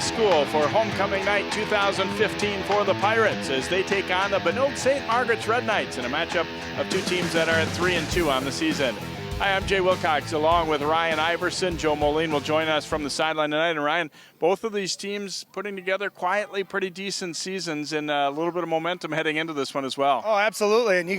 School for homecoming night 2015 for the Pirates as they take on the Benilde-St. Margaret's Red Knights in a matchup of two teams that are at 3-2 on the season. Hi, I'm Jay Wilcox along with Ryan Iverson. Joe Moline will join us from the sideline tonight. And Ryan, both of these teams putting together quietly pretty decent seasons and a little bit of momentum heading into this one as well. Oh, absolutely. And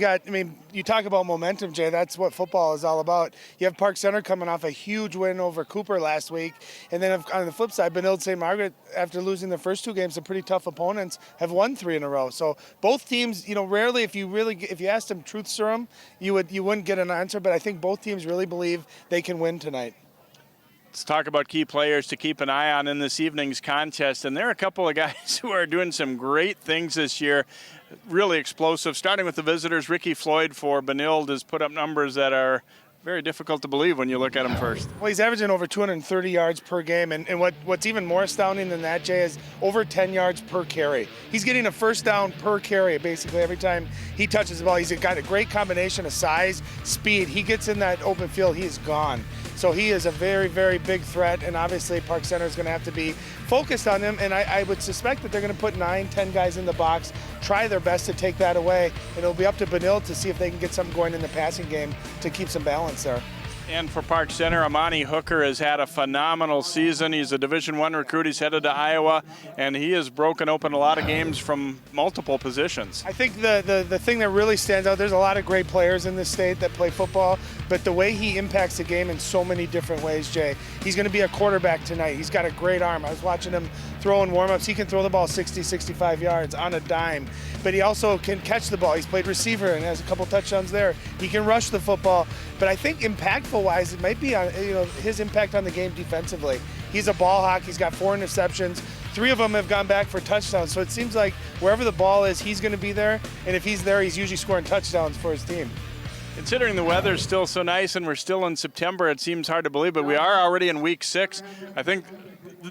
you talk about momentum, Jay. That's what football is all about. You have Park Center coming off a huge win over Cooper last week. And then on the flip side, Benilde-St. Margaret, after losing their first two games to pretty tough opponents, have won 3 in a row. So both teams, rarely if you asked them truth serum, you wouldn't get an answer. But I think both teams really believe they can win tonight. Let's talk about key players to keep an eye on in this evening's contest. And there are a couple of guys who are doing some great things this year, really explosive. Starting with the visitors, Ricky Floyd for Benilde has put up numbers that are very difficult to believe when you look at him first. Well, he's averaging over 230 yards per game, and what's even more astounding than that, Jay, is over 10 yards per carry. He's getting a first down per carry basically every time he touches the ball. He's got a great combination of size, speed. He gets in that open field, he is gone. So he is a very, very big threat, and obviously Park Center is going to have to be focused on him, and I would suspect that they're going to put 9-10 guys in the box, try their best to take that away, and it'll be up to Benilde to see if they can get something going in the passing game to keep some balance there. And for Park Center, Amani Hooker has had a phenomenal season. He's a Division I recruit. He's headed to Iowa, and he has broken open a lot of games from multiple positions. I think the thing that really stands out, there's a lot of great players in this state that play football, but the way he impacts the game in so many different ways, Jay. He's going to be a quarterback tonight. He's got a great arm. I was watching him throw in warm-ups. He can throw the ball 60, 65 yards on a dime, but he also can catch the ball. He's played receiver and has a couple touchdowns there. He can rush the football, but I think impactful-wise, it might be on his impact on the game defensively. He's a ball hawk. He's got 4 interceptions. 3 of them have gone back for touchdowns, so it seems like wherever the ball is, he's going to be there, and if he's there, he's usually scoring touchdowns for his team. Considering the weather's still so nice and we're still in September, it seems hard to believe, but we are already in week 6. I think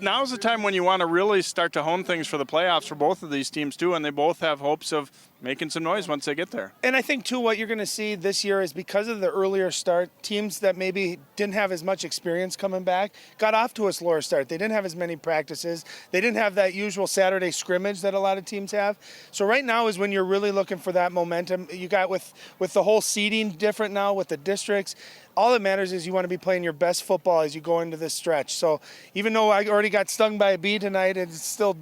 now's the time when you want to really start to hone things for the playoffs for both of these teams too, and they both have hopes of making some noise once they get there. And I think too what you're going to see this year is because of the earlier start, teams that maybe didn't have as much experience coming back got off to a slower start. They didn't have as many practices. They didn't have that usual Saturday scrimmage that a lot of teams have. So right now is when you're really looking for that momentum. You got with the whole seeding different now with the districts. All that matters is you want to be playing your best football as you go into this stretch. So even though I already got stung by a bee tonight, it's still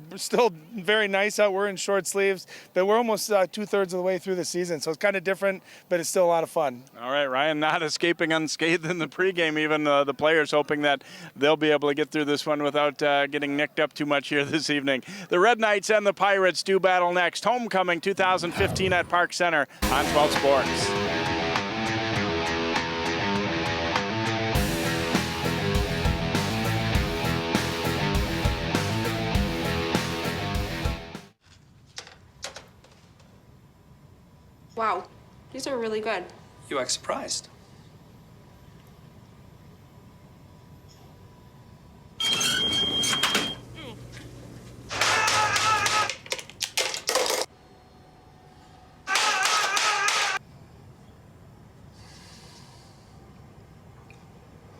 very nice out. We're in short sleeves, but we're almost 2/3 of the way through the season. So it's kind of different, but it's still a lot of fun. All right, Ryan, not escaping unscathed in the pregame. Even the players hoping that they'll be able to get through this one without getting nicked up too much here this evening. The Red Knights and the Pirates do battle next. Homecoming 2015 at Park Center on 12 Sports. Wow, these are really good. You act surprised.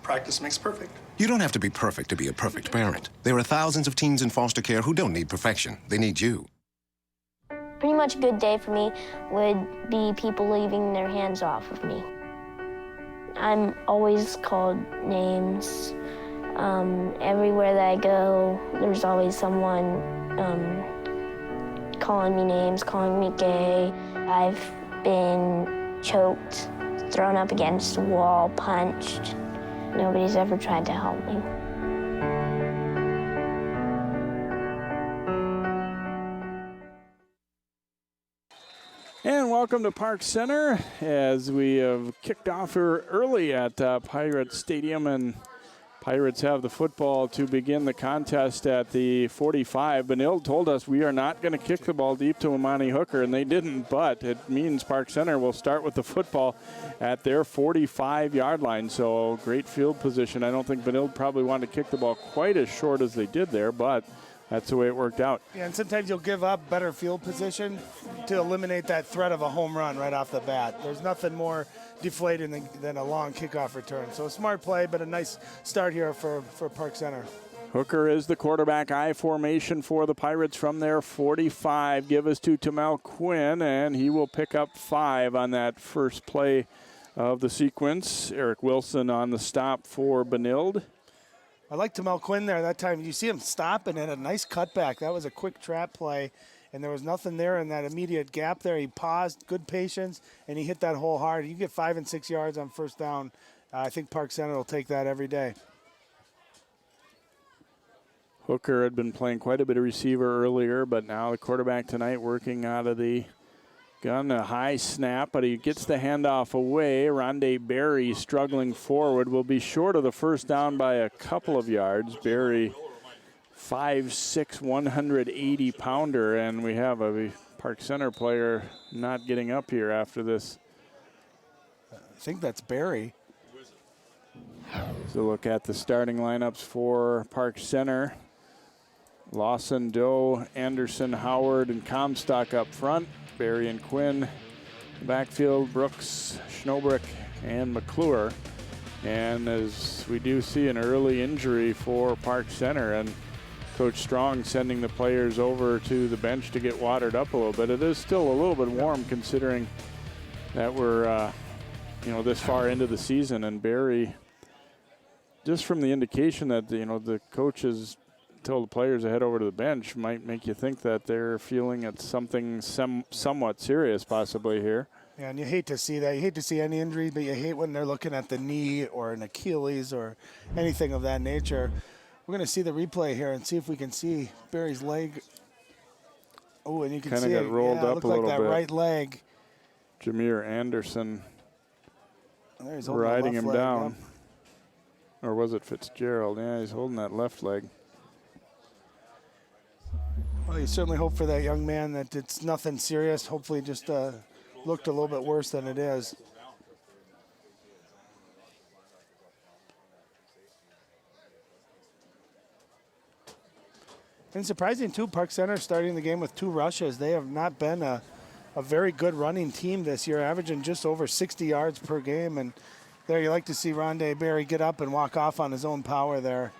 Practice makes perfect. You don't have to be perfect to be a perfect parent. There are thousands of teens in foster care who don't need perfection. They need you. Pretty much a good day for me would be people leaving their hands off of me. I'm always called names. Everywhere that I go, there's always someone calling me names, calling me gay. I've been choked, thrown up against a wall, punched. Nobody's ever tried to help me. And welcome to Park Center as we have kicked off here early at Pirate Stadium, and Pirates have the football to begin the contest at the 45. Benilde told us we are not going to kick the ball deep to Amani Hooker, and they didn't, but it means Park Center will start with the football at their 45-yard line. So great field position. I don't think Benilde probably wanted to kick the ball quite as short as they did there, but that's the way it worked out. Yeah, and sometimes you'll give up better field position to eliminate that threat of a home run right off the bat. There's nothing more deflating than a long kickoff return. So a smart play, but a nice start here for Park Center. Hooker is the quarterback. I formation for the Pirates from their 45. Give us to Tamel Quinn, and he will pick up 5 on that first play of the sequence. Eric Wilson on the stop for Benilde. I like Tamel Quinn there that time. You see him stop and had a nice cutback. That was a quick trap play, and there was nothing there in that immediate gap there. He paused, good patience, and he hit that hole hard. You get 5 and 6 yards on first down. I think Park Center will take that every day. Hooker had been playing quite a bit of receiver earlier, but now the quarterback tonight working out of the gun. A high snap, but he gets the handoff away. Rondé Berry struggling forward, will be short of the first down by a couple of yards. Berry, 5'6", 180-pounder, and we have a Park Center player not getting up here after this. I think that's Berry. So look at the starting lineups for Park Center. Lawson, Doe, Anderson, Howard, and Comstock up front. Berry and Quinn. Backfield, Brooks, Schnobrick, and McClure. And as we do see an early injury for Park Center, and Coach Strong sending the players over to the bench to get watered up a little bit. It is still a little bit warm considering that we're this far into the season. And Berry, just from the indication that the coaches told the players to head over to the bench, might make you think that they're feeling it's something somewhat serious possibly here. Yeah, and you hate to see that. You hate to see any injury, but you hate when they're looking at the knee or an Achilles or anything of that nature. We're going to see the replay here and see if we can see Berry's leg. Oh, and you can see it got rolled up a little like that bit. Right leg. Jameer Anderson He's riding him leg, down. yeah. Or was it Fitzgerald? Yeah, he's holding that left leg. Well, you certainly hope for that young man that it's nothing serious. Hopefully just looked a little bit worse than it is. And surprising, too, Park Center starting the game with 2 rushes. They have not been a very good running team this year, averaging just over 60 yards per game. And there you like to see Rondé Berry get up and walk off on his own power there.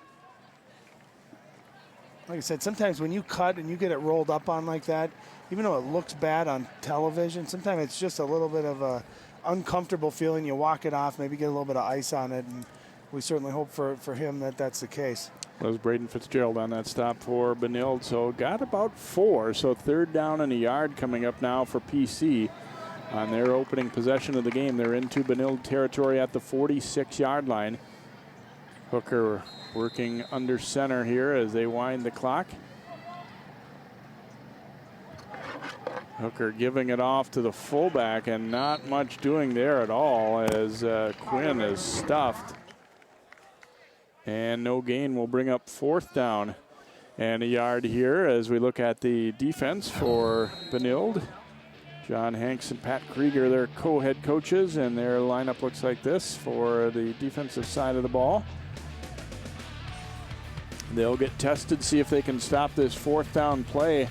Like I said, sometimes when you cut and you get it rolled up on like that, even though it looks bad on television, sometimes it's just a little bit of a uncomfortable feeling. You walk it off, maybe get a little bit of ice on it, and we certainly hope for him that that's the case. That was Braden Fitzgerald on that stop for Benilde, so got about 4. So 3rd down and a yard coming up now for PC on their opening possession of the game. They're into Benilde territory at the 46-yard line. Hooker working under center here as they wind the clock. Hooker giving it off to the fullback, and not much doing there at all as Quinn is stuffed. And no gain will bring up 4th down and a yard here as we look at the defense for Benilde. John Hanks and Pat Krieger, their co-head coaches, and their lineup looks like this for the defensive side of the ball. They'll get tested, see if they can stop this 4th down play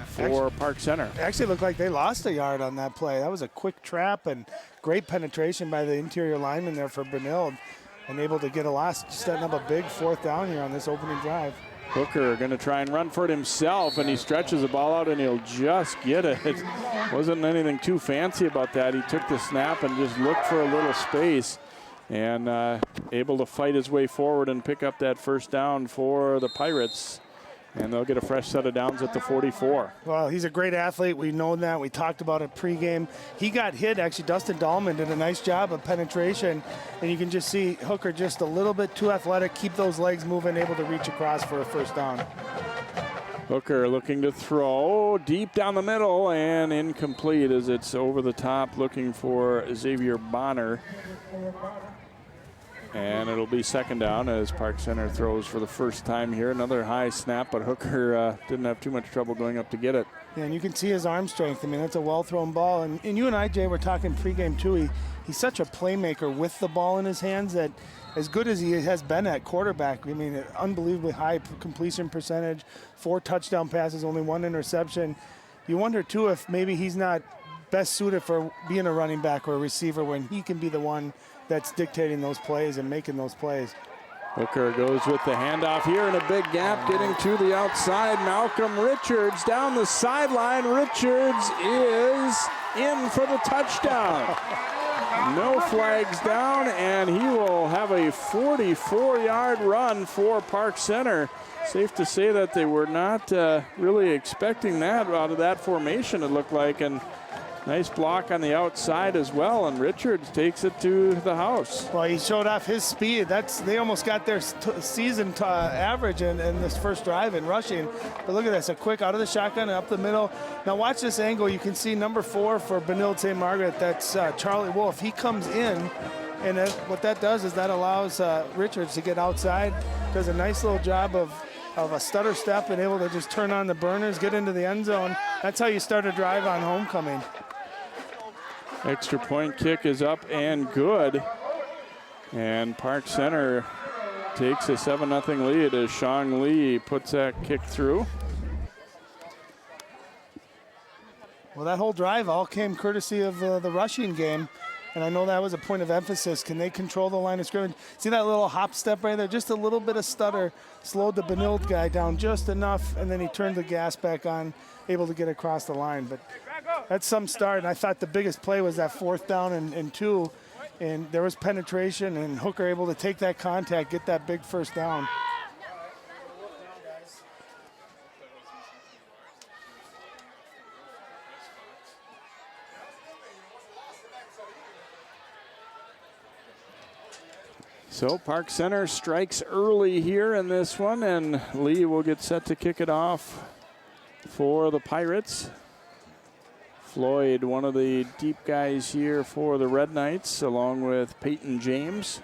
for Park Center. It actually looked like they lost a yard on that play. That was a quick trap and great penetration by the interior lineman there for Benilde, and able to get setting up a big 4th down here on this opening drive. Hooker going to try and run for it himself, and he stretches the ball out and he'll just get it. It wasn't anything too fancy about that. He took the snap and just looked for a little space, and able to fight his way forward and pick up that 1st down for the Pirates. And they'll get a fresh set of downs at the 44. Well, he's a great athlete. We know that. We talked about it pregame. He got hit. Actually, Dustin Dahlman did a nice job of penetration. And you can just see Hooker just a little bit too athletic, keep those legs moving, able to reach across for a 1st down. Hooker looking to throw deep down the middle and incomplete as it's over the top, looking for Xavier Bonner. And it'll be 2nd down as Park Center throws for the first time here. Another high snap, but Hooker didn't have too much trouble going up to get it. Yeah, and you can see his arm strength. I mean, that's a well-thrown ball. And you and I, Jay, were talking pregame, too. He's such a playmaker with the ball in his hands that as good as he has been at quarterback, I mean, unbelievably high completion percentage, 4 touchdown passes, only 1 interception. You wonder, too, if maybe he's not best suited for being a running back or a receiver when he can be the one that's dictating those plays and making those plays. Hooker goes with the handoff here in a big gap, getting to the outside. Malcolm Richards down the sideline. Richards is in for the touchdown. No flags down, and he will have a 44-yard run for Park Center. Safe to say that they were not really expecting that out of that formation, it looked like. And nice block on the outside as well, and Richards takes it to the house. Well, he showed off his speed. They almost got their season average in this first drive in rushing. But look at this, a quick out of the shotgun and up the middle. Now watch this angle. You can see number 4 for Benilde-St. Margaret. That's Charlie Wolf. He comes in, and what that does is that allows Richards to get outside. Does a nice little job of a stutter step and able to just turn on the burners, get into the end zone. That's how you start a drive on homecoming. Extra point kick is up and good. And Park Center takes a 7-0 lead as Shang Lee puts that kick through. Well, that whole drive all came courtesy of the rushing game. And I know that was a point of emphasis. Can they control the line of scrimmage? See that little hop step right there? Just a little bit of stutter slowed the Benilde guy down just enough, and then he turned the gas back on, able to get across the line. But that's some start, and I thought the biggest play was that 4th down and 2, and there was penetration, and Hooker able to take that contact, get that big first down. So Park Center strikes early here in this one, and Lee will get set to kick it off for the Pirates. Floyd, one of the deep guys here for the Red Knights, along with Peyton James.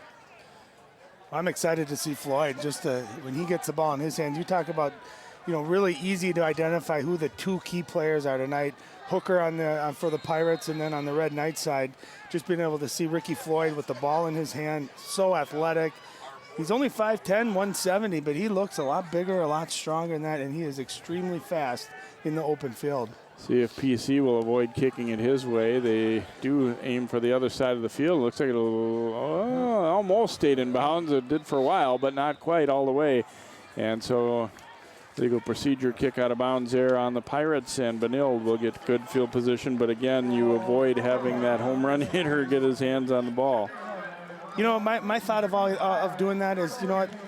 I'm excited to see Floyd. Just when he gets the ball in his hands, you talk about, really easy to identify who the 2 key players are tonight. Hooker for the Pirates, and then on the Red Knight side, just being able to see Ricky Floyd with the ball in his hand, so athletic. He's only 5'10", 170, but he looks a lot bigger, a lot stronger than that, and he is extremely fast in the open field. See if PC will avoid kicking it his way. They do aim for the other side of the field. Looks like it'll almost stayed in bounds. It did for a while, but not quite all the way. And so legal procedure kick out of bounds there on the Pirates, and Benilde will get good field position. But again, you avoid having that home run hitter get his hands on the ball. My thought of doing that is,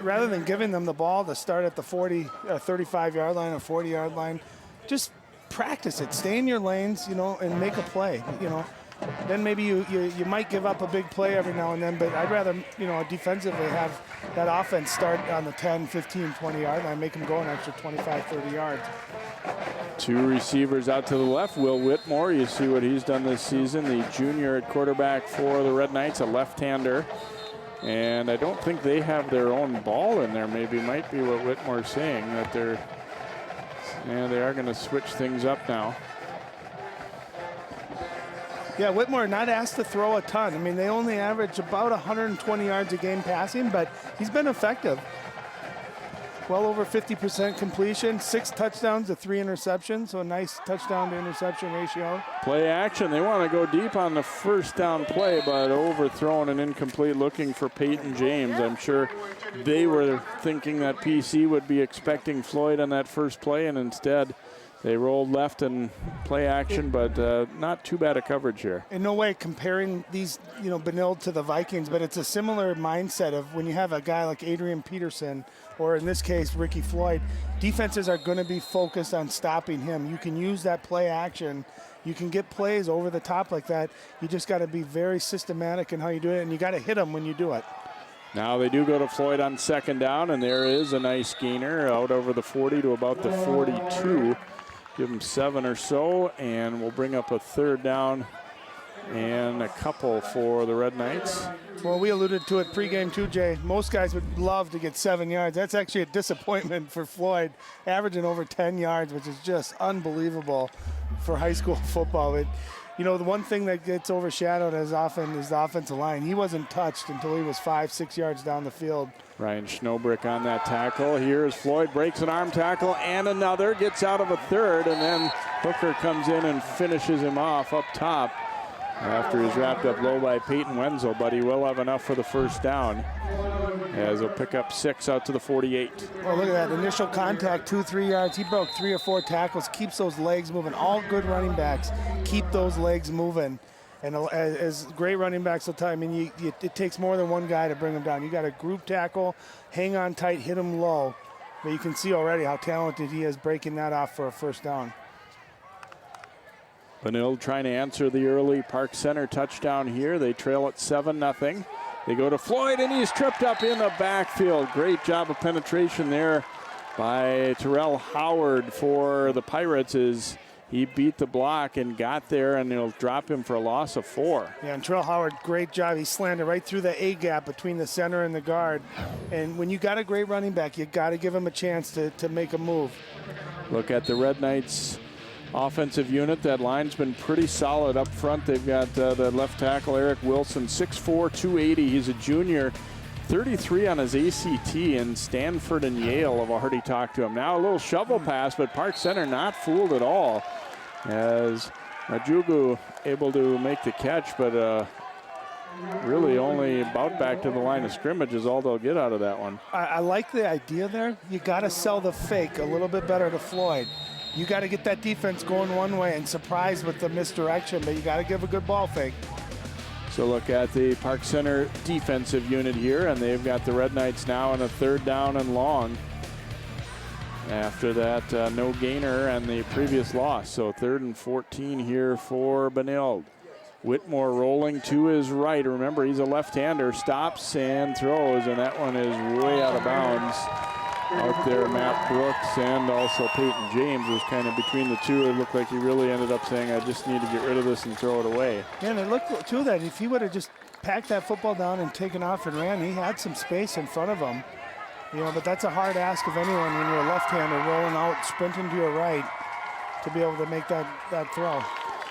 rather than giving them the ball to start at the 35-yard line or 40-yard line, just practice it. Stay in your lanes, and make a play, Then maybe you might give up a big play every now and then, but I'd rather, defensively have that offense start on the 10, 15, 20-yard line, make them go an extra 25, 30 yards. 2 receivers out to the left. Will Whitmore, you see what he's done this season, the junior at quarterback for the Red Knights, a left-hander. And I don't think they have their own ball in there. Maybe might be what Whitmore's saying, that they are going to switch things up now. Yeah, Whitmore not asked to throw a ton. I mean, they only average about 120 yards a game passing, but he's been effective. Well over 50% completion, 6 touchdowns to 3 interceptions, so a nice touchdown to interception ratio. Play action. They want to go deep on the first down play, but overthrown and incomplete, looking for Peyton James. I'm sure they were thinking that PC would be expecting Floyd on that first play, and instead they rolled left and play action, but not too bad a coverage here. In no way comparing these, Benilde to the Vikings, but it's a similar mindset of when you have a guy like Adrian Peterson, or in this case, Ricky Floyd, defenses are going to be focused on stopping him. You can use that play action. You can get plays over the top like that. You just got to be very systematic in how you do it, and you got to hit them when you do it. Now they do go to Floyd on 2nd down, and there is a nice gainer out over the 40 to about the 42. Give him 7 or so, and we'll bring up a 3rd down and a couple for the Red Knights. Well, we alluded to it pregame too, Jay. Most guys would love to get 7 yards. That's actually a disappointment for Floyd, averaging over 10 yards, which is just unbelievable for high school football. The one thing that gets overshadowed as often is the offensive line. He wasn't touched until he was 5-6 yards down the field. Ryan Schnobrick on that tackle. Here's Floyd, breaks an arm tackle and another, gets out of a 3rd, and then Hooker comes in and finishes him off up top. after he's wrapped up low by Peyton Wenzel, but he will have enough for the first down as he'll pick up 6 out to the 48. Well, look at that initial contact, 2-3 yards. He broke 3 or 4 tackles, keeps those legs moving. All good running backs keep those legs moving. And as great running backs will tell you, I mean, it takes more than one guy to bring them down. You got to group tackle, hang on tight, hit them low. But you can see already how talented he is breaking that off for a first down. Benilde trying to answer the early Park Center touchdown here. They trail at 7-0. They go to Floyd, and he's tripped up in the backfield. Great job of penetration there by Terrell Howard for the Pirates as he beat the block and got there, and they'll drop him for a loss of 4. Yeah, and Terrell Howard, great job. He slanted right through the A gap between the center and the guard. And when you got a great running back, you got to give him a chance to make a move. Look at the Red Knights offensive unit. That line's been pretty solid up front. They've got the left tackle, Eric Wilson, 6'4", 280. He's a junior, 33 on his ACT, and Stanford and Yale have already talked to him. Now a little shovel pass, but Park Center not fooled at all as Majugu able to make the catch, but really only about back to the line of scrimmage is all they'll get out of that one. I like the idea there. You got to sell the fake a little bit better to Floyd. You got to get that defense going one way and surprise with the misdirection, but you got to give a good ball fake. So look at the Park Center defensive unit here, and they've got the Red Knights now on a 3rd down and long. After that, no gainer and the previous loss. So 3rd and 14 here for Benilde. Whitmore rolling to his right. Remember, he's a left-hander. Stops and throws, and that one is way out of bounds. Out there, Matt Brooks and also Peyton James was kind of between the two. It looked like he really ended up saying, I just need to get rid of this and throw it away. Yeah, and it looked too that if he would have just packed that football down and taken off and ran, he had some space in front of him. You know, but that's a hard ask of anyone when you're a left-hander rolling out, sprinting to your right to be able to make that throw.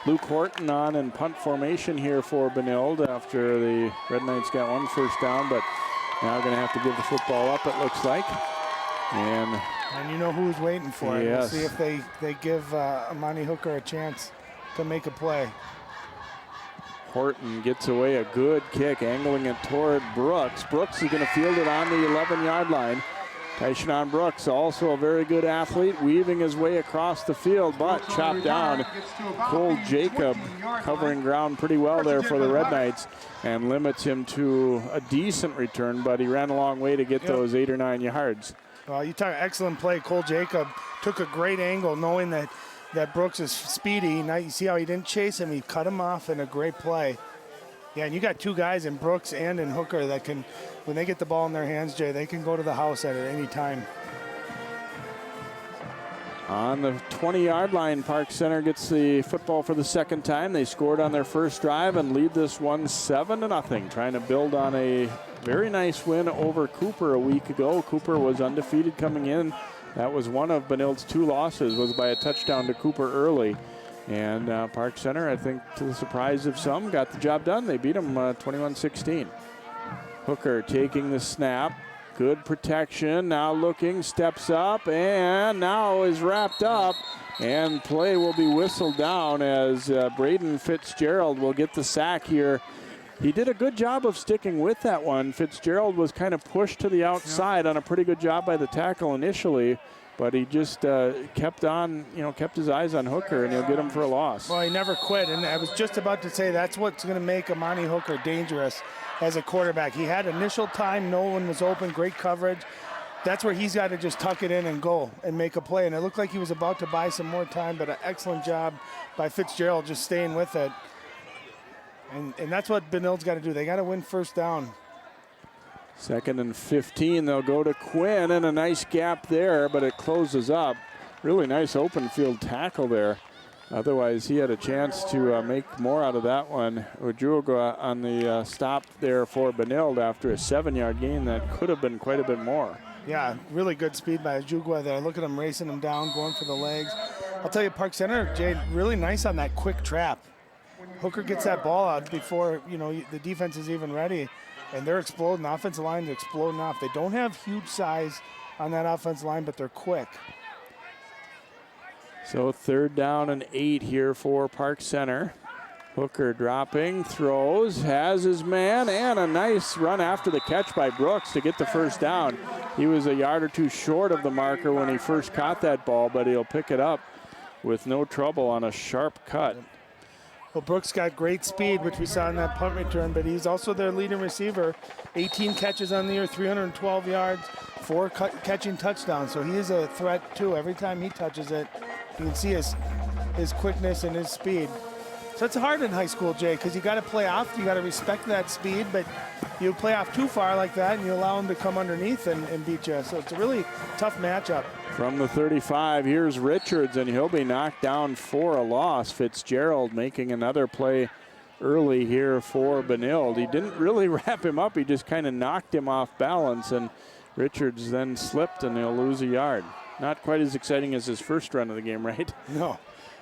Luke Horton on in punt formation here for Benilde after the Red Knights got 1 first down, but now going to have to give the football up, it looks like. And you know who's waiting for it. Yes. We'll see if they give Amani Hooker a chance to make a play. Horton gets away a good kick, angling it toward Brooks. Brooks is going to field it on the 11-yard line. Tyshawn Brooks, also a very good athlete, weaving his way across the field, but chopped down. Cole Jacob covering ground pretty well there for the Red Knights and limits him to a decent return, but he ran a long way to get those 8 or 9 yards. Well, you talk excellent play. Cole Jacob took a great angle knowing that Brooks is speedy. Now you see how he didn't chase him. He cut him off in a great play. Yeah, and you got 2 guys in Brooks and in Hooker that can, when they get the ball in their hands, Jay, they can go to the house at any time. On the 20-yard line, Park Center gets the football for the 2nd time. They scored on their first drive and lead this one 7-0, trying to build on a very nice win over Cooper a week ago. Cooper was undefeated coming in. That was one of Benilde's 2 losses, was by a touchdown to Cooper early. And Park Center, I think to the surprise of some, got the job done. They beat them 21-16. Hooker taking the snap. Good protection, now looking, steps up, and now is wrapped up. And play will be whistled down as Braden Fitzgerald will get the sack here. He did a good job of sticking with that one. Fitzgerald was kind of pushed to the outside on a pretty good job by the tackle initially, but he just kept on, kept his eyes on Hooker, and he'll get him for a loss. Well, he never quit, and I was just about to say that's what's going to make Amani Hooker dangerous as a quarterback. He had initial time, no one was open, great coverage. That's where he's got to just tuck it in and go and make a play. And it looked like he was about to buy some more time, but an excellent job by Fitzgerald just staying with it. And that's what Benilde's got to do. They got to win first down. 2nd and 15, they'll go to Quinn, and a nice gap there, but it closes up. Really nice open field tackle there. Otherwise, he had a chance to make more out of that one. Ojulga on the stop there for Benilde after a 7-yard gain that could have been quite a bit more. Yeah, really good speed by Ojulga there. Look at him racing him down, going for the legs. I'll tell you, Park Center, Jay, really nice on that quick trap. Hooker gets that ball out before, the defense is even ready, and they're exploding. The offensive line is exploding off. They don't have huge size on that offensive line, but they're quick. So 3rd down and 8 here for Park Center. Hooker dropping, throws, has his man, and a nice run after the catch by Brooks to get the first down. He was a yard or two short of the marker when he first caught that ball, but he'll pick it up with no trouble on a sharp cut. Well, Brooks got great speed, which we saw in that punt return, but he's also their leading receiver. 18 catches on the year, 312 yards, 4 catching touchdowns. So he is a threat, too. Every time he touches it, you can see his quickness and his speed. So it's hard in high school, Jay, because you got to play off. You got to respect that speed, but you play off too far like that, and you allow him to come underneath and beat you. So it's a really tough matchup. From the 35, here's Richards, and he'll be knocked down for a loss. Fitzgerald making another play early here for Benilde. He didn't really wrap him up. He just kind of knocked him off balance, and Richards then slipped, and he'll lose a yard. Not quite as exciting as his first run of the game, right? No.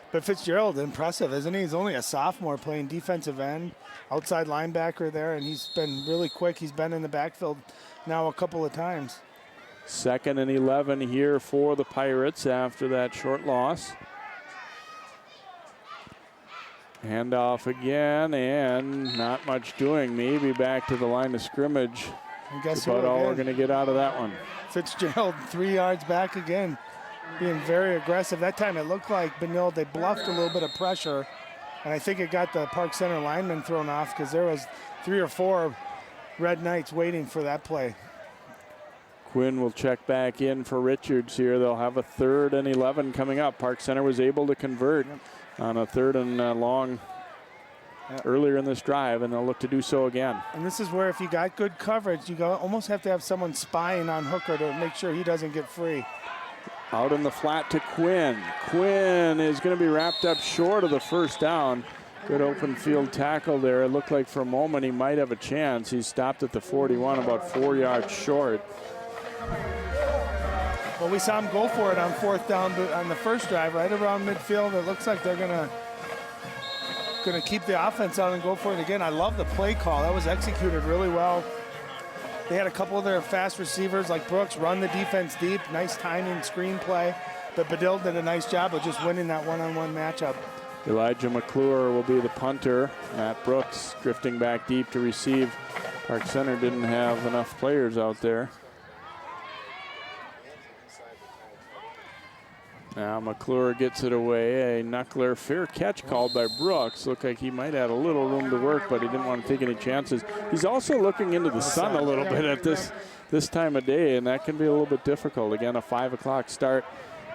But Fitzgerald, impressive, isn't he? He's only a sophomore playing defensive end, outside linebacker there, and he's been really quick. He's been in the backfield now a couple of times. 2nd and 11 here for the Pirates after that short loss. Handoff again, and not much doing. Maybe back to the line of scrimmage. I guess That's about all we're going to get out of that one. Fitzgerald 3 yards back again, being very aggressive. That time it looked like Benilde, they bluffed a little bit of pressure, and I think it got the Park Center lineman thrown off because there was 3 or 4 Red Knights waiting for that play. Quinn will check back in for Richards here. They'll have a 3rd and 11 coming up. Park Center was able to convert on a 3rd and long earlier in this drive, and they'll look to do so again. And this is where if you got good coverage, you almost have to have someone spying on Hooker to make sure he doesn't get free. Out in the flat to Quinn. Quinn is going to be wrapped up short of the first down. Good open field tackle there. It looked like for a moment he might have a chance. He stopped at the 41, about 4 yards short. Well, we saw him go for it on 4th down on the first drive, right around midfield. It looks like they're gonna keep the offense out and go for it again. I love the play call. That was executed really well. They had a couple of their fast receivers like Brooks run the defense deep. Nice timing screen play. But Benilde did a nice job of just winning that one-on-one matchup. Elijah McClure will be the punter. Matt Brooks drifting back deep to receive. Park Center didn't have enough players out there. Now McClure gets it away. A knuckler, fair catch called by Brooks. Looked like he might have a little room to work, but he didn't want to take any chances. He's also looking into the sun a little bit at this time of day, and that can be a little bit difficult. Again, a 5 o'clock start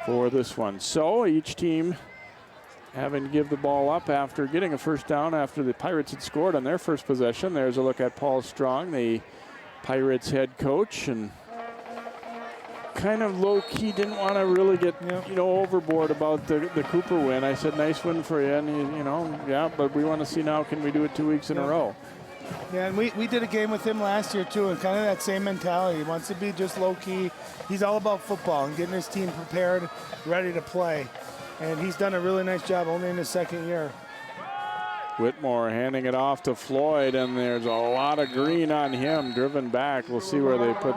for this one. So each team having to give the ball up after getting a first down after the Pirates had scored on their first possession. There's a look at Paul Strong, the Pirates head coach, and kind of low-key, didn't want to really get overboard about the Cooper win. I said, nice win for you, and yeah, but we want to see now, can we do it 2 weeks in a row? Yeah, and we did a game with him last year too, and kind of that same mentality. He wants to be just low-key. He's all about football and getting his team prepared, ready to play, and he's done a really nice job only in his 2nd year. Whitmore handing it off to Floyd, and there's a lot of green on him, driven back. We'll see where they put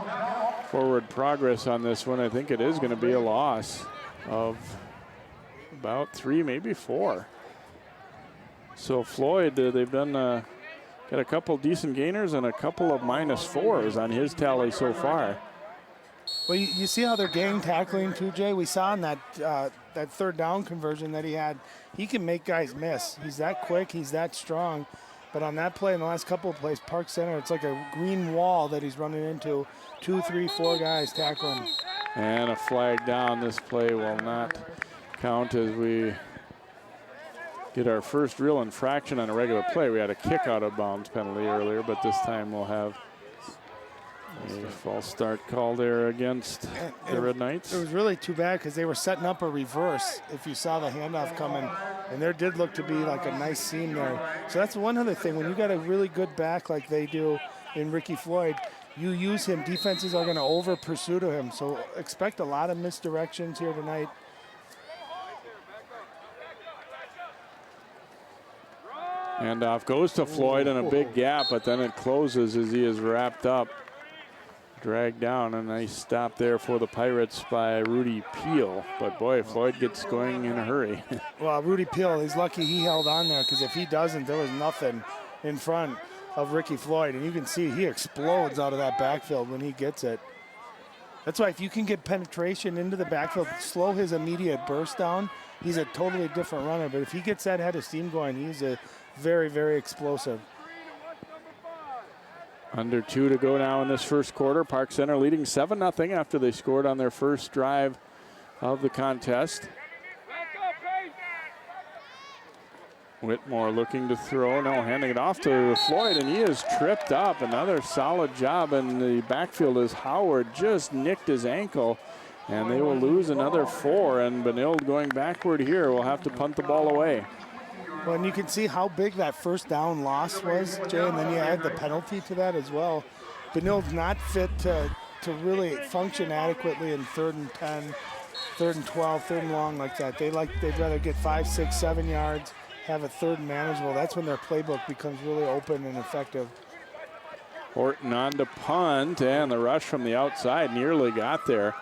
forward progress on this one. I think it is going to be a loss of about 3, maybe 4. So Floyd, they've done got a couple decent gainers and a couple of -4s on his tally so far. Well, you see how they're gang tackling too, Jay? We saw in that 3rd down conversion that he had. He can make guys miss. He's that quick. He's that strong. But on that play, in the last couple of plays, Park Center, it's like a green wall that he's running into. 2, 3, 4 guys tackling. And a flag down. This play will not count as we get our first real infraction on a regular play. We had a kick out of bounds penalty earlier, but this time we'll have a false start call there against the Red Knights. It was really too bad because they were setting up a reverse if you saw the handoff coming, and there did look to be like a nice seam there. So that's one other thing. When you got a really good back like they do in Ricky Floyd, you use him. Defenses are going to over pursue to him. So expect a lot of misdirections here tonight. Handoff goes to Floyd in a big gap, but then it closes as he is wrapped up. Dragged down. A nice stop there for the Pirates by Rudy Peel. But boy, Floyd gets going in a hurry. Well, Rudy Peel, he's lucky he held on there, because if he doesn't, there was nothing in front of Ricky Floyd. And you can see he explodes out of that backfield when he gets it. That's why if you can get penetration into the backfield, slow his immediate burst down, he's a totally different runner. But if he gets that head of steam going, he's a very, very explosive. Under 2 to go now in this first quarter. Park Center leading 7-0 after they scored on their first drive of the contest. Whitmore looking to throw, now handing it off to Floyd, and he is tripped up. Another solid job in the backfield as Howard just nicked his ankle, and they will lose another 4, and Benilde going backward here will have to punt the ball away. Well, and you can see how big that first down loss was, Jay, and then you add the penalty to that as well. Benilde's not fit to really function adequately in 3rd and 10, 3rd and 12, 3rd and long like that. They'd rather get 5, 6, 7 yards, have a 3rd and manageable. That's when their playbook becomes really open and effective. Horton on to punt, and the rush from the outside nearly got there.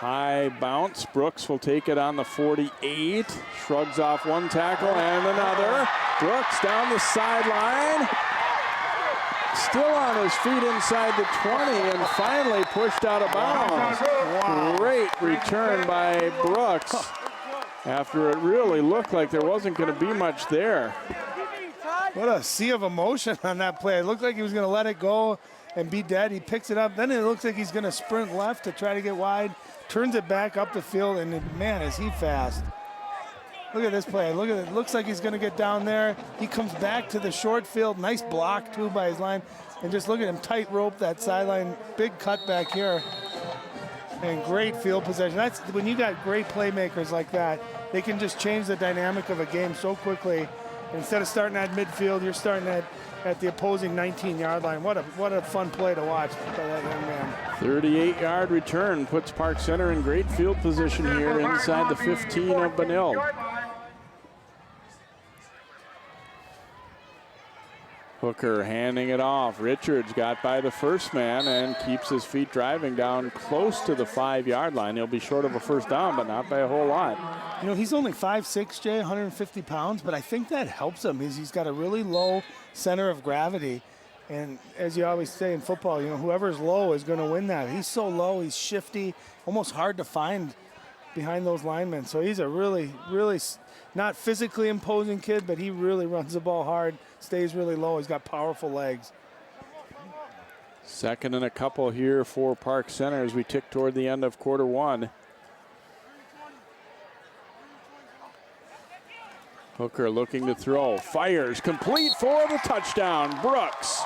High bounce. Brooks will take it on the 48. Shrugs off one tackle and another. Brooks down the sideline. Still on his feet inside the 20 and finally pushed out of bounds. Wow. Great return by Brooks after it really looked like there wasn't going to be much there. What a sea of emotion on that play. It looked like he was going to let it go and be dead. He picks it up. Then it looks like he's going to sprint left to try to get wide. Turns it back up the field, and man, is he fast. Look at this play. Look at it. Looks like he's going to get down there. He comes back to the short field. Nice block, too, by his line. And just look at him tight rope that sideline. Big cut back here. And great field possession. That's when you got great playmakers like that, they can just change the dynamic of a game so quickly. Instead of starting at midfield, you're starting at the opposing 19-yard line. What a fun play to watch by that young man. 38-yard return puts Park Center in great field position here inside the 15 of Benilde. Hooker handing it off. Richards got by the first man and keeps his feet driving down close to the 5-yard line. He'll be short of a first down, but not by a whole lot. You know, he's only 5'6", Jay, 150 pounds, but I think that helps him. He's got a really low center of gravity. And as you always say in football, you know, whoever's low is going to win that. He's so low, he's shifty, almost hard to find behind those linemen. So he's a really, really not physically imposing kid, but he really runs the ball hard, stays really low. He's got powerful legs. Second and a couple here for Park Center as we tick toward the end of quarter one. Hooker looking to throw, fires, complete for the touchdown. Brooks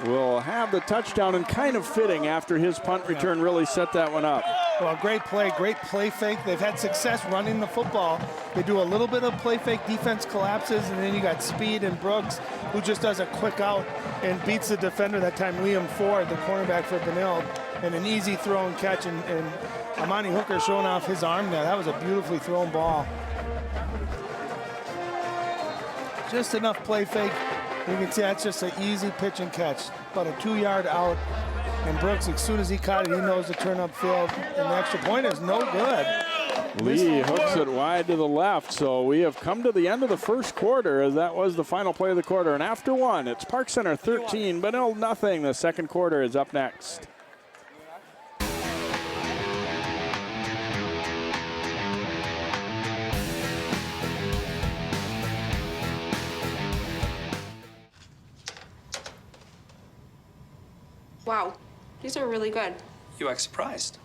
will have the touchdown, and kind of fitting after his punt return really set that one up. Well, great play fake. They've had success running the football. They do a little bit of play fake, defense collapses, and then you got Speed and Brooks, who just does a quick out and beats the defender, that time Liam Ford, the cornerback for Benilde, and an easy throw and catch, and Amani Hooker showing off his arm there. That was a beautifully thrown ball. Just enough play fake. You can see that's just an easy pitch and catch. About a 2-yard out. And Brooks, as soon as he caught it, he knows to turn upfield. And the extra point is no good. Lee hooks it wide to the left. So we have come to the end of the first quarter, as that was the final play of the quarter. And after one, it's Park Center 13, Benilde nothing. The second quarter is up next. Wow, these are really good. You act surprised.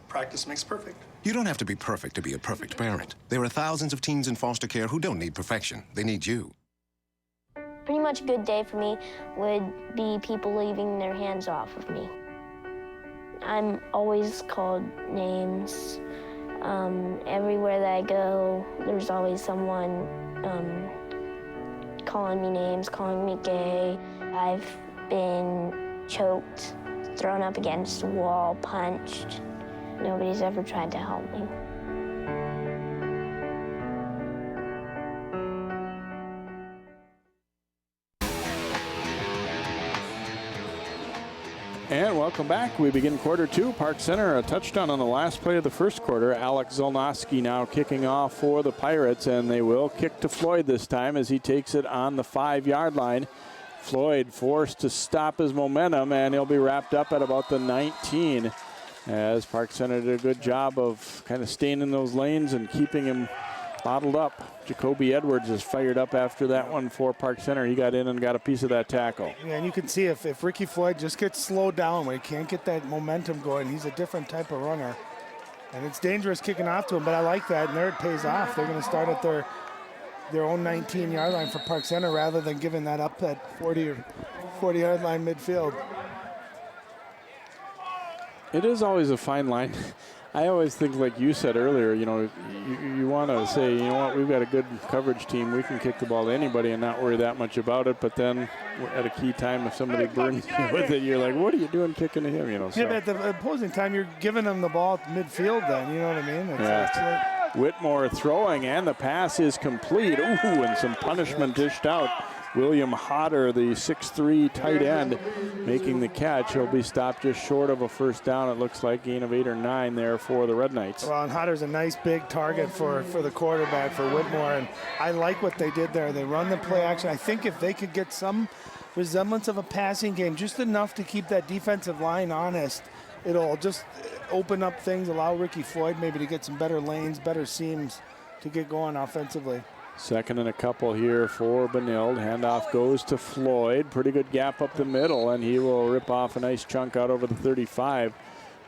Practice makes perfect. You don't have to be perfect to be a perfect parent. There are thousands of teens in foster care who don't need perfection. They need you. Pretty much a good day for me would be people leaving their hands off of me. I'm always called names. Everywhere that I go, there's always someone calling me names, calling me gay. I've been choked, thrown up against the wall, punched. Nobody's ever tried to help me. And welcome back. We begin quarter two. Park Center, a touchdown on the last play of the first quarter. Alex Zolnowski now kicking off for the Pirates, and they will kick to Floyd this time as he takes it on the 5-yard line. Floyd forced to stop his momentum, and he'll be wrapped up at about the 19, as Park Center did a good job of kind of staying in those lanes and keeping him bottled up. Jacoby Edwards is fired up after that one for Park Center. He got in and got a piece of that tackle. Yeah, and you can see if Ricky Floyd just gets slowed down, when he can't get that momentum going, he's a different type of runner. And it's dangerous kicking off to him, but I like that, and there it pays off. They're going to start at their own 19-yard line for Park Center rather than giving that up at 40-yard line midfield. It is always a fine line. I always think, like you said earlier, you know, you want to say, you know what, we've got a good coverage team. We can kick the ball to anybody and not worry that much about it. But then at a key time, if somebody burns you with it, you're like, what are you doing kicking to him? You know. So. Yeah, but at the opposing time, you're giving them the ball at midfield then. You know what I mean? It's Whitmore throwing, and the pass is complete. Ooh, and some punishment dished out. William Hodder, the 6'3" tight end, making the catch. He'll be stopped just short of a first down. It looks like gain of 8 or 9 there for the Red Knights. Well, and Hodder's a nice big target for the quarterback, for Whitmore, and I like what they did there. They run the play action. I think if they could get some resemblance of a passing game, just enough to keep that defensive line honest, it'll just open up things, allow Ricky Floyd maybe to get some better lanes, better seams to get going offensively. Second and a couple here for Benilde. Handoff goes to Floyd. Pretty good gap up the middle, and he will rip off a nice chunk out over the 35.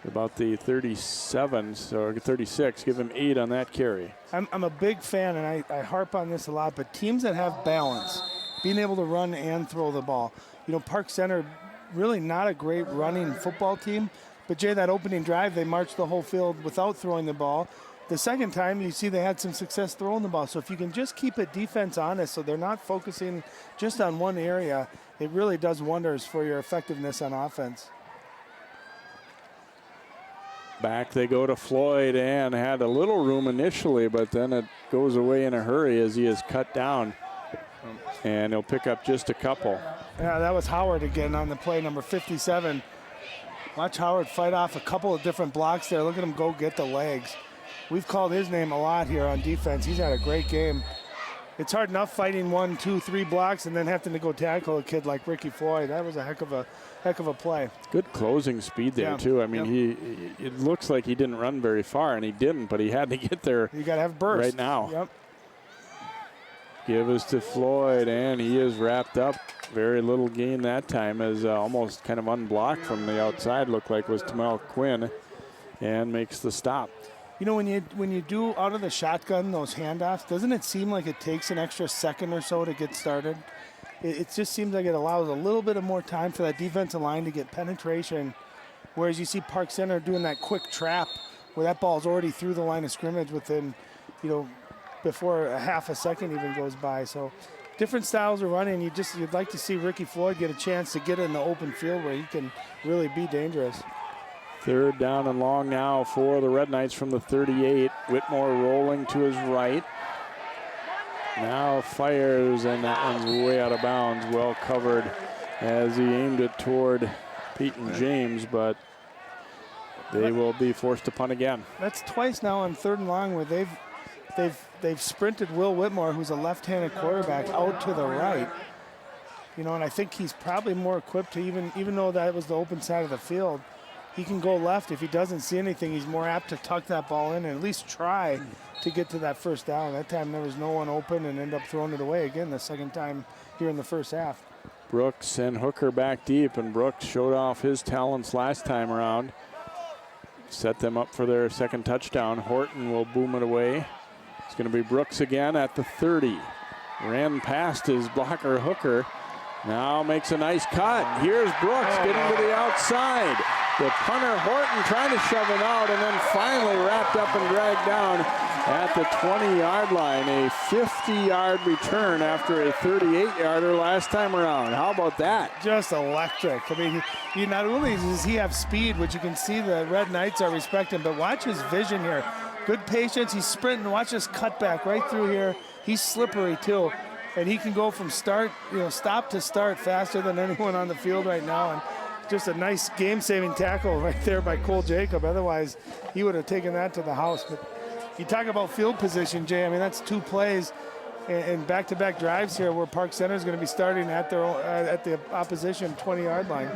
About the 37, so 36. Give him 8 on that carry. I'm a big fan, and I harp on this a lot, but teams that have balance, being able to run and throw the ball. You know, Park Center, really not a great running football team, but Jay, that opening drive, they marched the whole field without throwing the ball. The second time, you see they had some success throwing the ball. So if you can just keep a defense honest so they're not focusing just on one area, it really does wonders for your effectiveness on offense. Back they go to Floyd, and had a little room initially, but then it goes away in a hurry as he is cut down. And he'll pick up just a couple. Yeah, that was Howard again on the play, number 57. Watch Howard fight off a couple of different blocks there. Look at him go get the legs. We've called his name a lot here on defense. He's had a great game. It's hard enough fighting 1, 2, 3 blocks and then having to go tackle a kid like Ricky Floyd. That was a heck of a play. Good closing speed there, too. I mean, it looks like he didn't run very far, and he didn't, but he had to get there. You got to have burst right now. Yep. Give us to Floyd, and he is wrapped up. Very little gain that time, as almost kind of unblocked from the outside, looked like was Tamel Quinn, and makes the stop. You know, when you do out of the shotgun those handoffs, doesn't it seem like it takes an extra second or so to get started? It just seems like it allows a little bit of more time for that defensive line to get penetration, whereas you see Park Center doing that quick trap where that ball's already through the line of scrimmage within, you know, before a half a second even goes by. So different styles of running. You'd like to see Ricky Floyd get a chance to get in the open field where he can really be dangerous. Third down and long now for the Red Knights from the 38. Whitmore rolling to his right. Now fires, and that one's way out of bounds. Well covered as he aimed it toward Peyton James, but they will be forced to punt again. That's twice now on 3rd and long where they've sprinted Will Whitmore, who's a left-handed quarterback, out to the right. You know, and I think he's probably more equipped to even though that was the open side of the field, he can go left. If he doesn't see anything, he's more apt to tuck that ball in and at least try to get to that first down. That time there was no one open and end up throwing it away again the second time here in the first half. Brooks and Hooker back deep, and Brooks showed off his talents last time around. Set them up for their second touchdown. Horton will boom it away. It's going to be Brooks again at the 30. Ran past his blocker Hooker. Now makes a nice cut. Here's Brooks getting to the outside. The punter Horton trying to shove him out, and then finally wrapped up and dragged down at the 20-yard line. A 50-yard return after a 38-yarder last time around. How about that? Just electric. I mean, he not only does he have speed, which you can see the Red Knights are respecting, but watch his vision here. Good patience. He's sprinting. Watch this cutback right through here. He's slippery too, and he can go from stop to start faster than anyone on the field right now. And just a nice game-saving tackle right there by Cole Jacob. Otherwise, he would have taken that to the house. But you talk about field position, Jay. I mean, that's 2 plays and back-to-back drives here where Park Center is going to be starting at the opposition 20-yard line.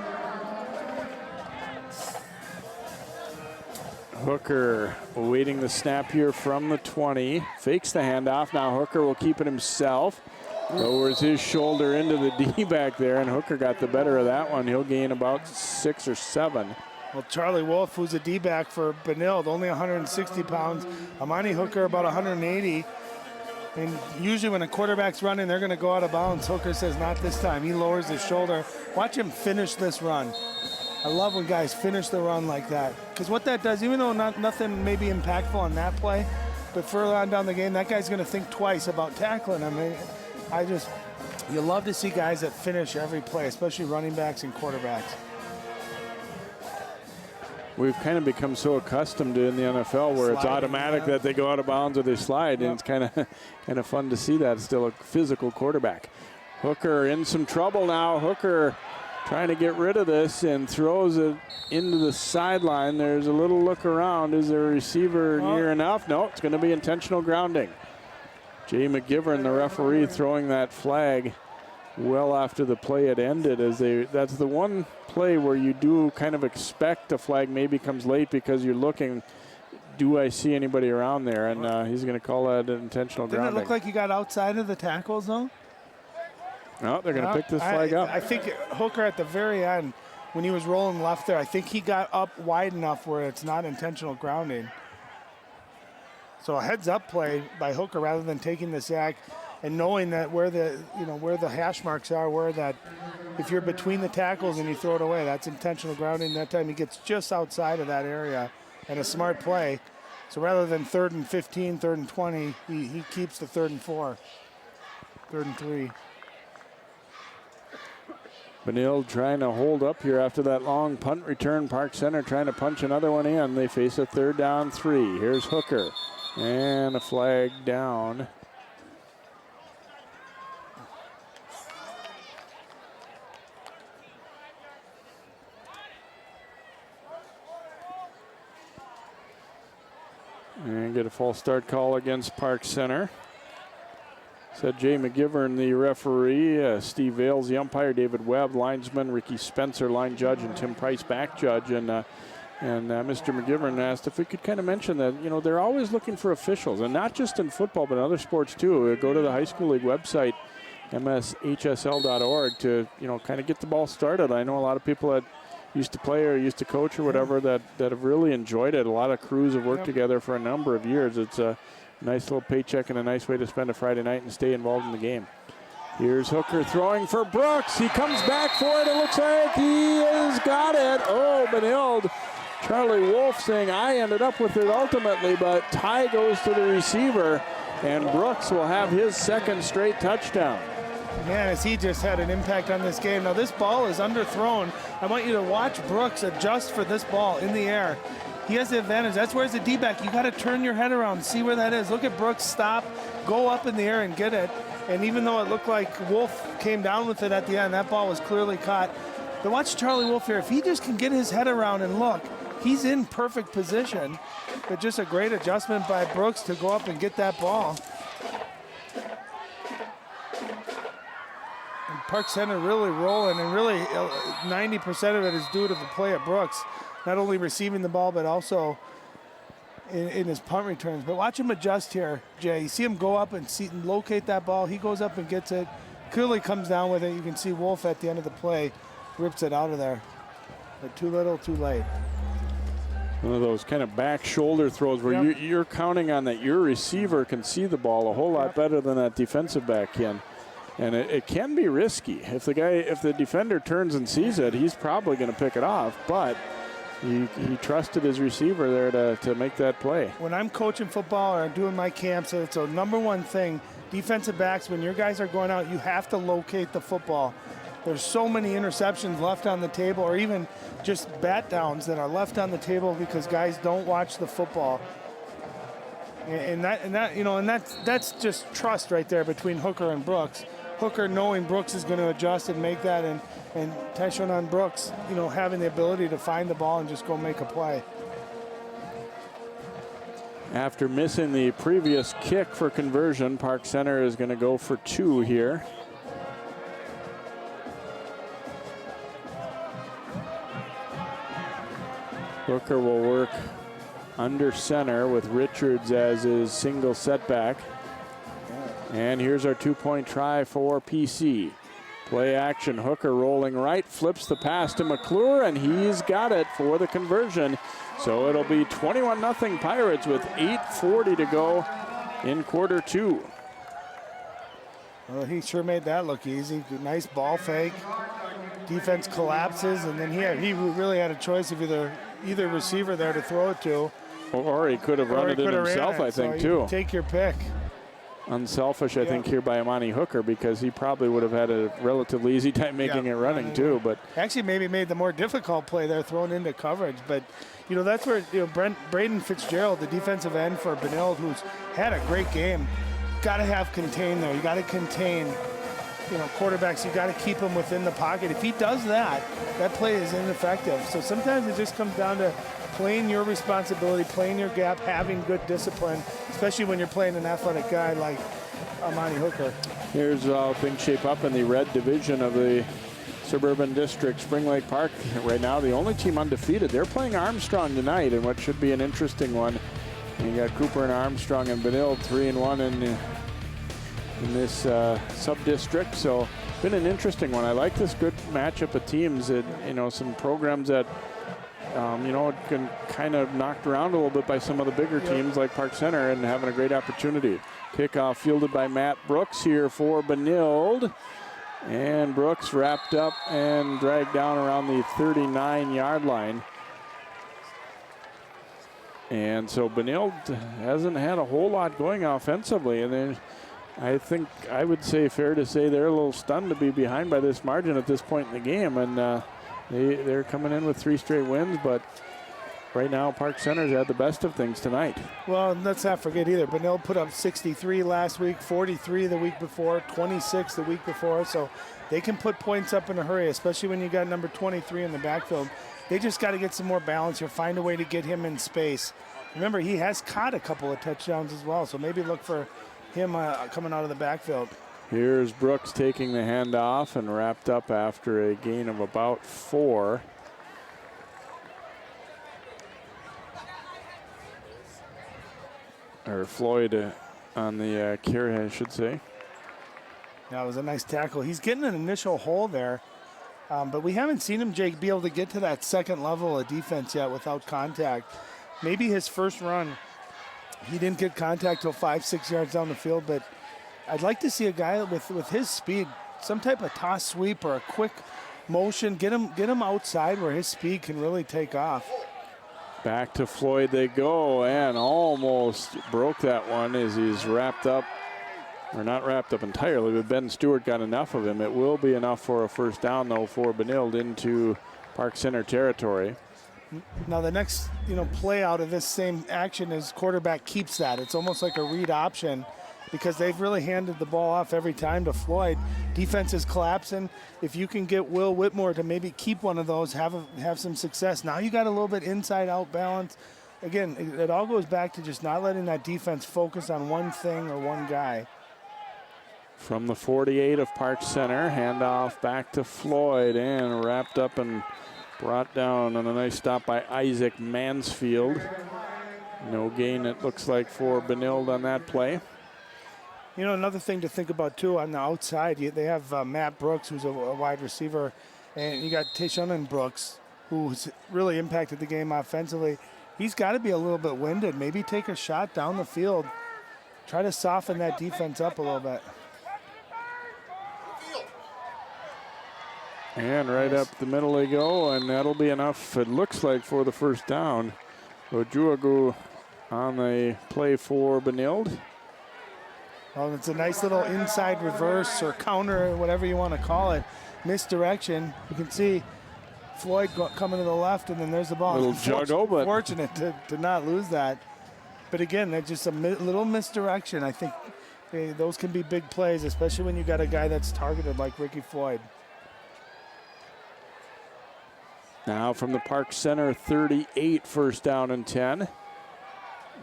Hooker awaiting the snap here from the 20. Fakes the handoff. Now Hooker will keep it himself. Lowers his shoulder into the D back there, and Hooker got the better of that one. He'll gain about 6 or 7. Well, Charlie Wolf, who's a D-back for Benilde, only 160 pounds. Amani Hooker, about 180. And usually when a quarterback's running, they're going to go out of bounds. Hooker says, not this time. He lowers his shoulder. Watch him finish this run. I love when guys finish the run like that. Because what that does, even though nothing may be impactful on that play, but further on down the game, that guy's going to think twice about tackling him. You love to see guys that finish every play, especially running backs and quarterbacks. We've kind of become so accustomed to in the NFL where it's automatic that they go out of bounds or they slide, and it's kind of fun to see that. Still a physical quarterback. Hooker in some trouble now. Hooker trying to get rid of this and throws it into the sideline. There's a little look around. Is there a receiver near enough? No, it's going to be intentional grounding. Jay McGivern, the referee, throwing that flag well after the play had ended. That's the one play where you do kind of expect a flag maybe comes late because you're looking, do I see anybody around there? And he's going to call that an intentional grounding. Didn't it look like you got outside of the tackles, though? No, they're going to pick this flag up. I think Hooker at the very end, when he was rolling left there, I think he got up wide enough where it's not intentional grounding. So a heads-up play by Hooker rather than taking the sack and knowing that where the hash marks are, if you're between the tackles and you throw it away, that's intentional grounding. That time he gets just outside of that area, and a smart play. So rather than 3rd and 15, 3rd and 20, he keeps the 3rd and 4, 3rd and 3. Benilde trying to hold up here after that long punt return. Park Center trying to punch another one in. They face a 3rd down 3. Here's Hooker. And a flag down. And get a false start call against Park Center. Said Jay McGivern, the referee, Steve Vales, the umpire, David Webb, linesman, Ricky Spencer, line judge, and Tim Price, back judge. And Mr. McGivern asked if we could kind of mention that, they're always looking for officials, and not just in football, but in other sports too. Go to the high school league website, mshsl.org, to, kind of get the ball started. I know a lot of people that used to play or used to coach or whatever that have really enjoyed it. A lot of crews have worked together for a number of years. It's a nice little paycheck and a nice way to spend a Friday night and stay involved in the game. Here's Hooker throwing for Brooks. He comes back for it. It looks like he has got it. Oh, Benilde. Charlie Wolf saying, I ended up with it ultimately, but tie goes to the receiver, and Brooks will have his 2nd straight touchdown. Man, as he just had an impact on this game. Now, this ball is underthrown. I want you to watch Brooks adjust for this ball in the air. He has the advantage. That's where, as a D-back, you got to turn your head around, see where that is. Look at Brooks stop, go up in the air and get it. And even though it looked like Wolf came down with it at the end, that ball was clearly caught. But watch Charlie Wolf here. If he just can get his head around and look, he's in perfect position. But just a great adjustment by Brooks to go up and get that ball. And Park Center really rolling, and really 90% of it is due to the play of Brooks. Not only receiving the ball, but also in his punt returns. But watch him adjust here, Jay. You see him go up and locate that ball. He goes up and gets it. Clearly comes down with it. You can see Wolf at the end of the play rips it out of there. But too little, too late. One of those kind of back shoulder throws where you're counting on that your receiver can see the ball a whole lot better than that defensive back can. And it can be risky. If the defender turns and sees it, he's probably going to pick it off. But he trusted his receiver there to make that play. When I'm coaching football or doing my camps, it's a number one thing. Defensive backs, when your guys are going out, you have to locate the football. There's so many interceptions left on the table, or even just bat downs that are left on the table because guys don't watch the football. And that's just trust right there between Hooker and Brooks. Hooker knowing Brooks is going to adjust and make that, and Tyshawn Brooks, having the ability to find the ball and just go make a play. After missing the previous kick for conversion, Park Center is going to go for 2 here. Hooker will work under center with Richards as his single setback. And here's our 2-point try for PC. Play action, Hooker rolling right, flips the pass to McClure, and he's got it for the conversion. So it'll be 21-0 Pirates with 8:40 to go in quarter 2. Well, he sure made that look easy. Nice ball fake. Defense collapses, and then he really had a choice of either receiver there to throw it to. Or he could have run it in himself, I think, too. Take your pick. Unselfish, I think, here by Amani Hooker, because he probably would have had a relatively easy time making it running, too. But actually maybe made the more difficult play there, thrown into coverage. But, that's where Braden Fitzgerald, the defensive end for Benilde, who's had a great game, got to have contain there. You got to contain, quarterbacks. You got to keep them within the pocket. If he does that, that play is ineffective. So sometimes it just comes down to playing your responsibility, playing your gap, having good discipline, especially when you're playing an athletic guy like Amani Hooker. Here's how things shape up in the red division of the Suburban District. Spring Lake Park right now, the only team undefeated. They're playing Armstrong tonight in what should be an interesting one. And you got Cooper and Armstrong and Benilde 3-1 in this sub-district. So been an interesting one. I like this good matchup of teams. Some programs that can kind of knocked around a little bit by some of the bigger teams like Park Center and having a great opportunity. Kickoff fielded by Matt Brooks here for Benilde. And Brooks wrapped up and dragged down around the 39-yard line. And so Benilde hasn't had a whole lot going offensively. And then I think I would say fair to say they're a little stunned to be behind by this margin at this point in the game. And they're coming in with 3 straight wins, but right now Park Center's had the best of things tonight. Well, let's not forget either. Benilde put up 63 last week, 43 the week before, 26 the week before. So they can put points up in a hurry, especially when you got number 23 in the backfield. They just got to get some more balance here, find a way to get him in space. Remember, he has caught a couple of touchdowns as well, so maybe look for him coming out of the backfield. Here's Brooks taking the handoff and wrapped up after a gain of about 4. Or Floyd on the carry, I should say. That was a nice tackle. He's getting an initial hole there, but we haven't seen him, Jake, be able to get to that second level of defense yet without contact. Maybe his first run, he didn't get contact till 5-6 yards down the field, but I'd like to see a guy with his speed, some type of toss sweep or a quick motion, get him outside where his speed can really take off. Back to Floyd they go, and almost broke that one as he's wrapped up, or not wrapped up entirely, but Ben Stewart got enough of him. It will be enough for a first down, though, for Benilde into Park Center territory. Now the next, play out of this same action is quarterback keeps that. It's almost like a read option because they've really handed the ball off every time to Floyd. Defense is collapsing. If you can get Will Whitmore to maybe keep one of those, have some success. Now you got a little bit inside-out balance. Again, it all goes back to just not letting that defense focus on one thing or one guy. From the 48 of Park Center, handoff back to Floyd and wrapped up and brought down on a nice stop by Isaac Mansfield. No gain, it looks like, for Benilde on that play. Another thing to think about, too, on the outside, they have Matt Brooks, who's a wide receiver, and you got Tyshawn Brooks, who's really impacted the game offensively. He's got to be a little bit winded. Maybe take a shot down the field. Try to soften that defense up a little bit. And right up the middle they go, and that'll be enough, it looks like, for the first down. Ojuagu on the play for Benilde. Well, it's a nice little inside reverse or counter, or whatever you want to call it. Misdirection. You can see Floyd coming to the left, and then there's the ball. Little juggle, but fortunate to not lose that. But again, that's just a little misdirection. I think those can be big plays, especially when you got a guy that's targeted like Ricky Floyd. Now from the Park Center 38, first down and 10.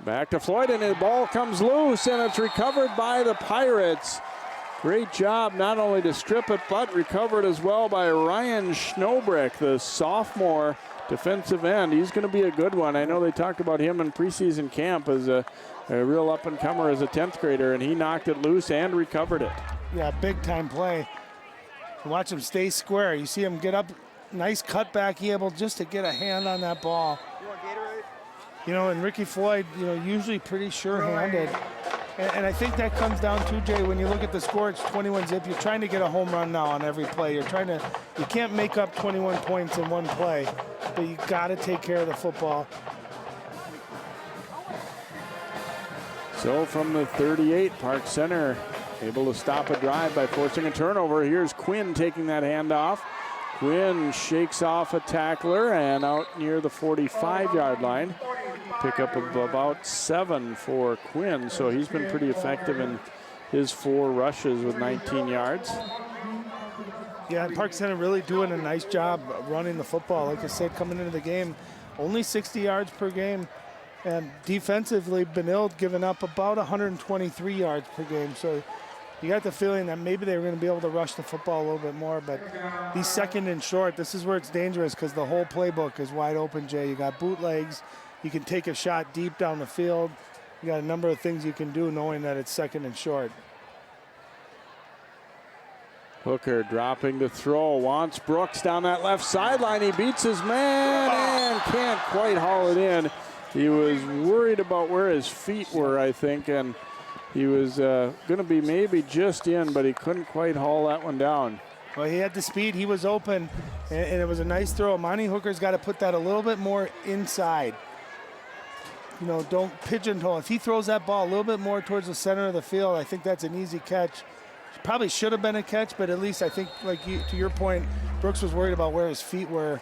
Back to Floyd, and the ball comes loose, and it's recovered by the Pirates. Great job not only to strip it, but recovered as well by Ryan Schnobrick, the sophomore defensive end. He's going to be a good one. I know they talked about him in preseason camp as a real up-and-comer as a 10th grader, and he knocked it loose and recovered it. Yeah, big-time play. Watch him stay square. You see him get up. Nice cutback, he able just to get a hand on that ball. You know, and Ricky Floyd, you know, usually pretty sure-handed. And I think that comes down to, Jay, when you look at the score, it's 21 zip. You're trying to get a home run now on every play. You can't make up 21 points in one play, but you got to take care of the football. So from the 38, Park Center able to stop a drive by forcing a turnover. Here's Quinn taking that handoff. Quinn shakes off a tackler and out near the 45-yard line. Pick up of about 7 for Quinn, so he's been pretty effective in his 4 rushes with 19 yards. Yeah, Park Center really doing a nice job running the football. Like I said, coming into the game, only 60 yards per game. And defensively, Benilde giving up about 123 yards per game. So you got the feeling that maybe they were going to be able to rush the football a little bit more, but these second and short, this is where it's dangerous because the whole playbook is wide open, Jay. You got bootlegs. You can take a shot deep down the field. You got a number of things you can do knowing that it's second and short. Hooker dropping to throw, wants Brooks down that left sideline. He beats his man and can't quite haul it in. He was worried about where his feet were, I think, and he was going to be maybe just in, but he couldn't quite haul that one down. Well, he had the speed. He was open, and it was a nice throw. Monty Hooker's got to put that a little bit more inside. You know, don't pigeonhole. If he throws that ball a little bit more towards the center of the field, I think that's an easy catch. Probably should have been a catch, but at least I think, like to your point, Brooks was worried about where his feet were.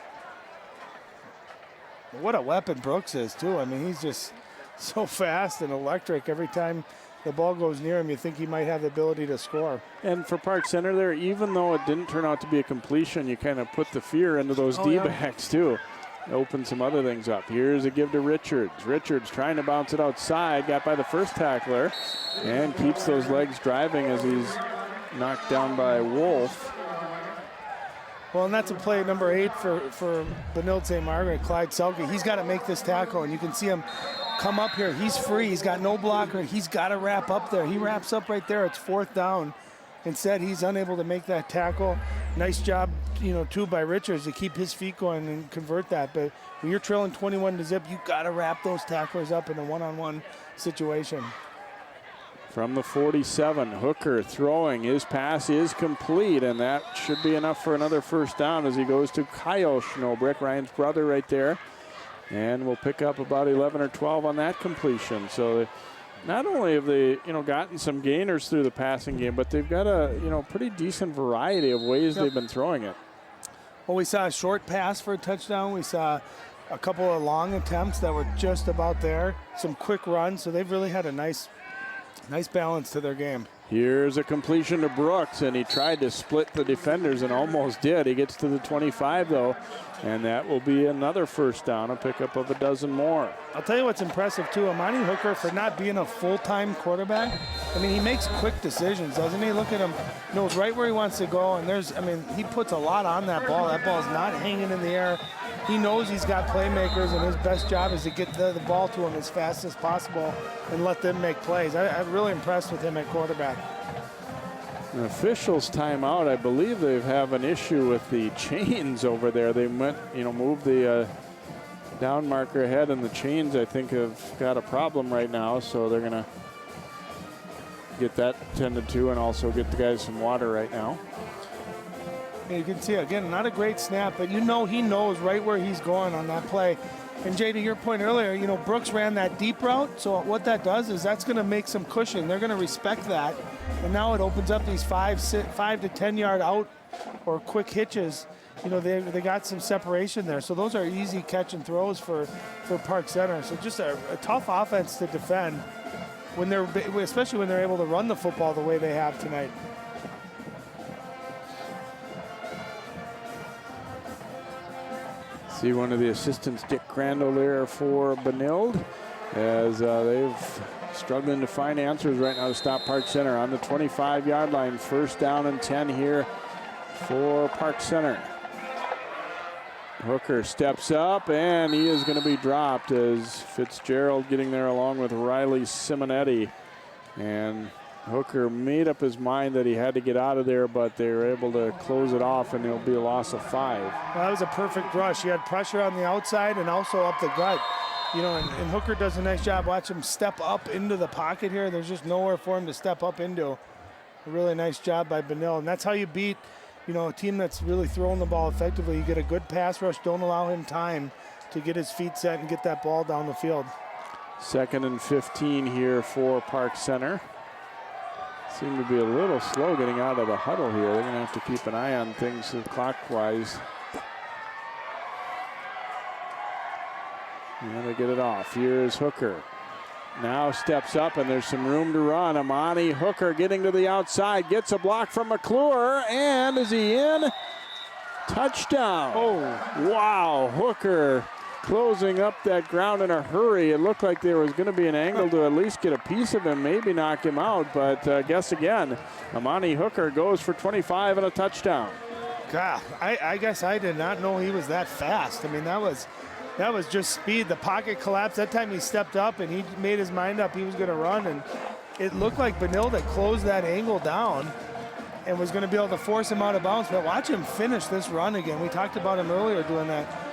What a weapon Brooks is, too. I mean, he's just so fast and electric. Every time the ball goes near him, you think he might have the ability to score. And for Park Center there, even though it didn't turn out to be a completion, you kind of put the fear into those D-backs, too. Open some other things up. Here's a give to Richards. Richards trying to bounce it outside, got by the first tackler, and keeps those legs driving as he's knocked down by Wolf. Well, and that's a play number 8 for Benilde-St. Margaret, Clyde Selke. He's got to make this tackle, and you can see him come up here. He's free. He's got no blocker. He's got to wrap up there. He wraps up right there. It's 4th down. Instead, he's unable to make that tackle. Nice job, you know, too, by Richards to keep his feet going and convert that. But when you're trailing 21 to zip, you got to wrap those tacklers up in a one-on-one situation. From the 47, Hooker throwing. His pass is complete, and that should be enough for another first down as he goes to Kyle Schnobrick, Ryan's brother right there. And we'll pick up about 11 or 12 on that completion. So not only have they, gotten some gainers through the passing game, but they've got a, pretty decent variety of ways they've been throwing it. Well, we saw a short pass for a touchdown. We saw a couple of long attempts that were just about there. Some quick runs. So they've really had a nice balance to their game. Here's a completion to Brooks, and he tried to split the defenders and almost did. He gets to the 25, though, and that will be another first down, a pickup of a dozen more. I'll tell you what's impressive, too. Amani Hooker, for not being a full-time quarterback, I mean, he makes quick decisions, doesn't he? Look at him. Knows right where he wants to go, and he puts a lot on that ball. That ball's not hanging in the air. He knows he's got playmakers, and his best job is to get the ball to him as fast as possible and let them make plays. I'm really impressed with him at quarterback. An officials timeout. I believe they have an issue with the chains over there. They moved the down marker ahead, and the chains, I think, have got a problem right now, so they're going to get that tended to and also get the guys some water right now. You can see, again, not a great snap, but you know he knows right where he's going on that play. And Jay, to your point earlier, you know, Brooks ran that deep route, so what that does is that's going to make some cushion. They're going to respect that, and now it opens up these 5 to 10 yard out or quick hitches. You know, they got some separation there, so those are easy catch and throws for Park Center. So just a tough offense to defend when especially when they're able to run the football the way they have tonight. See one of the assistants, Dick Crandall, there for Benilde, as they've struggling to find answers right now to stop Park Center on the 25-yard line. First down and 10 here for Park Center. Hooker steps up, and he is going to be dropped as Fitzgerald getting there along with Riley Simonetti. And Hooker made up his mind that he had to get out of there, but they were able to close it off, and it'll be a loss of 5. Well, that was a perfect rush. You had pressure on the outside and also up the gut. You know, and Hooker does a nice job. Watch him step up into the pocket here. There's just nowhere for him to step up into. A really nice job by Benilde. And that's how you beat, you know, a team that's really throwing the ball effectively. You get a good pass rush. Don't allow him time to get his feet set and get that ball down the field. 2nd and 15 here for Park Center. Seem to be a little slow getting out of the huddle here. They're going to have to keep an eye on things clockwise. And they get it off. Here's Hooker. Now steps up, and there's some room to run. Amani Hooker getting to the outside. Gets a block from McClure, and is he in? Touchdown. Oh, wow. Hooker closing up that ground in a hurry. It looked like there was going to be an angle to at least get a piece of him, maybe knock him out, but guess again. Amani Hooker goes for 25 and a touchdown. God, I guess I did not know he was that fast. I mean, that was just speed. The pocket collapsed. That time he stepped up and he made his mind up he was going to run, and it looked like Benilde had closed that angle down and was going to be able to force him out of bounds. But watch him finish this run again. We talked about him earlier doing that.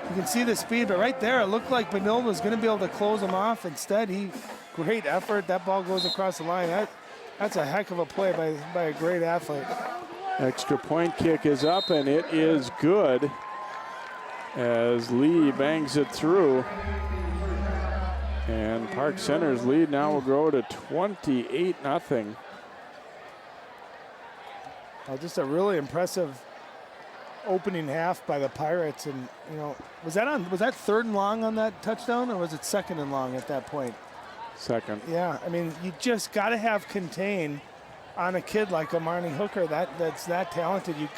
You can see the speed, but right there, it looked like Benilde was going to be able to close him off. Instead, great effort. That ball goes across the line. That's a heck of a play by a great athlete. Extra point kick is up, and it is good as Lee bangs it through. And Park Center's lead now will grow to 28-0. Just a really impressive opening half by the Pirates, and you know, was that 3rd and long on that touchdown, or was it 2nd and long at that point? 2nd. Yeah, I mean, you just got to have contain on a kid like Amani Hooker that's that talented. You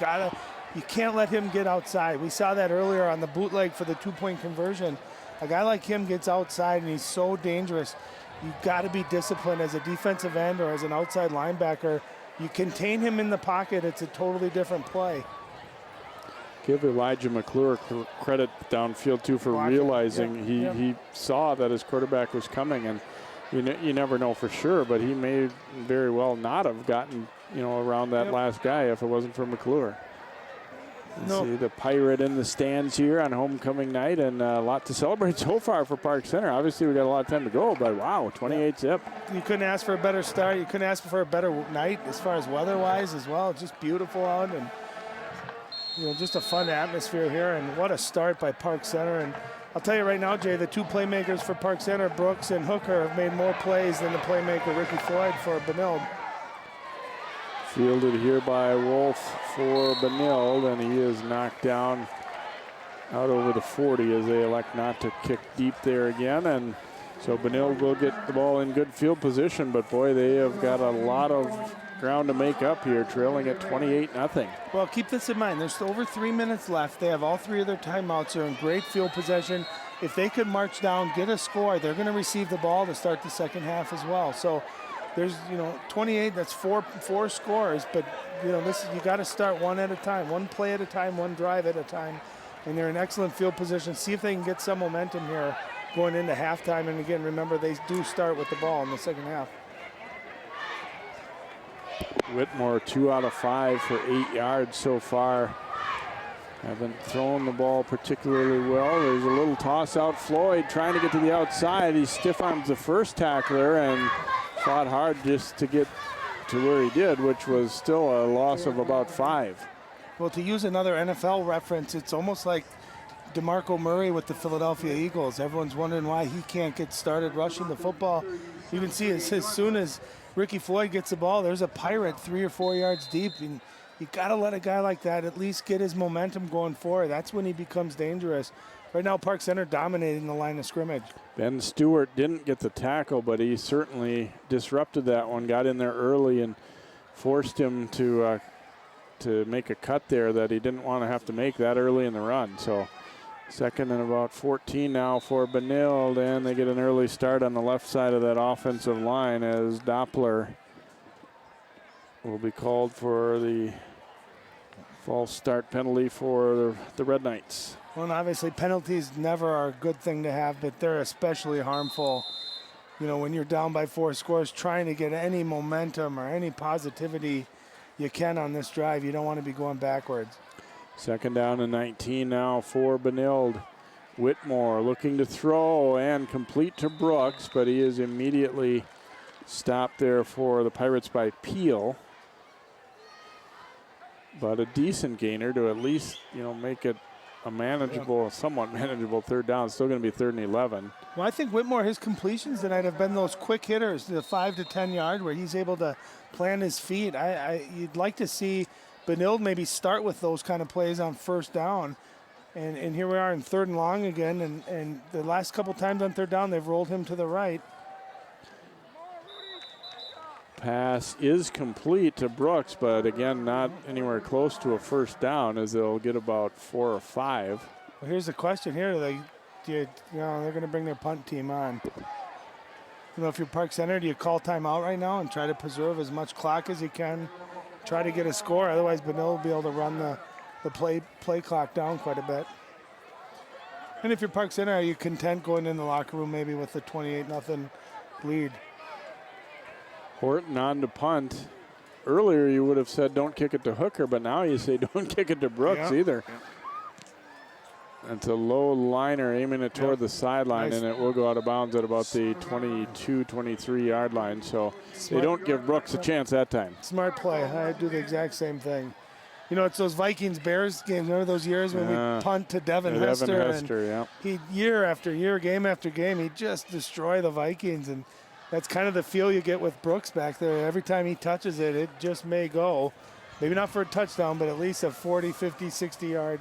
can't let him get outside. We saw that earlier on the bootleg for the 2-point conversion. A guy like him gets outside and he's so dangerous. You got to be disciplined as a defensive end or as an outside linebacker. You contain him in the pocket, it's a totally different play. Give Elijah McClure credit downfield too for realizing he saw that his quarterback was coming, and you never know for sure, but he may very well not have gotten around that last guy if it wasn't for McClure. See the Pirate in the stands here on homecoming night, and a lot to celebrate so far for Park Center. Obviously, we got a lot of time to go, but wow, 28-zip. You couldn't ask for a better start. You couldn't ask for a better night as far as weather-wise as well. It's just beautiful out, and just a fun atmosphere here, and what a start by Park Center. And I'll tell you right now, Jay, the two playmakers for Park Center, Brooks and Hooker, have made more plays than the playmaker Ricky Floyd for Benilde. Fielded here by Wolf for Benilde, and he is knocked down out over the 40 as they elect not to kick deep there again. And so Benilde will get the ball in good field position, but boy, they have got a lot of ground to make up here, trailing at 28-0. Well, keep this in mind. There's over 3 minutes left. They have all 3 of their timeouts. They're in great field possession. If they could march down, get a score, they're going to receive the ball to start the second half as well. So there's 28. That's four scores. But this you got to start one at a time, one play at a time, one drive at a time. And they're in excellent field position. See if they can get some momentum here going into halftime. And again, remember they do start with the ball in the second half. Whitmore 2 out of 5 for 8 yards so far. Haven't thrown the ball particularly well. There's a little toss out. Floyd trying to get to the outside. He stiff arms the first tackler and fought hard just to get to where he did, which was still a loss of about 5. Well, to use another NFL reference, it's almost like DeMarco Murray with the Philadelphia Eagles. Everyone's wondering why he can't get started rushing the football. You can see as soon as Ricky Floyd gets the ball, there's a Pirate 3 or 4 yards deep. And you got to let a guy like that at least get his momentum going forward. That's when he becomes dangerous. Right now, Park Center dominating the line of scrimmage. Ben Stewart didn't get the tackle, but he certainly disrupted that one, got in there early and forced him to make a cut there that he didn't want to have to make that early in the run. So second and about 14 now for Benilde, and they get an early start on the left side of that offensive line as Doppler will be called for the false start penalty for the Red Knights. Well, and obviously penalties never are a good thing to have, but they're especially harmful. You know, when you're down by 4 scores, trying to get any momentum or any positivity you can on this drive. You don't want to be going backwards. Second down and 19 now for Benilde. Whitmore looking to throw and complete to Brooks, but he is immediately stopped there for the Pirates by Peel. But a decent gainer to at least, make it a manageable, somewhat manageable third down. Still going to be 3rd and 11. Well, I think Whitmore, his completions tonight have been those quick hitters, the 5 to 10 yard, where he's able to plant his feet. You'd like to see Benilde maybe start with those kind of plays on first down. And here we are in 3rd and long again. And the last couple times on 3rd down, they've rolled him to the right. Pass is complete to Brooks, but again, not anywhere close to a first down, as they'll get about 4 or 5. Well, here's the question here. They're going to bring their punt team on. If you're Park Center, do you call timeout right now and try to preserve as much clock as you can, try to get a score? Otherwise, Benilde will be able to run the play clock down quite a bit. And if you're Park Center, are you content going in the locker room maybe with the 28-0 lead? Horton on to punt. Earlier you would have said don't kick it to Hooker, but now you say don't kick it to Brooks either. It's a low liner aiming it toward the sideline, and it will go out of bounds at about the 22, 23-yard line. So they don't give Brooks a chance that time. Smart play. I do the exact same thing. It's those Vikings-Bears games. Remember those years when we punt to Devin Hester? He, year after year, game after game, he'd just destroy the Vikings. And that's kind of the feel you get with Brooks back there. Every time he touches it, it just may go. Maybe not for a touchdown, but at least a 40, 50, 60-yard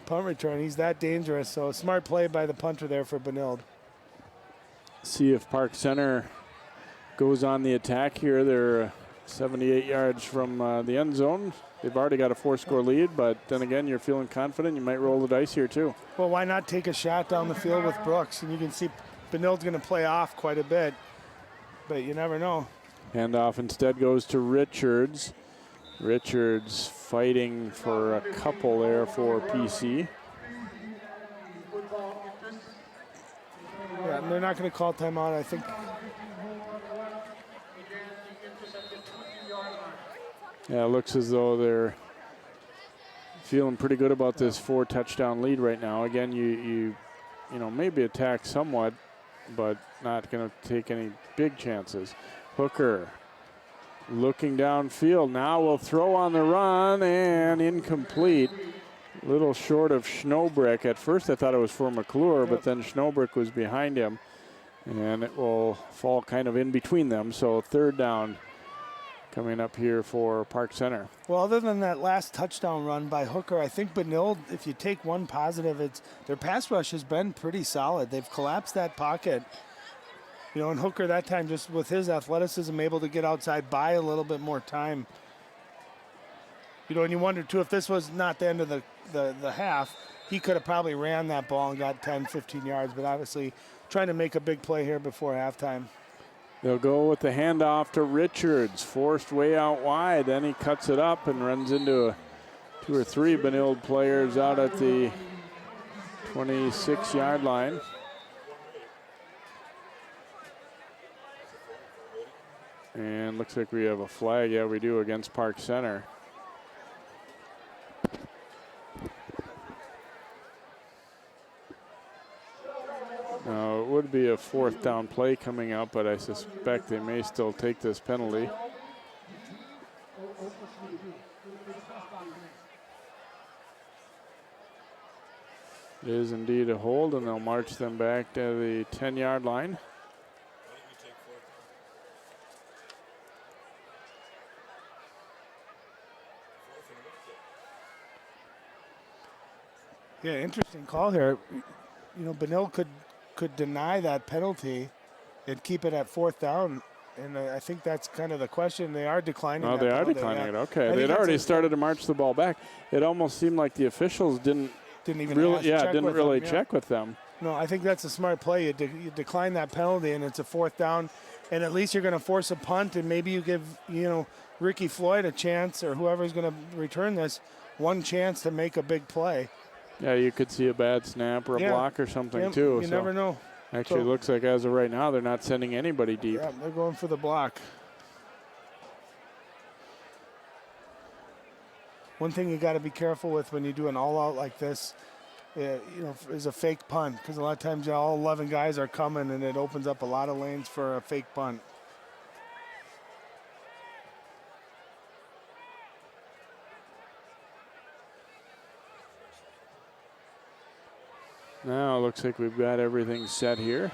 punt return. He's that dangerous. So a smart play by the punter there for Benilde. See if Park Center goes on the attack here. They're 78 yards from the end zone. They've already got a 4-score lead, but then again, you're feeling confident. You might roll the dice here too. Well, why not take a shot down the field with Brooks? And you can see Benilde's going to play off quite a bit, but you never know. Handoff instead goes to Richards. Richards fighting for a couple there for PC. Yeah, and they're not going to call timeout, I think. Yeah, it looks as though they're feeling pretty good about this 4-touchdown lead right now. Again, you maybe attack somewhat, but not going to take any big chances. Hooker looking downfield. Now will throw on the run and incomplete. A little short of Schnobrick. At first I thought it was for McClure, but then Schnobrick was behind him, and it will fall kind of in between them. So 3rd down coming up here for Park Center. Well, other than that last touchdown run by Hooker, I think Benilde, if you take one positive, it's their pass rush has been pretty solid. They've collapsed that pocket. And Hooker that time, just with his athleticism, able to get outside, buy a little bit more time. And you wonder, too, if this was not the end of the half, he could have probably ran that ball and got 10, 15 yards, but obviously trying to make a big play here before halftime. They'll go with the handoff to Richards, forced way out wide. Then he cuts it up and runs into 2 or 3 Benilde players out at the 26-yard line. And looks like we have a flag. Yeah, we do, against Park Center. Now, it would be a 4th down play coming up, but I suspect they may still take this penalty. It is indeed a hold, and they'll march them back to the 10-yard line. Yeah, interesting call here. You know, Benilde could deny that penalty and keep it at 4th down. And I think that's kind of the question. They are declining. Oh, they are declining it. Okay, they'd already started to march the ball back. It almost seemed like the officials didn't even really check with them. No, I think that's a smart play. You decline that penalty, and it's a 4th down, and at least you're going to force a punt, and maybe you give Ricky Floyd a chance, or whoever's going to return this, one chance to make a big play. Yeah, you could see a bad snap or a block or something too. You never know. Actually, it looks like as of right now, they're not sending anybody deep. Yeah, they're going for the block. One thing you got to be careful with when you do an all-out like this, is a fake punt, because a lot of times all 11 guys are coming, and it opens up a lot of lanes for a fake punt. Now it looks like we've got everything set here.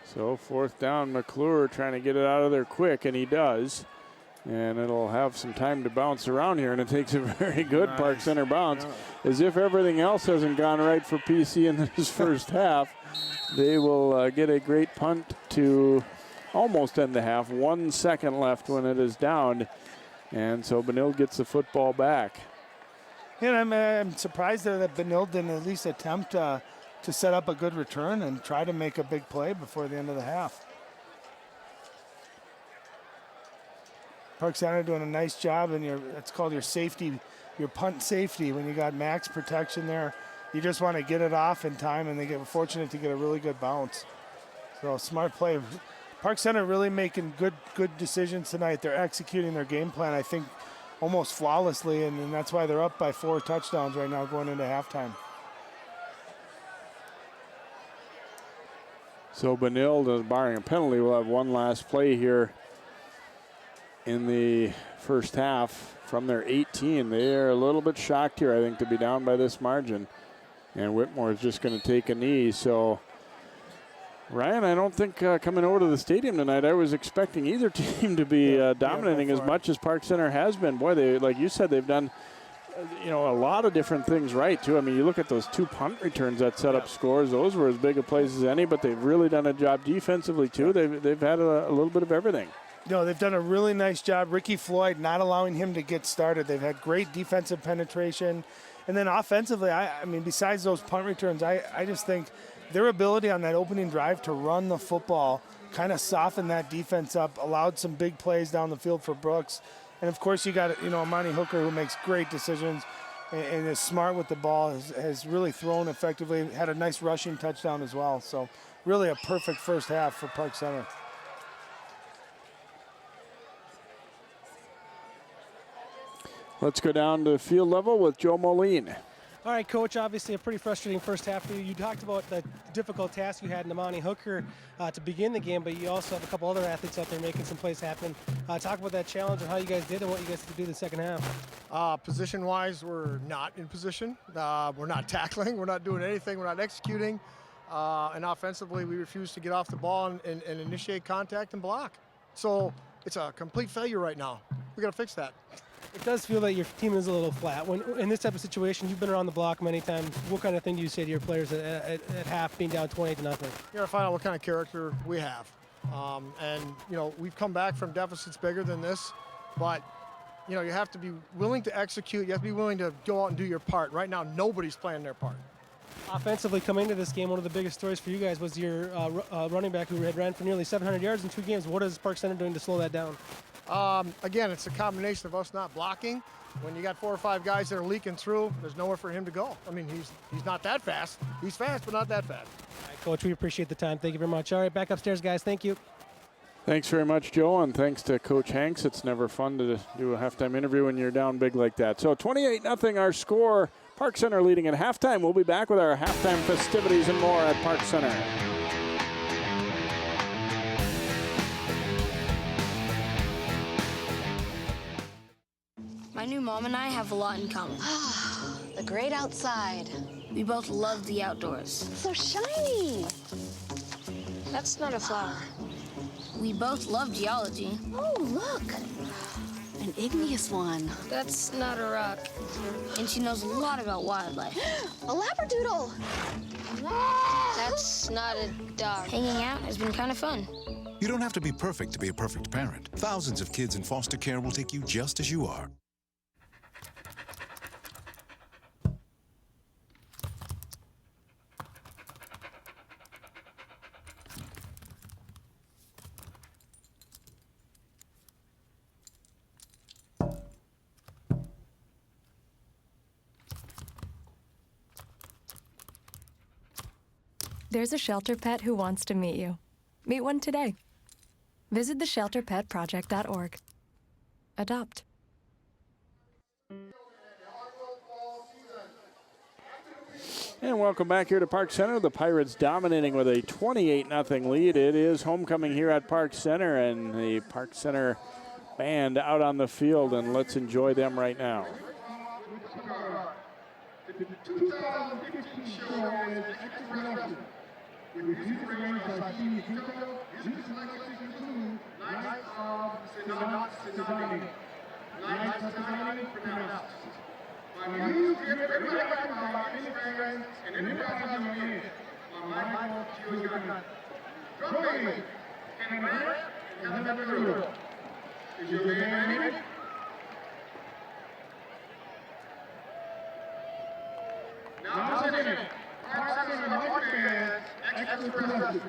So 4th down, McClure trying to get it out of there quick, and he does. And it'll have some time to bounce around here, and it takes a very good Park Center bounce. Yeah. As if everything else hasn't gone right for PC in this first half, they will get a great punt to almost end the half. 1 second left when it is down, and so Benilde gets the football back. Yeah, I'm surprised that Benilde didn't at least attempt to set up a good return and try to make a big play before the end of the half. Park Center doing a nice job, and it's called your safety, your punt safety. When you got max protection there, you just want to get it off in time, and they get fortunate to get a really good bounce. So smart play. Park Center really making good decisions tonight. They're executing their game plan, I think, almost flawlessly, and that's why they're up by 4 touchdowns right now going into halftime. So Benilde, barring a penalty, will have one last play here in the first half from their 18. They are a little bit shocked here, I think, to be down by this margin. And Whitmore is just going to take a knee. So, Ryan, I don't think coming over to the stadium tonight, I was expecting either team to be dominating as much as Park Center has been. Boy, they, like you said, they've done a lot of different things right, too. I mean, you look at those 2 punt returns that set up scores. Those were as big a plays as any, but they've really done a job defensively, too. They've had a little bit of everything. No, they've done a really nice job. Ricky Floyd not allowing him to get started. They've had great defensive penetration. And then offensively, I mean, besides those punt returns, I just think their ability on that opening drive to run the football kind of softened that defense up, allowed some big plays down the field for Brooks. And, of course, you got, Amani Hooker, who makes great decisions and is smart with the ball, has really thrown effectively, had a nice rushing touchdown as well. So really a perfect first half for Park Center. Let's go down to field level with Joe Moline. All right, Coach, obviously a pretty frustrating first half for you. You talked about the difficult task you had in Amani Hooker to begin the game, but you also have a couple other athletes out there making some plays happen. Talk about that challenge and how you guys did and what you guys had to do in the second half. Position-wise, we're not in position. We're not tackling. We're not doing anything. We're not executing. And offensively, we refuse to get off the ball and initiate contact and block. So it's a complete failure right now. We got to fix that. It does feel that your team is a little flat. When in this type of situation, you've been around the block many times. What kind of thing do you say to your players at half, being down 20-0? You got to find out what kind of character we have. We've come back from deficits bigger than this, but you have to be willing to execute. You have to be willing to go out and do your part. Right now, nobody's playing their part. Offensively, coming into this game, one of the biggest stories for you guys was your running back who had ran for nearly 700 yards in 2 games. What is Park Center doing to slow that down? Again, it's a combination of us not blocking. When you got 4 or 5 guys that are leaking through, there's nowhere for him to go. I mean, he's not that fast. He's fast, but not that fast. All right, Coach, we appreciate the time. Thank you very much. All right, back upstairs, guys. Thank you. Thanks very much, Joe, and thanks to Coach Hanks. It's never fun to do a halftime interview when you're down big like that. So 28-0 our score. Park Center leading at halftime. We'll be back with our halftime festivities and more at Park Center. My new mom and I have a lot in common. The great outside. We both love the outdoors. So shiny. That's not a flower. We both love geology. Oh, look. An igneous one. That's not a rock. And she knows a lot about wildlife. A labradoodle. That's not a dog. Hanging out has been kind of fun. You don't have to be perfect to be a perfect parent. Thousands of kids in foster care will take you just as you are. There's a shelter pet who wants to meet you. Meet one today. Visit theshelterpetproject.org. Adopt. And welcome back here to Park Center. The Pirates dominating with a 28-0 lead. It is homecoming here at Park Center, and the Park Center band out on the field, and let's enjoy them right now. The 2015 show is extra production. With music arranged by Steve Zuko, music selections include Nights of Tsunami. Nights of Tsunami pronounced. My news give every record on my Instagram and every record on your name. On my Michael Giuliani. Drum baby. Can I rap? And have a noodle. Is your man ready? Now presenting Park Center March Band's extra production.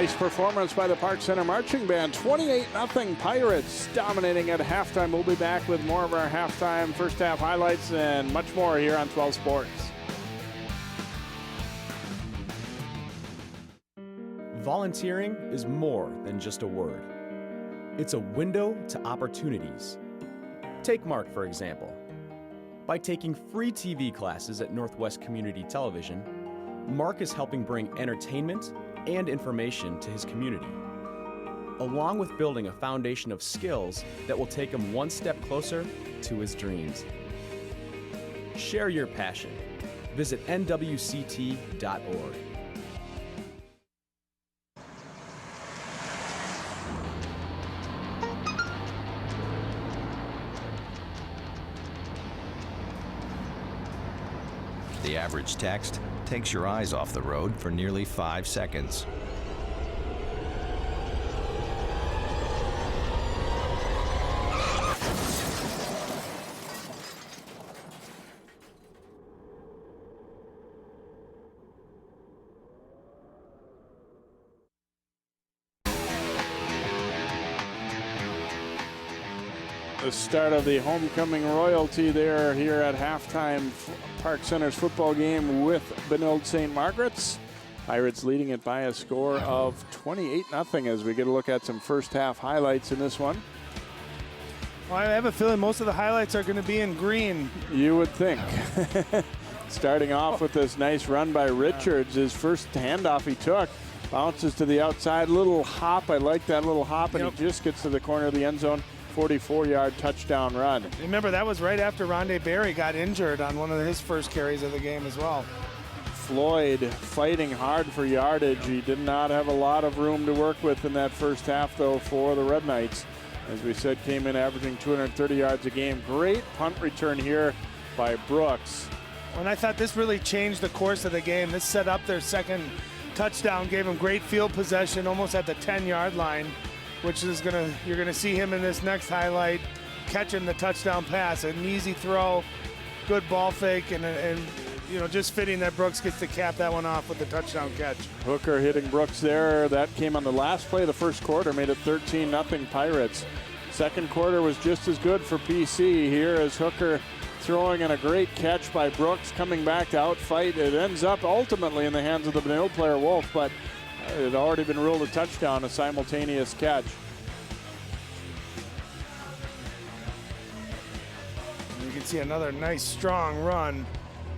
Nice performance by the Park Center Marching Band. 28-0 Pirates dominating at halftime. We'll be back with more of our halftime, first half highlights and much more here on 12 Sports. Volunteering is more than just a word. It's a window to opportunities. Take Mark, for example. By taking free TV classes at Northwest Community Television, Mark is helping bring entertainment and information to his community, along with building a foundation of skills that will take him one step closer to his dreams. Share your passion. Visit nwct.org. The average text takes your eyes off the road for nearly 5 seconds. The start of the homecoming royalty there here at halftime. Park Center's football game with Benilde-St. Margaret's. Pirates leading it by a score of 28-0 as we get a look at some first half highlights in this one. Well, I have a feeling most of the highlights are going to be in green. You would think. Starting off with this nice run by Richards. His first handoff he took. Bounces to the outside. Little hop. I like that little hop. And he just gets to the corner of the end zone. 44-yard touchdown run. Remember, that was right after Rondé Barry got injured on one of his first carries of the game as well. Floyd fighting hard for yardage. He did not have a lot of room to work with in that first half, though, for the Red Knights. As we said, came in averaging 230 yards a game. Great punt return here by Brooks. And I thought this really changed the course of the game. This set up their second touchdown, gave them great field possession, almost at the 10-yard line, which is you're gonna see him in this next highlight, catching the touchdown pass. An easy throw, good ball fake, and you know, just fitting that Brooks gets to cap that one off with the touchdown catch. Hooker hitting Brooks there. That came on the last play of the first quarter, made it 13-0 Pirates. Second quarter was just as good for PC here as Hooker throwing in a great catch by Brooks, coming back to outfight. It ends up ultimately in the hands of the Benilde player Wolf, but it had already been ruled a touchdown, a simultaneous catch. You can see another nice strong run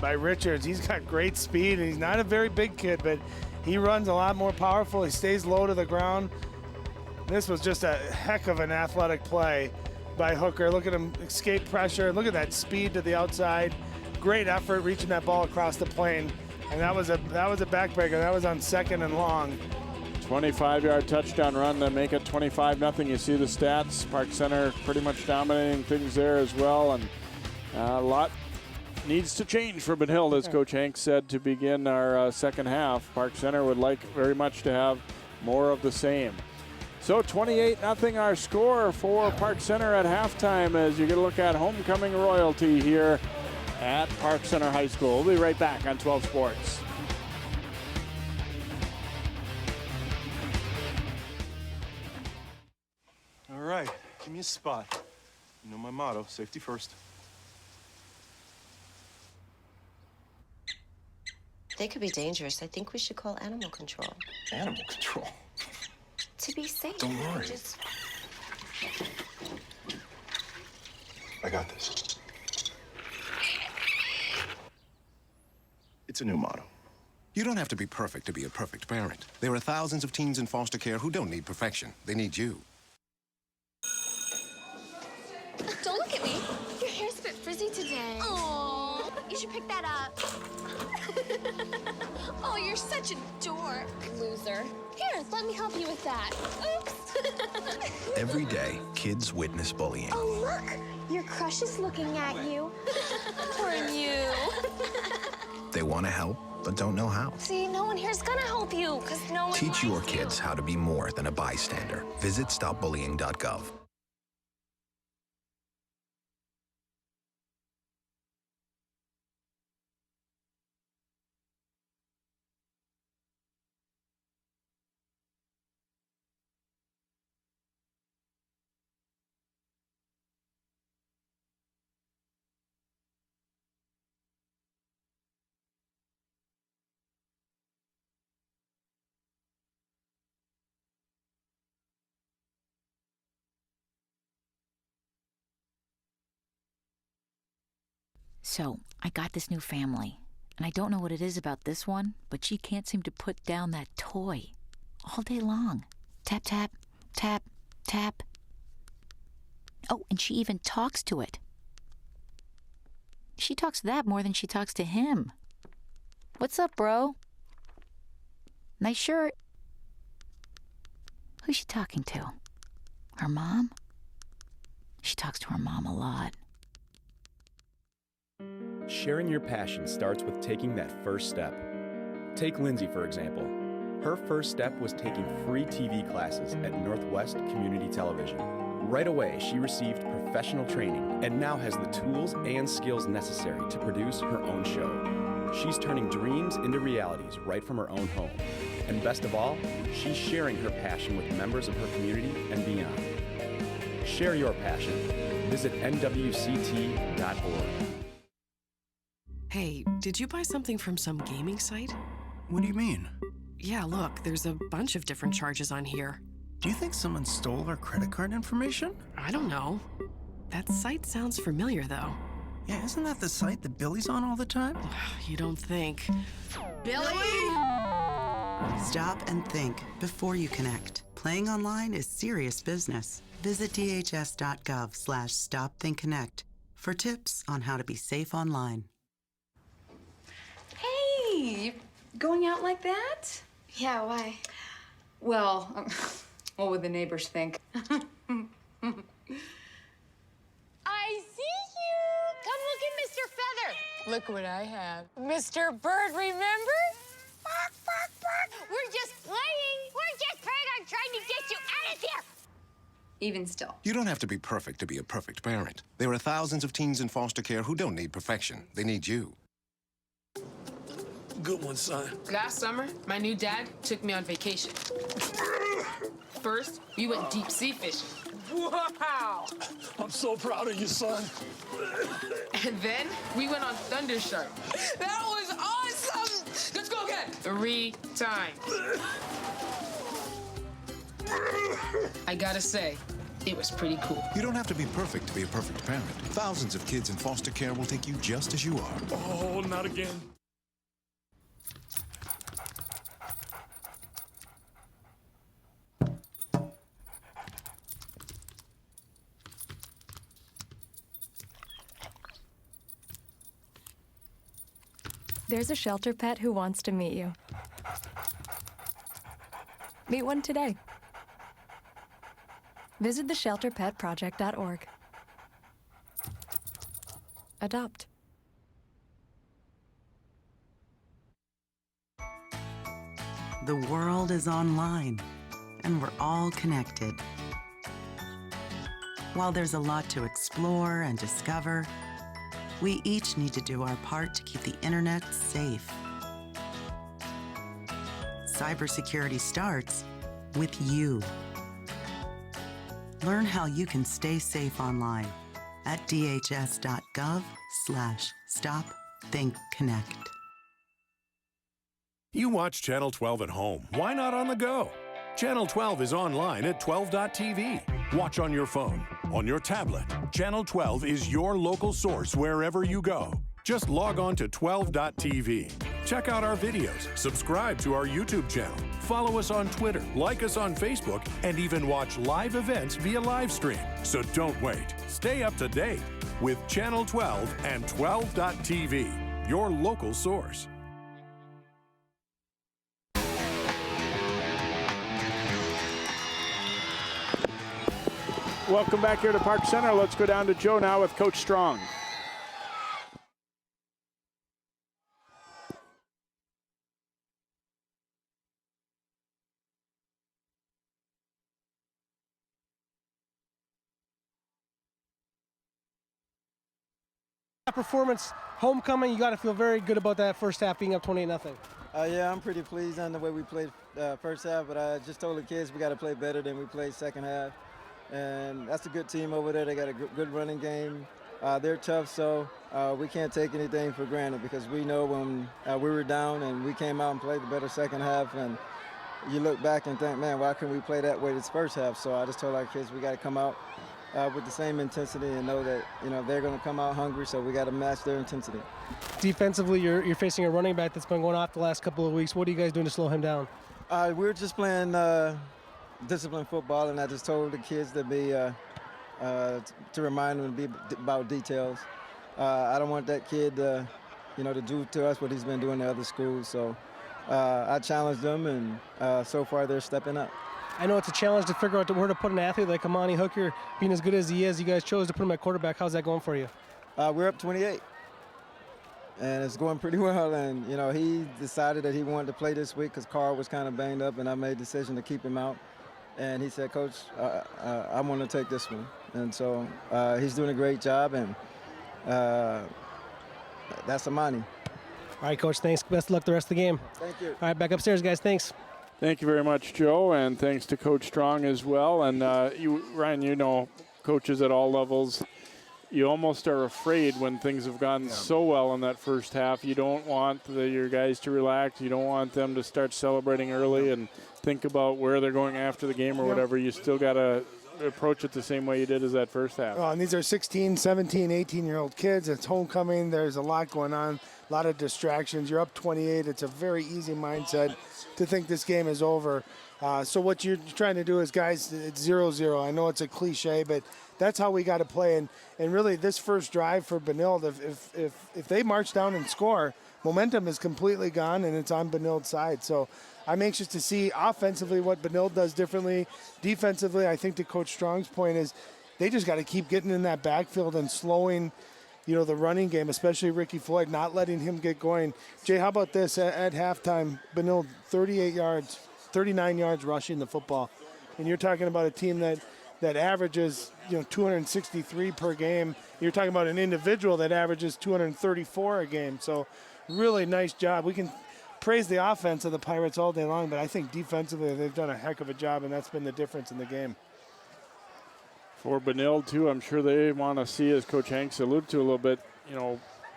by Richards. He's got great speed, and he's not a very big kid, but he runs a lot more powerful. He stays low to the ground. This was just a heck of an athletic play by Hooker. Look at him escape pressure. Look at that speed to the outside. Great effort reaching that ball across the plane. And that was a backbreaker. That was on second and long. 25-yard touchdown run to make it 25-0. You see the stats. Park Center pretty much dominating things there as well. And a lot needs to change for Benilde, as Coach Hank said to begin our second half. Park Center would like very much to have more of the same. So 28-0 our score for Park Center at halftime as you get a look at homecoming royalty here at Park Center High School. We'll be right back on 12 Sports. All right, give me a spot. You know my motto, safety first. They could be dangerous. I think we should call animal control. Animal control? To be safe. Don't worry. I got this. It's a new motto. You don't have to be perfect to be a perfect parent. There are thousands of teens in foster care who don't need perfection. They need you. Don't look at me. Your hair's a bit frizzy today. Oh, you should pick that up. Oh, you're such a dork, loser. Here, let me help you with that. Oops. Every day, kids witness bullying. Oh, look. Your crush is looking at you. Poor you. They want to help, but don't know how. See, no one here's gonna help you, because no one Teach your likes you. kids how to be more than a bystander. Visit stopbullying.gov. So, I got this new family, and I don't know what it is about this one, but she can't seem to put down that toy all day long. Tap, tap, tap, tap. Oh, and she even talks to it. She talks to that more than she talks to him. What's up, bro? Nice shirt. Who's she talking to? Her mom? She talks to her mom a lot. Sharing your passion starts with taking that first step. Take Lindsay, for example. Her first step was taking free TV classes at Northwest Community Television. Right away, she received professional training and now has the tools and skills necessary to produce her own show. She's turning dreams into realities right from her own home. And best of all, she's sharing her passion with members of her community and beyond. Share your passion. Visit nwct.org. Hey, did you buy something from some gaming site? What do you mean? Yeah, look, there's a bunch of different charges on here. Do you think someone stole our credit card information? I don't know. That site sounds familiar, though. Yeah, isn't that the site that Billy's on all the time? You don't think. Billy! Stop and think before you connect. Playing online is serious business. Visit dhs.gov/stopthinkconnect for tips on how to be safe online. Hey, going out like that? Yeah, why? Well, what would the neighbors think? I see you! Come look at Mr. Feather. Look what I have. Mr. Bird, remember? Bark, bark, bark. We're just playing. We're just playing on trying to get you out of here. Even still. You don't have to be perfect to be a perfect parent. There are thousands of teens in foster care who don't need perfection. They need you. Good one, son. Last summer, my new dad took me on vacation. First, we went deep sea fishing. Wow! I'm so proud of you, son. And then we went on Thunder Shark. That was awesome! Let's go again. 3 times. I gotta say, it was pretty cool. You don't have to be perfect to be a perfect parent. Thousands of kids in foster care will take you just as you are. Oh, not again. There's a shelter pet who wants to meet you. Meet one today. Visit theshelterpetproject.org. Adopt. The world is online, and we're all connected. While there's a lot to explore and discover, we each need to do our part to keep the internet safe. Cybersecurity starts with you. Learn how you can stay safe online at dhs.gov/stopthinkconnect. You watch Channel 12 at home. Why not on the go? Channel 12 is online at 12.tv. Watch on your phone, on your tablet. Channel 12 is your local source wherever you go. Just log on to 12.tv. Check out our videos, subscribe to our YouTube channel, follow us on Twitter, like us on Facebook, and even watch live events via live stream. So don't wait. Stay up to date with Channel 12 and 12.tv, your local source. Welcome back here to Park Center. Let's go down to Joe now with Coach Strong. That performance, homecoming, you got to feel very good about that first half being up 28-0. Yeah, I'm pretty pleased on the way we played first half, but I just told the kids we got to play better than we played second half. And that's a good team over there. They got a good running game. They're tough, so we can't take anything for granted because we know when we were down and we came out and played the better second half, and you look back and think, man, why couldn't we play that way this first half? So I just told our kids we got to come out with the same intensity and know that, they're going to come out hungry, so we got to match their intensity. Defensively, you're facing a running back that's been going off the last couple of weeks. What are you guys doing to slow him down? We're just playing disciplined football, and I just told the kids to be to remind them to be about details. I don't want that kid to do to us what he's been doing to other schools. So I challenged them, and so far they're stepping up. I know it's a challenge to figure out where to put an athlete like Amani Hooker, being as good as he is. You guys chose to put him at quarterback. How's that going for you? We're up 28, and it's going pretty well. And, he decided that he wanted to play this week because Carl was kind of banged up, and I made the decision to keep him out. And he said, Coach, I want to take this one. And so he's doing a great job, and that's Amani. All right, Coach, thanks. Best of luck the rest of the game. Thank you. All right, back upstairs, guys. Thanks. Thank you very much, Joe, and thanks to Coach Strong as well. And Ryan, coaches at all levels, you almost are afraid when things have gone so well in that first half. You don't want your guys to relax. You don't want them to start celebrating early and think about where they're going after the game or whatever. You still got to approach it the same way you did as that first half. Oh, and these are 16, 17, 18-year-old kids. It's homecoming. There's a lot going on, a lot of distractions. You're up 28. It's a very easy mindset to think this game is over. So what you're trying to do is, guys, it's 0-0. I know it's a cliche, but that's how we got to play. And really, this first drive for Benilde, if they march down and score, momentum is completely gone, and it's on Benilde's side. So I'm anxious to see offensively what Benilde does differently. Defensively, I think to Coach Strong's point is they just got to keep getting in that backfield and slowing, the running game, especially Ricky Floyd, not letting him get going. Jay, how about this? At halftime, Benilde 39 yards rushing the football. And you're talking about a team that averages, 263 per game. You're talking about an individual that averages 234 a game. So really nice job. We can praise the offense of the Pirates all day long, but I think defensively they've done a heck of a job, and that's been the difference in the game. For Benilde, too, I'm sure they want to see, as Coach Hanks alluded to a little bit,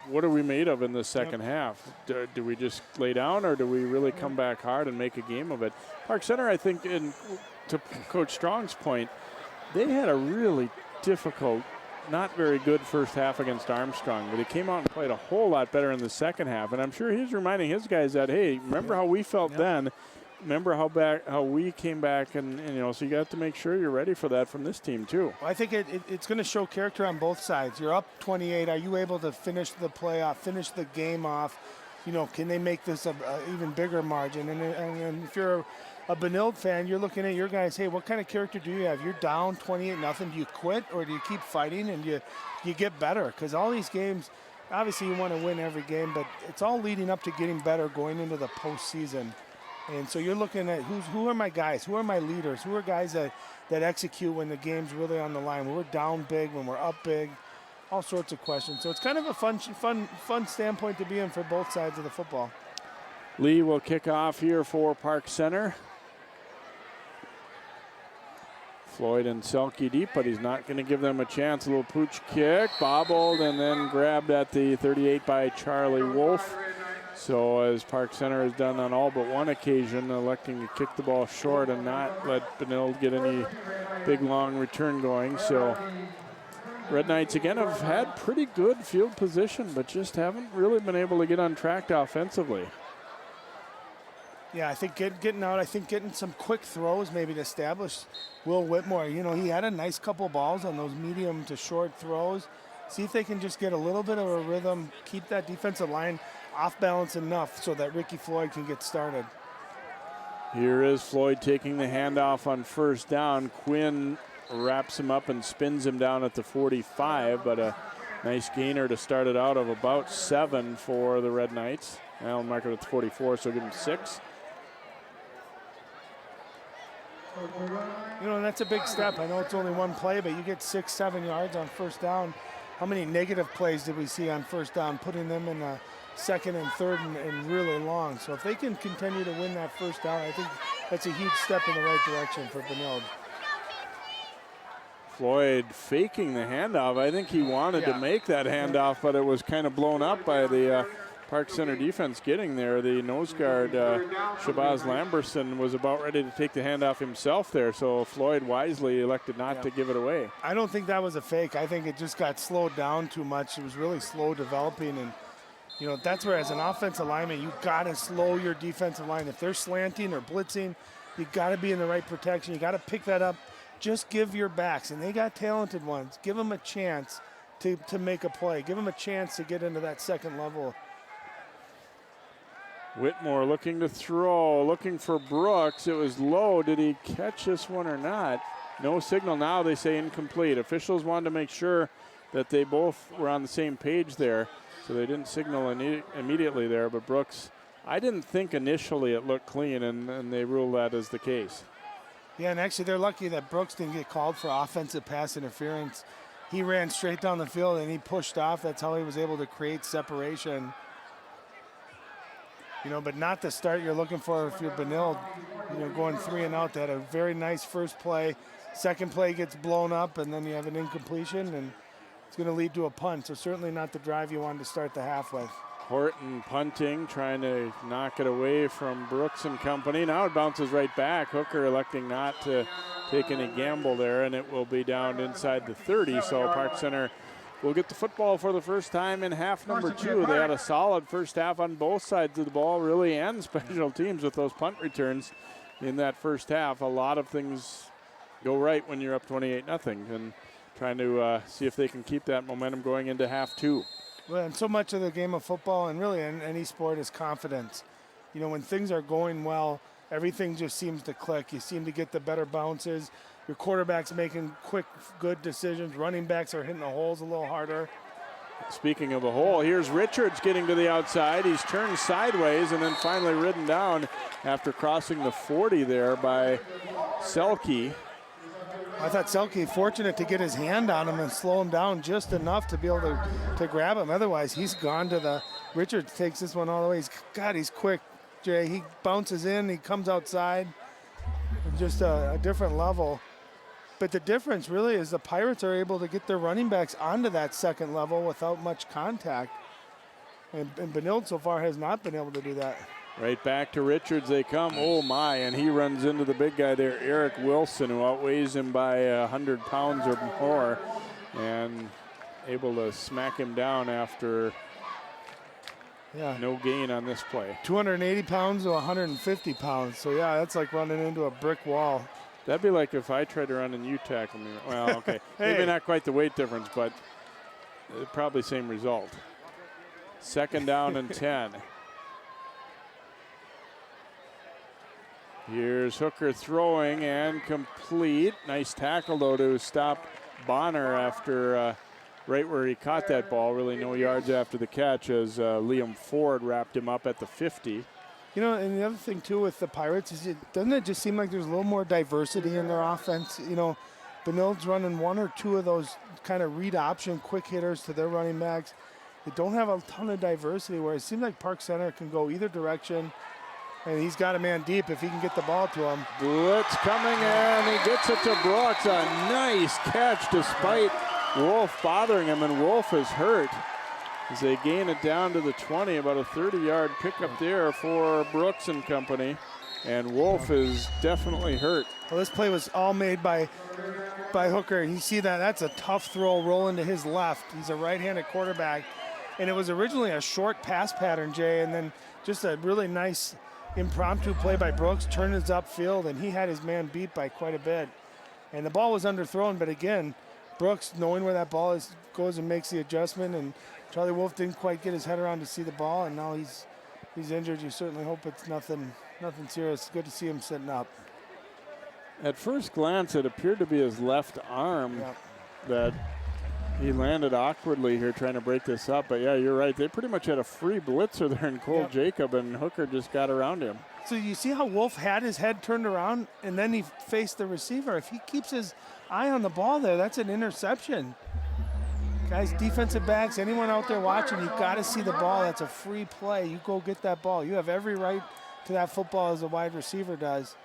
what are we made of in the second half? Do we just lay down, or do we really come back hard and make a game of it? Park Center, I think, to Coach Strong's point, they had a really difficult, not very good first half against Armstrong, but he came out and played a whole lot better in the second half. And I'm sure he's reminding his guys that, hey, remember how we felt then? Remember how we came back, and so you got to make sure you're ready for that from this team too. Well, I think it's going to show character on both sides. You're up 28. Are you able to finish the playoff, finish the game off? Can they make this a even bigger margin? And if you're a Benilde fan, you're looking at your guys, hey, what kind of character do you have? You're down 28-0. Do you quit, or do you keep fighting and you get better? Because all these games, obviously you want to win every game, but it's all leading up to getting better going into the postseason. And so you're looking at who are my guys? Who are my leaders? Who are guys that execute when the game's really on the line? When we're down big, when we're up big, all sorts of questions. So it's kind of a fun standpoint to be in for both sides of the football. Lee will kick off here for Park Center. Floyd and Selke deep, but he's not going to give them a chance. A little pooch kick, bobbled, and then grabbed at the 38 by Charlie Wolf. So as Park Center has done on all but one occasion, electing to kick the ball short and not let Benilde get any big, long return going. So Red Knights, again, have had pretty good field position, but just haven't really been able to get on track offensively. Yeah, I think getting some quick throws maybe to establish Will Whitmore. He had a nice couple balls on those medium to short throws. See if they can just get a little bit of a rhythm, keep that defensive line off balance enough so that Ricky Floyd can get started. Here is Floyd taking the handoff on first down. Quinn wraps him up and spins him down at the 45, but a nice gainer to start it out of about 7 for the Red Knights. Alan Margaret at the 44, so give him 6. And that's a big step. I know it's only one play, but you get 6-7 yards on first down. How many negative plays did we see on first down, putting them in second and third and really long? So if they can continue to win that first down, I think that's a huge step in the right direction for Benilde. Floyd faking the handoff. I think he wanted to make that handoff, but it was kind of blown up by the Park Center defense getting there. The nose guard, Shabazz Lamberson, was about ready to take the handoff himself there, so Floyd wisely elected not to give it away. I don't think that was a fake. I think it just got slowed down too much. It was really slow developing, and you know, that's where as an offensive lineman, you got to slow your defensive line. If they're slanting or blitzing, you got to be in the right protection. You got to pick that up. Just give your backs, and they got talented ones. Give them a chance to make a play. Give them a chance to get into that second level. Whitmore looking to throw, looking for Brooks. It was low. Did he catch this one or not? No signal now. They say incomplete. Officials wanted to make sure that they both were on the same page there, so they didn't signal immediately there. But Brooks, I didn't think initially it looked clean, and they ruled that as the case. Yeah, and actually they're lucky that Brooks didn't get called for offensive pass interference. He ran straight down the field, and he pushed off. That's how he was able to create separation. You know, but not the start you're looking for if you're Benilde. You know, going 3 and out. They had a very nice first play. Second play gets blown up, and then you have an incompletion, and it's going to lead to a punt. So certainly not the drive you wanted to start the half with. Horton punting, trying to knock it away from Brooks and company. Now it bounces right back. Hooker electing not to take any gamble there, and it will be down inside the 30. So Park Center will get the football for the first time in half number 2. They had a solid first half on both sides of the ball, really, and special teams with those punt returns in that first half. A lot of things go right when you're up 28-0, and trying to see if they can keep that momentum going into half 2. Well, and so much of the game of football, and really in any sport, is confidence. You know, when things are going well, everything just seems to click. You seem to get the better bounces. Your quarterback's making quick, good decisions. Running backs are hitting the holes a little harder. Speaking of a hole, here's Richards getting to the outside. He's turned sideways and then finally ridden down after crossing the 40 there by Selke. I thought Selke fortunate to get his hand on him and slow him down just enough to be able to grab him. Otherwise, he's gone to the – Richards takes this one all the way. He's quick, Jay. He bounces in. He comes outside. Just a different level. But the difference really is the Pirates are able to get their running backs onto that second level without much contact. And Benilde so far has not been able to do that. Right back to Richards they come. Oh, my, and he runs into the big guy there, Eric Wilson, who outweighs him by 100 pounds or more, and able to smack him down after no gain on this play. 280 pounds to 150 pounds. So, yeah, that's like running into a brick wall. That'd be like if I tried to run and you tackle me. Well, okay. Hey. Maybe not quite the weight difference, but probably same result. Second down and 10. Here's Hooker throwing and complete. Nice tackle, though, to stop Bonner after right where he caught that ball. Really no yards after the catch as Liam Ford wrapped him up at the 50. You know, and the other thing, too, with the Pirates is doesn't it just seem like there's a little more diversity in their offense? You know, Benilde's running 1 or 2 of those kind of read option quick hitters to their running backs. They don't have a ton of diversity where it seems like Park Center can go either direction. And he's got a man deep if he can get the ball to him. Blitz coming, and he gets it to Brooks. A nice catch despite Wolf bothering him, and Wolf is hurt as they gain it down to the 20. About a 30-yard pickup there for Brooks and company. And Wolf is definitely hurt. Well, this play was all made by Hooker. You see that? That's a tough throw rolling to his left. He's a right-handed quarterback. And it was originally a short pass pattern, Jay, and then just a really nice impromptu play by Brooks, turned his upfield, and he had his man beat by quite a bit. And the ball was underthrown, but again, Brooks, knowing where that ball is, goes and makes the adjustment, and Charlie Wolf didn't quite get his head around to see the ball, and now he's injured. You certainly hope it's nothing serious. Good to see him sitting up. At first glance, it appeared to be his left arm that he landed awkwardly here trying to break this up. But, yeah, you're right. They pretty much had a free blitzer there in Cole Jacob, and Hooker just got around him. So you see how Wolf had his head turned around, and then he faced the receiver. If he keeps his eye on the ball there, that's an interception. Guys, defensive backs, anyone out there watching, you've got to see the ball. That's a free play. You go get that ball. You have every right to that football as a wide receiver does.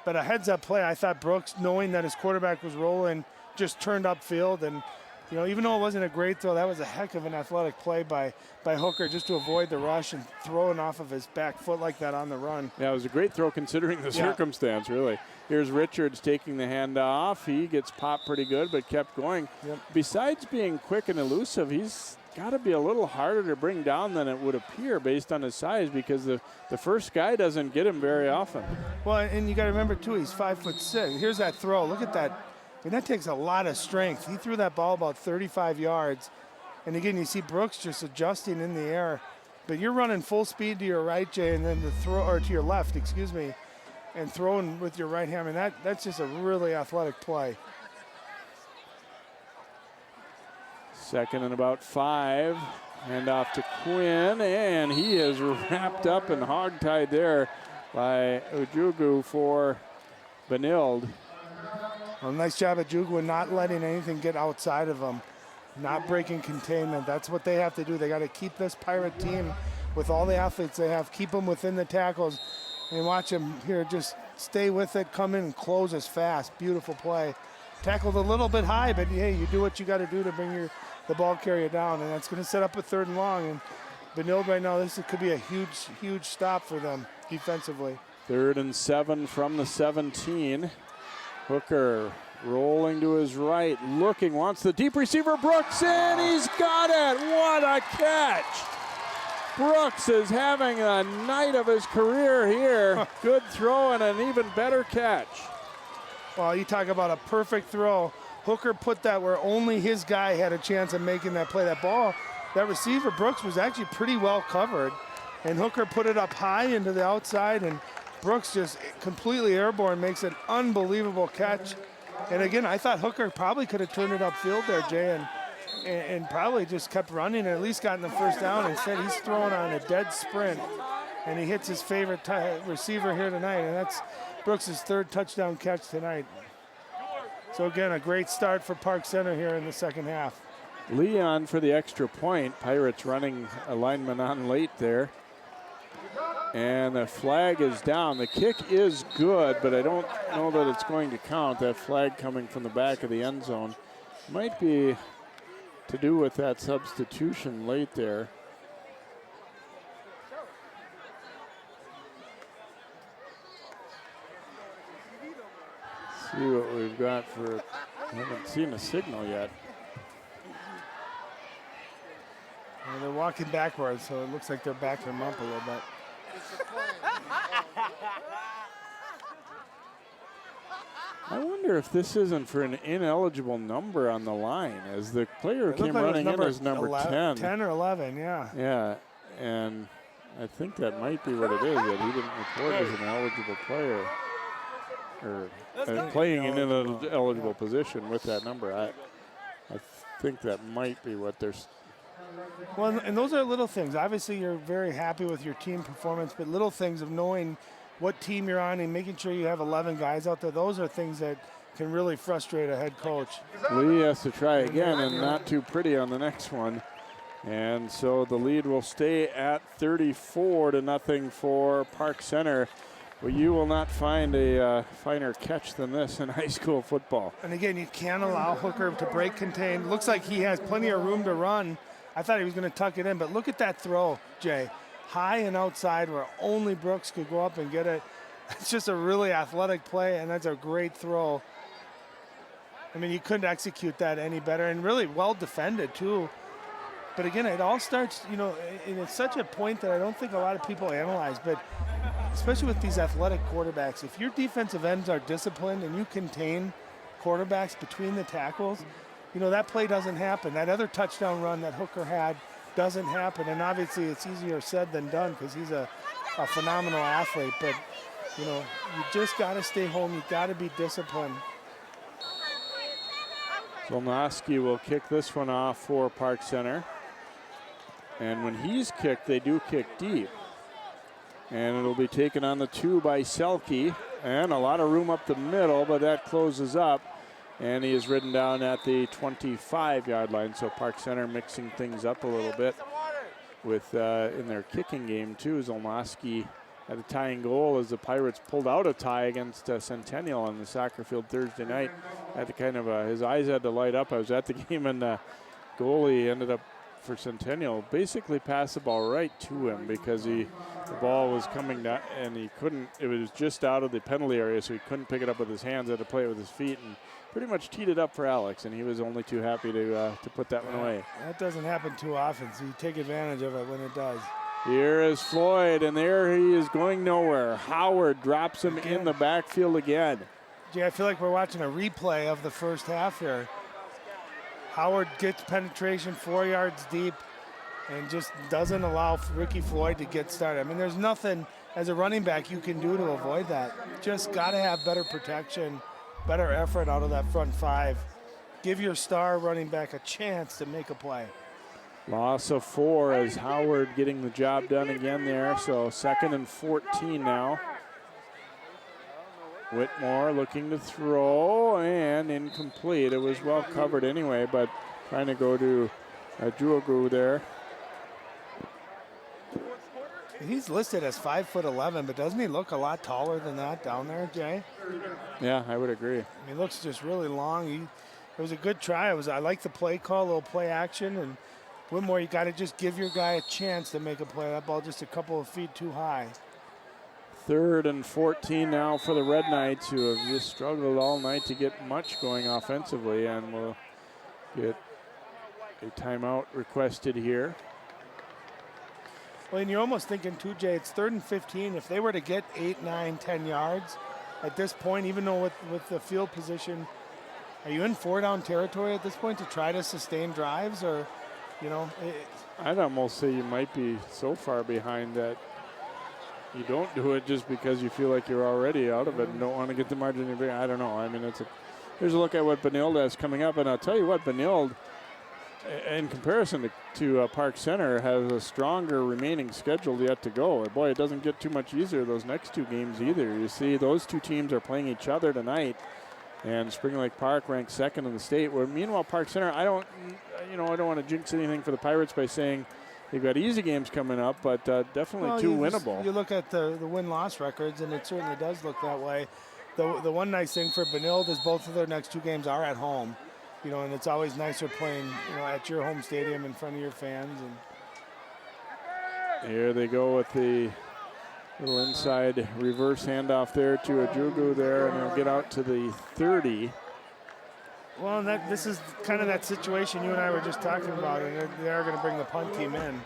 But a heads-up play, I thought Brooks, knowing that his quarterback was rolling, just turned upfield, and You know, even though it wasn't a great throw, that was a heck of an athletic play by Hooker just to avoid the rush and throwing off of his back foot like that on the run. Yeah, it was a great throw considering the circumstance, really. Here's Richards taking the hand off. He gets popped pretty good, but kept going. Yep. Besides being quick and elusive, he's got to be a little harder to bring down than it would appear based on his size, because the first guy doesn't get him very often. Well, and you got to remember, too, he's 5'6". Here's that throw. Look at that. I mean, that takes a lot of strength. He threw that ball about 35 yards. And again, you see Brooks just adjusting in the air. But you're running full speed to your right, Jay, and then the throw, or to your left, excuse me, and throwing with your right hand. I mean, that's just a really athletic play. Second and about 5. Hand off to Quinn, and he is wrapped up and hogtied there by Ujugu for Benilde. Well, nice job at Jugu not letting anything get outside of them, not breaking containment. That's what they have to do. They got to keep this Pirate team with all the athletes they have, keep them within the tackles, and watch them here just stay with it, come in and close us fast. Beautiful play. Tackled a little bit high, but hey, you do what you got to do to bring the ball carrier down, and that's going to set up a 3rd and long. And Benilde right now, this could be a huge, huge stop for them defensively. 3rd and 7 from the 17. Hooker rolling to his right, looking, wants the deep receiver, Brooks, and he's got it. What a catch. Brooks is having a night of his career here. Good throw and an even better catch. Well, you talk about a perfect throw. Hooker put that where only his guy had a chance of making that play. That ball, that receiver, Brooks, was actually pretty well covered. And Hooker put it up high into the outside, and Brooks just completely airborne, makes an unbelievable catch. And again, I thought Hooker probably could have turned it upfield there, Jay, and probably just kept running and at least gotten the 1st down. Instead, he's throwing on a dead sprint, and he hits his favorite receiver here tonight, and that's Brooks' 3rd touchdown catch tonight. So again, a great start for Park Center here in the 2nd half. Leon for the extra point. Pirates running a lineman on late there. And the flag is down. The kick is good, but I don't know that it's going to count. That flag coming from the back of the end zone might be to do with that substitution late there. See what we've got for, I haven't seen a signal yet. Well, they're walking backwards, so it looks like they're backing them up a little bit. I wonder if this isn't for an ineligible number on the line, as the player came running in as number 10. 10 or 11, yeah. Yeah, and I think that might be what it is, that he didn't report as an eligible player, or playing in an eligible position with that number. I think that might be what they're. Well, and those are little things. Obviously, you're very happy with your team performance, but little things of knowing what team you're on and making sure you have 11 guys out there, those are things that can really frustrate a head coach. Lee has to try again, and not too pretty on the next one. And so the lead will stay at 34-0 for Park Center. Well, you will not find a finer catch than this in high school football. And again, you can't allow Hooker to break contain. Looks like he has plenty of room to run. I thought he was going to tuck it in, but look at that throw, Jay. High and outside where only Brooks could go up and get it. It's just a really athletic play, and that's a great throw. I mean, you couldn't execute that any better, and really well defended, too. But again, it all starts, you know, and it's such a point that I don't think a lot of people analyze, but especially with these athletic quarterbacks, if your defensive ends are disciplined and you contain quarterbacks between the tackles, you know, that play doesn't happen. That other touchdown run that Hooker had doesn't happen. And obviously it's easier said than done because he's a phenomenal athlete. But, you know, you just got to stay home. You got to be disciplined. Zolnowski will kick this one off for Park Center. And when he's kicked, they do kick deep. And it'll be taken on the 2 by Selke. And a lot of room up the middle, but that closes up. And he is ridden down at the 25-yard line. So Park Center mixing things up a little bit with in their kicking game too. Zolnowski at a tying goal as the Pirates pulled out a tie against Centennial on the soccer field Thursday night. Had to kind of, his eyes had to light up. I was at the game, and the goalie ended up for Centennial basically passed the ball right to him because the ball was coming down and he couldn't, it was just out of the penalty area, so he couldn't pick it up with his hands, had to play it with his feet, and pretty much teed it up for Alex, and he was only too happy to put that one away. That doesn't happen too often, so you take advantage of it when it does. Here is Floyd, and there he is going nowhere. Howard drops him in the backfield again. Jay, I feel like we're watching a replay of the first half here. Howard gets penetration 4 yards deep and just doesn't allow Ricky Floyd to get started. I mean, there's nothing as a running back you can do to avoid that. Just got to have better protection, better effort out of that front five. Give your star running back a chance to make a play. Loss of 4 as Howard getting the job done again there. So 2nd and 14 now. Whitmore looking to throw and incomplete. It was well covered anyway, but trying to go to Juogu there. He's listed as 5'11", but doesn't he look a lot taller than that down there, Jay? Yeah, I would agree. He looks just really long. It was a good try. I like the play call, a little play action, and Whitmore, you got to just give your guy a chance to make a play. That ball just a couple of feet too high. 3rd and 14 now for the Red Knights, who have just struggled all night to get much going offensively, and will get a timeout requested here. Well, and you're almost thinking too, Jay, it's 3rd and 15. If they were to get 8, 9, 10 yards at this point, even though with the field position, are you in 4-down territory at this point to try to sustain drives, or, you know? I'd almost say you might be so far behind that you don't do it just because you feel like you're already out of it and don't want to get the margin any bigger. I don't know. I mean, here's a look at what Benilde has coming up, and I'll tell you what, Benilde, in comparison to Park Center, has a stronger remaining schedule yet to go. Boy, it doesn't get too much easier those next 2 games either. You see, those 2 teams are playing each other tonight, and Spring Lake Park ranked 2nd in the state. Where meanwhile, Park Center, I don't want to jinx anything for the Pirates by saying they've got easy games coming up, but definitely 2 winnable. You look at the win-loss records, and it certainly does look that way. The one nice thing for Benilde is both of their next 2 games are at home, you know, and it's always nicer playing, you know, at your home stadium in front of your fans. And here they go with the little inside reverse handoff there to Ajugu there, and they'll get out to the 30. Well, and this is kind of that situation you and I were just talking about, and they are going to bring the punt team in.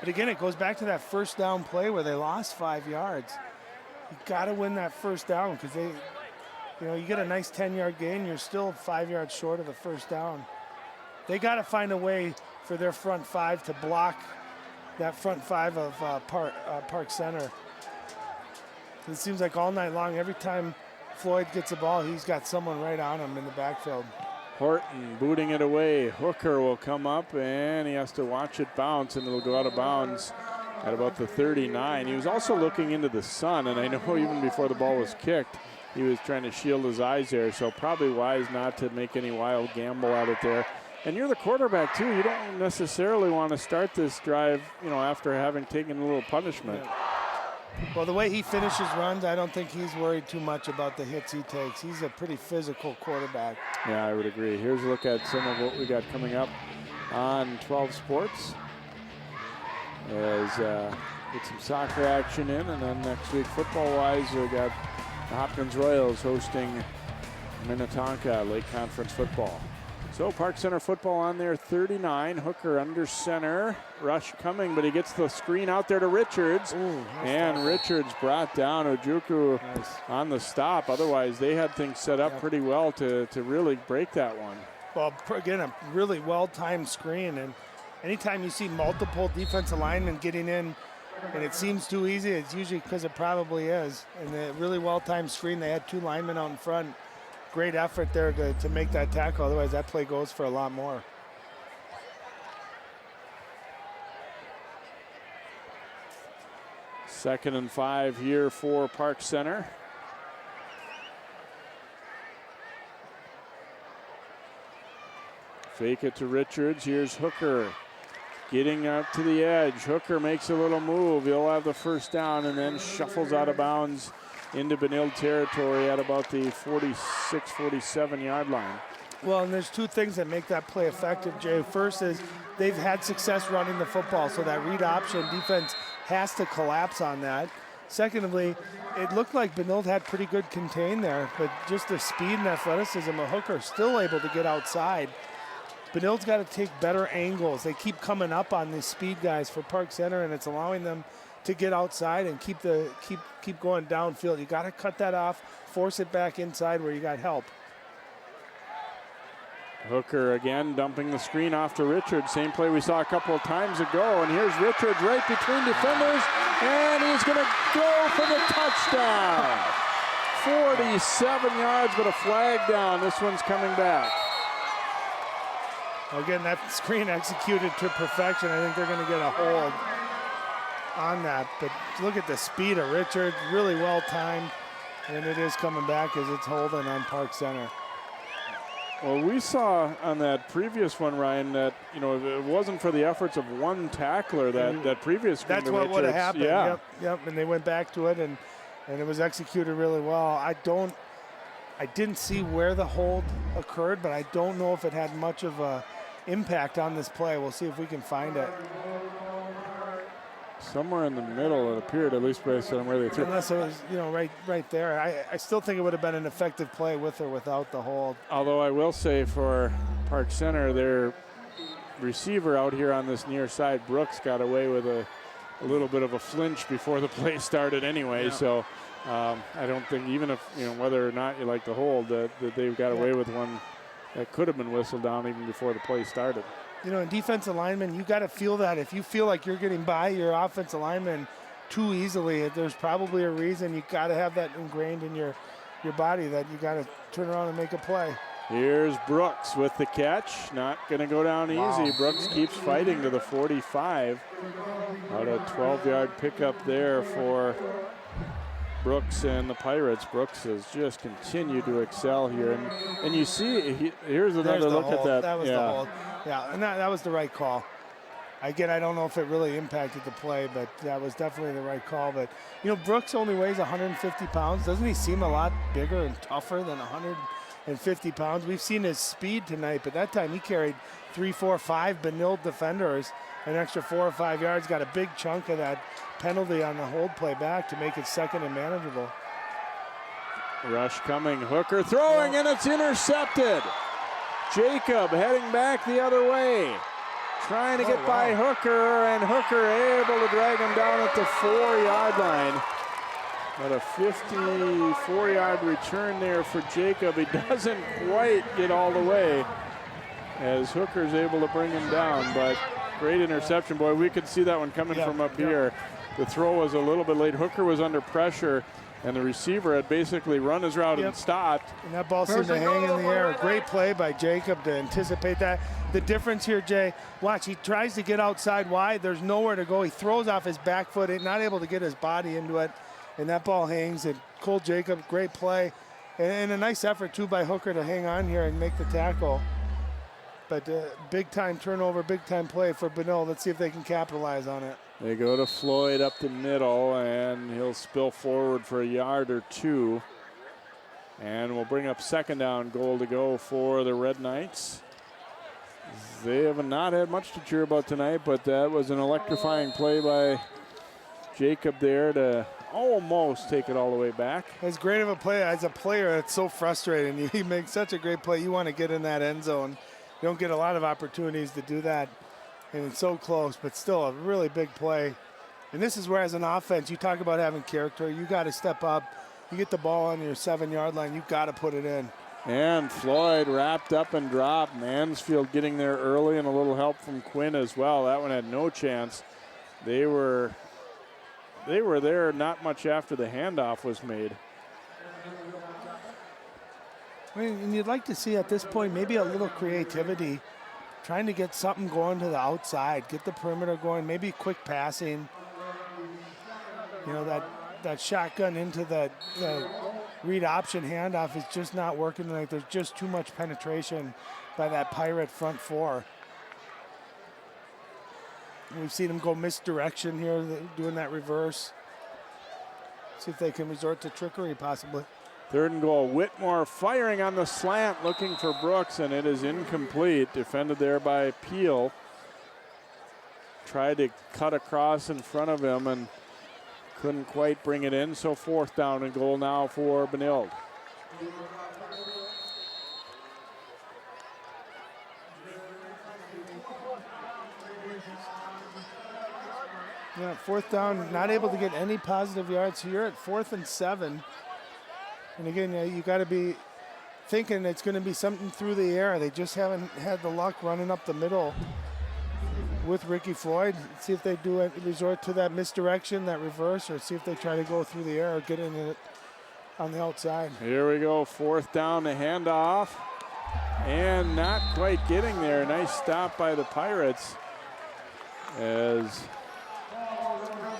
But again, it goes back to that first down play where they lost 5 yards. You got to win that first down because you get a nice 10-yard gain, you're still 5 yards short of the first down. They got to find a way for their front five to block that front five of Park Center. It seems like all night long, every time Floyd gets the ball, he's got someone right on him in the backfield. Horton booting it away. Hooker will come up, and he has to watch it bounce, and it'll go out of bounds at about the 39. He was also looking into the sun, and I know even before the ball was kicked, he was trying to shield his eyes there, so probably wise not to make any wild gamble at it there. And you're the quarterback, too. You don't necessarily want to start this drive, after having taken a little punishment. Yeah. Well, the way he finishes runs, I don't think he's worried too much about the hits he takes. He's a pretty physical quarterback. Yeah, I would agree. Here's a look at some of what we got coming up on 12 Sports. As get some soccer action in, and then next week, football-wise, we got the Hopkins Royals hosting Minnetonka Lake Conference football. So Park Center football on there, 39. Hooker under center. Rush coming, but he gets the screen out there to Richards. Ooh, and Richards brought down Ojukwu on the stop. Otherwise, they had things set up pretty well to really break that one. Well, again, a really well-timed screen. And anytime you see multiple defensive linemen getting in, and it seems too easy, it's usually because it probably is. And the really well-timed screen, they had 2 linemen out in front. Great effort there to make that tackle. Otherwise, that play goes for a lot more. Second and 5 here for Park Center. Fake it to Richards. Here's Hooker. Getting out to the edge. Hooker makes a little move. He'll have the first down and then shuffles out of bounds into Benilde territory at about the 46, 47 yard line. Well, and there's two things that make that play effective, Jay. First is they've had success running the football, so that read option defense has to collapse on that. Secondly, it looked like Benilde had pretty good contain there, but just the speed and athleticism of Hooker still able to get outside. Benilde's got to take better angles. They keep coming up on these speed guys for Park Center, and it's allowing them to get outside and keep going downfield. You got to cut that off, force it back inside where you got help. Hooker again dumping the screen off to Richards. Same play we saw a couple of times ago. And here's Richards right between defenders. And he's going to go for the touchdown. 47 yards, but a flag down. This one's coming back. Again, that screen executed to perfection. I think they're going to get a hold on that. But look at the speed of Richards. Really well timed. And it is coming back as it's holding on Park Center. Well, we saw on that previous one, Ryan, that, you know, if it wasn't for the efforts of one tackler, that previous screen. That's what would have happened. Yeah. Yep. And they went back to it, and it was executed really well. I didn't see where the hold occurred, but I don't know if it had much of a impact on this play. We'll see if we can find it. Somewhere in the middle, it appeared, at least based on where they threw. Unless it was, you know, right there. I still think it would have been an effective play with or without the hold. Although I will say for Park Center, their receiver out here on this near side, Brooks, got away with a little bit of a flinch before the play started anyway. Yeah. So I don't think, even if, you know, whether or not you like the hold, that they've got away with one that could have been whistled down even before the play started. You know, in defensive linemen, you got to feel that. If you feel like you're getting by your offensive lineman too easily, there's probably a reason. You got to have that ingrained in your body that you got to turn around and make a play. Here's Brooks with the catch. Not going to go down easy. Brooks keeps fighting to the 45. Out a 12-yard pickup there for Brooks and the Pirates. Brooks has just continued to excel here. And you see, here's another look at that. That was the hold. Yeah, and that was the right call. Again, I don't know if it really impacted the play, but that was definitely the right call. But, you know, Brooks only weighs 150 pounds. Doesn't he seem a lot bigger and tougher than 150 pounds? We've seen his speed tonight, but that time he carried 3, 4, 5 Benilde defenders, an extra 4 or 5 yards, got a big chunk of that penalty on the hold play back to make it second and manageable. Rush coming, Hooker throwing, and it's intercepted. Jacob heading back the other way, trying to get by Hooker, and Hooker able to drag him down at the 4-yard line. But a 54-yard return there for Jacob. He doesn't quite get all the way as Hooker's able to bring him down, but great interception. Boy, we could see that one coming from up here. The throw was a little bit late. Hooker was under pressure, and the receiver had basically run his route and stopped. And that ball seemed to hang in the air. A great play by Jacob to anticipate that. The difference here, Jay, watch, he tries to get outside wide. There's nowhere to go. He throws off his back foot, not able to get his body into it, and that ball hangs. And Cole Jacob, great play. And a nice effort, too, by Hooker to hang on here and make the tackle. But big-time turnover, big-time play for Benilde. Let's see if they can capitalize on it. They go to Floyd up the middle, and he'll spill forward for a yard or two. And we'll bring up second down, goal to go for the Red Knights. They have not had much to cheer about tonight, but that was an electrifying play by Jacob there to almost take it all the way back. As great of a play as a player, it's so frustrating. He makes such a great play. You want to get in that end zone. You don't get a lot of opportunities to do that. And it's so close, but still a really big play. And this is where, as an offense, you talk about having character. You got to step up. You get the ball on your 7-yard line, you got to put it in. And Floyd wrapped up and dropped. Mansfield getting there early, and a little help from Quinn as well. That one had no chance. They were there not much after the handoff was made. I mean, and you'd like to see at this point maybe a little creativity, trying to get something going to the outside, get the perimeter going, maybe quick passing. You know, that shotgun into the read option handoff is just not working tonight. There's just too much penetration by that Pirate front four. We've seen him go misdirection here, doing that reverse. See if they can resort to trickery possibly. 3rd and goal. Whitmore firing on the slant, looking for Brooks, and it is incomplete. Defended there by Peel. Tried to cut across in front of him and couldn't quite bring it in. So 4th down and goal now for Benilde. Yeah, 4th down, not able to get any positive yards. So you're at 4th and 7. And again, you got to be thinking it's going to be something through the air. They just haven't had the luck running up the middle with Ricky Floyd. See if they do resort to that misdirection, that reverse, or see if they try to go through the air or get in it on the outside. Here we go, 4th down, the handoff. And not quite getting there. Nice stop by the Pirates as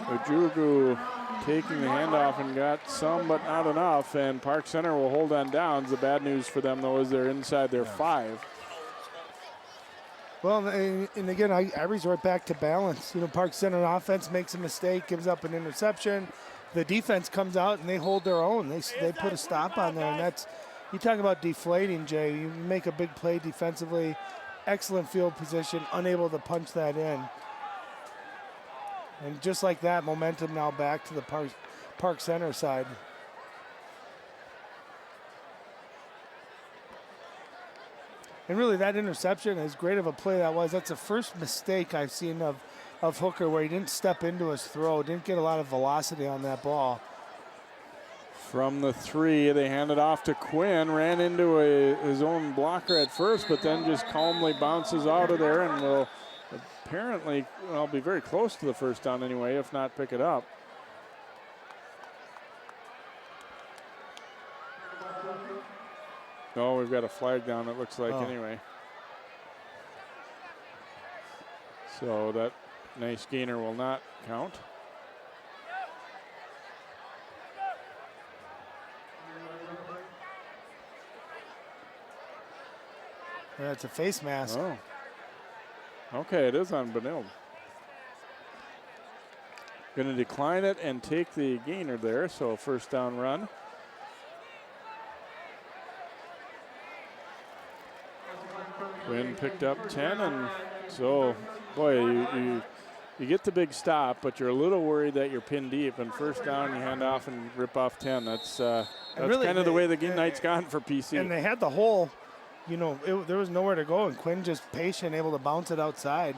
Ojugu taking the handoff and got some, but not enough. And Park Center will hold on downs. The bad news for them, though, is they're inside their 5. Well, and again, I resort back to balance. You know, Park Center offense makes a mistake, gives up an interception. The defense comes out and they hold their own. They put a stop on there, and that's, you talk about deflating, Jay. You make a big play defensively, excellent field position, unable to punch that in. And just like that, momentum now back to the Park Center side. And really, that interception, as great of a play that was, that's the first mistake I've seen of Hooker where he didn't step into his throw, didn't get a lot of velocity on that ball. From the 3, they hand it off to Quinn, ran into his own blocker at first, but then just calmly bounces out of there and will apparently, well, be very close to the 1st down anyway, if not pick it up. No, we've got a flag down, it looks like, anyway. So that nice gainer will not count. That's a face mask. Oh. Okay, it is on Benilde. Going to decline it and take the gainer there, so 1st down run. Quinn picked up 10, and so, boy, you get the big stop, but you're a little worried that you're pinned deep, and 1st down, you hand off and rip off 10. That's really, kind of the way the night's gone for PC. And they had the hole. You know, there was nowhere to go, and Quinn just patient, able to bounce it outside.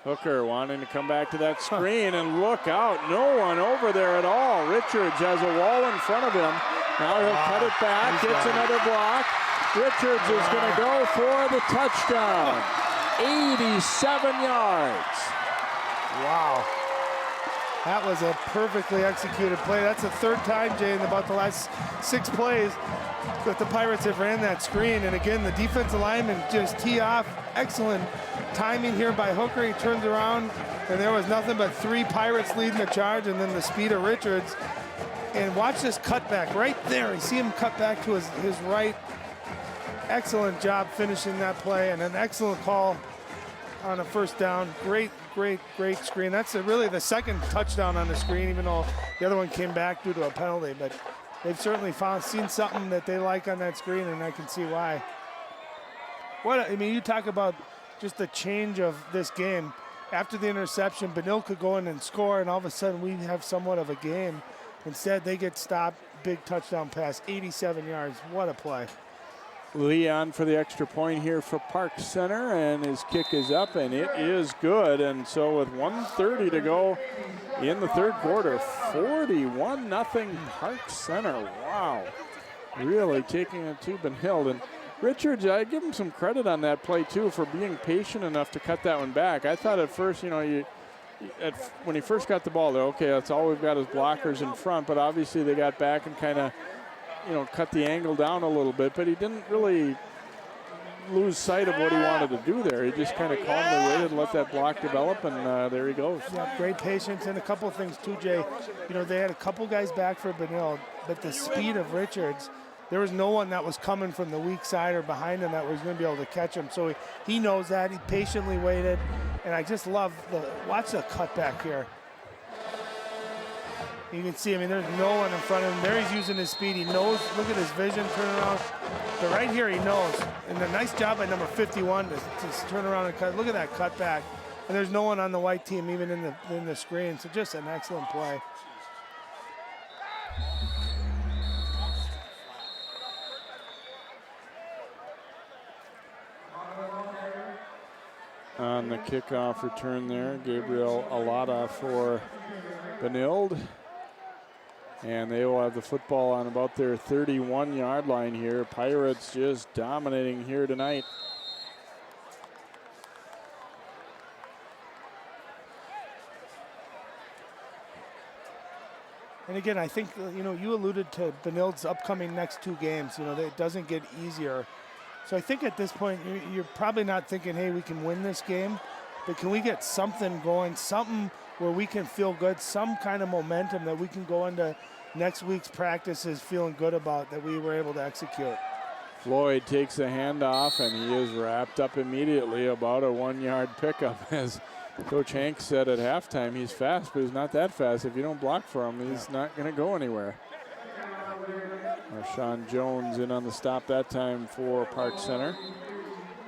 Hooker wanting to come back to that screen, and look out, no one over there at all. Richards has a wall in front of him. Now he'll cut it back, gets another block. Richards is going to go for the touchdown. 87 yards. Wow. That was a perfectly executed play. That's the 3rd time, Jay, in about the last 6 plays that the Pirates have ran that screen. And again, the defensive lineman just tee off. Excellent timing here by Hooker. He turns around, and there was nothing but 3 Pirates leading the charge, and then the speed of Richards. And watch this cutback right there. You see him cut back to his right. Excellent job finishing that play, and an excellent call on a 1st down. Great screen. That's really the 2nd touchdown on the screen, even though the other one came back due to a penalty. But they've certainly seen something that they like on that screen, and I can see why. I mean, you talk about just the change of this game. After the interception, Benilde could go in and score, and all of a sudden we have somewhat of a game. Instead, they get stopped. Big touchdown pass, 87 yards. What a play. Leon for the extra point here for Park Center, and his kick is up, and it is good. And so with 1:30 to go in the 3rd quarter, 41-0 Park Center. Wow. Really taking it to Benilde. And Richards, I give him some credit on that play, too, for being patient enough to cut that one back. I thought at first, you know, when he first got the ball there, okay, that's all we've got is blockers in front, but obviously they got back and kind of, you know, cut the angle down a little bit, but he didn't really lose sight of what he wanted to do there. He just kind of calmly waited and let that block develop, and there he goes. Yeah, great patience, and a couple of things too, Jay. You know, they had a couple guys back for Benilde, but the speed of Richards, there was no one that was coming from the weak side or behind him that was going to be able to catch him. So he knows that. He patiently waited. And I just love watch the cutback here. You can see, I mean, there's no one in front of him. There he's using his speed. He knows, look at his vision, turn around. But right here he knows. And a nice job by number 51 to turn around and cut. Look at that cutback. And there's no one on the white team even in the screen. So just an excellent play. On the kickoff return there, Gabriel Alada for Benilde. And they will have the football on about their 31-yard line here. Pirates just dominating here tonight. And again, I think, you alluded to Benilde's upcoming next 2 games. It doesn't get easier. So I think at this point, you're probably not thinking, hey, we can win this game, but can we get something going, something where we can feel good, some kind of momentum that we can go into next week's practices feeling good about that we were able to execute. Floyd takes a handoff, and he is wrapped up immediately, about a 1-yard pickup. As Coach Hank said at halftime, he's fast, but he's not that fast. If you don't block for him, he's not going to go anywhere. Sean Jones in on the stop that time for Park Center.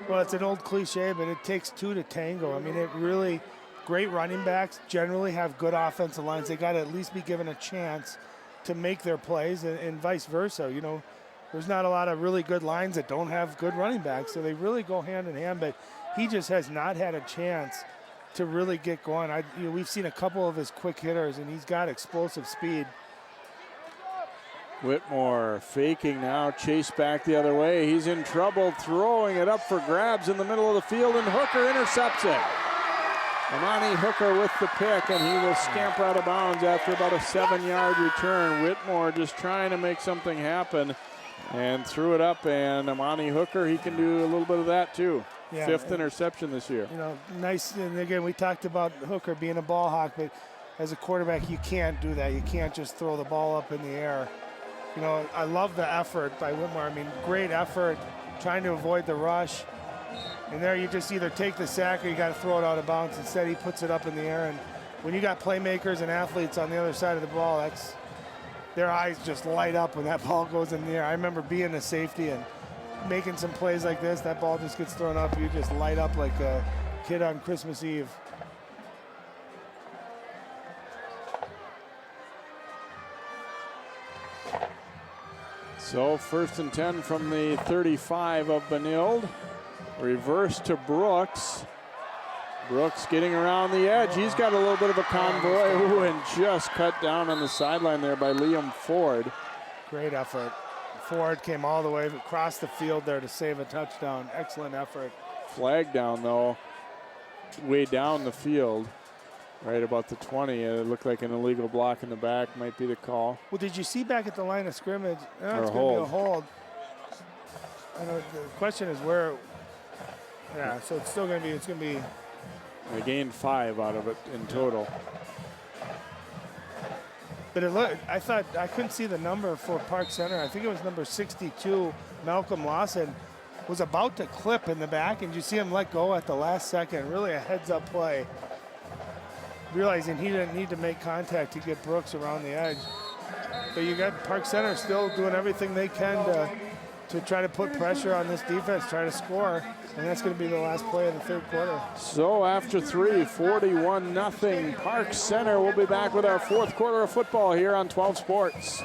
Well, it's an old cliche, but it takes 2 to tango. I mean, it really, great running backs generally have good offensive lines. They got to at least be given a chance to make their plays, and vice versa. There's not a lot of really good lines that don't have good running backs, so they really go hand in hand, but he just has not had a chance to really get going. We've seen a couple of his quick hitters, and he's got explosive speed. Whitmore faking now, chase back the other way. He's in trouble, throwing it up for grabs in the middle of the field, and Hooker intercepts it. Amani Hooker with the pick, and he will scamper out of bounds after about a 7-yard return. Whitmore just trying to make something happen and threw it up, and Amani Hooker, he can do a little bit of that too. Yeah, 5th interception this year. Nice, and again, we talked about Hooker being a ball hawk, but as a quarterback, you can't do that. You can't just throw the ball up in the air. I love the effort by Whitmore. I mean, great effort, trying to avoid the rush. And there you just either take the sack or you got to throw it out of bounds. Instead, he puts it up in the air. And when you got playmakers and athletes on the other side of the ball, their eyes just light up when that ball goes in the air. I remember being a safety and making some plays like this. That ball just gets thrown up. You just light up like a kid on Christmas Eve. So 1st and 10 from the 35 of Benilde. Reverse to Brooks. Brooks getting around the edge. He's got a little bit of a convoy. Ooh, and just cut down on the sideline there by Liam Ford. Great effort. Ford came all the way across the field there to save a touchdown. Excellent effort. Flag down, though, way down the field. Right about the 20. It looked like an illegal block in the back. Might be the call. Well, did you see back at the line of scrimmage? Or it's going to be a hold. I know the question is where. Yeah, so it's still going to be. They gained 5 out of it in total. But I thought I couldn't see the number for Park Center. I think it was number 62, Malcolm Lawson, was about to clip in the back, and you see him let go at the last second. Really a heads-up play. Realizing he didn't need to make contact to get Brooks around the edge. But you got Park Center still doing everything they can to try to put pressure on this defense, try to score, and that's going to be the last play of the 3rd quarter. So after 3, 41-0. Park Center. We'll be back with our 4th quarter of football here on 12 Sports.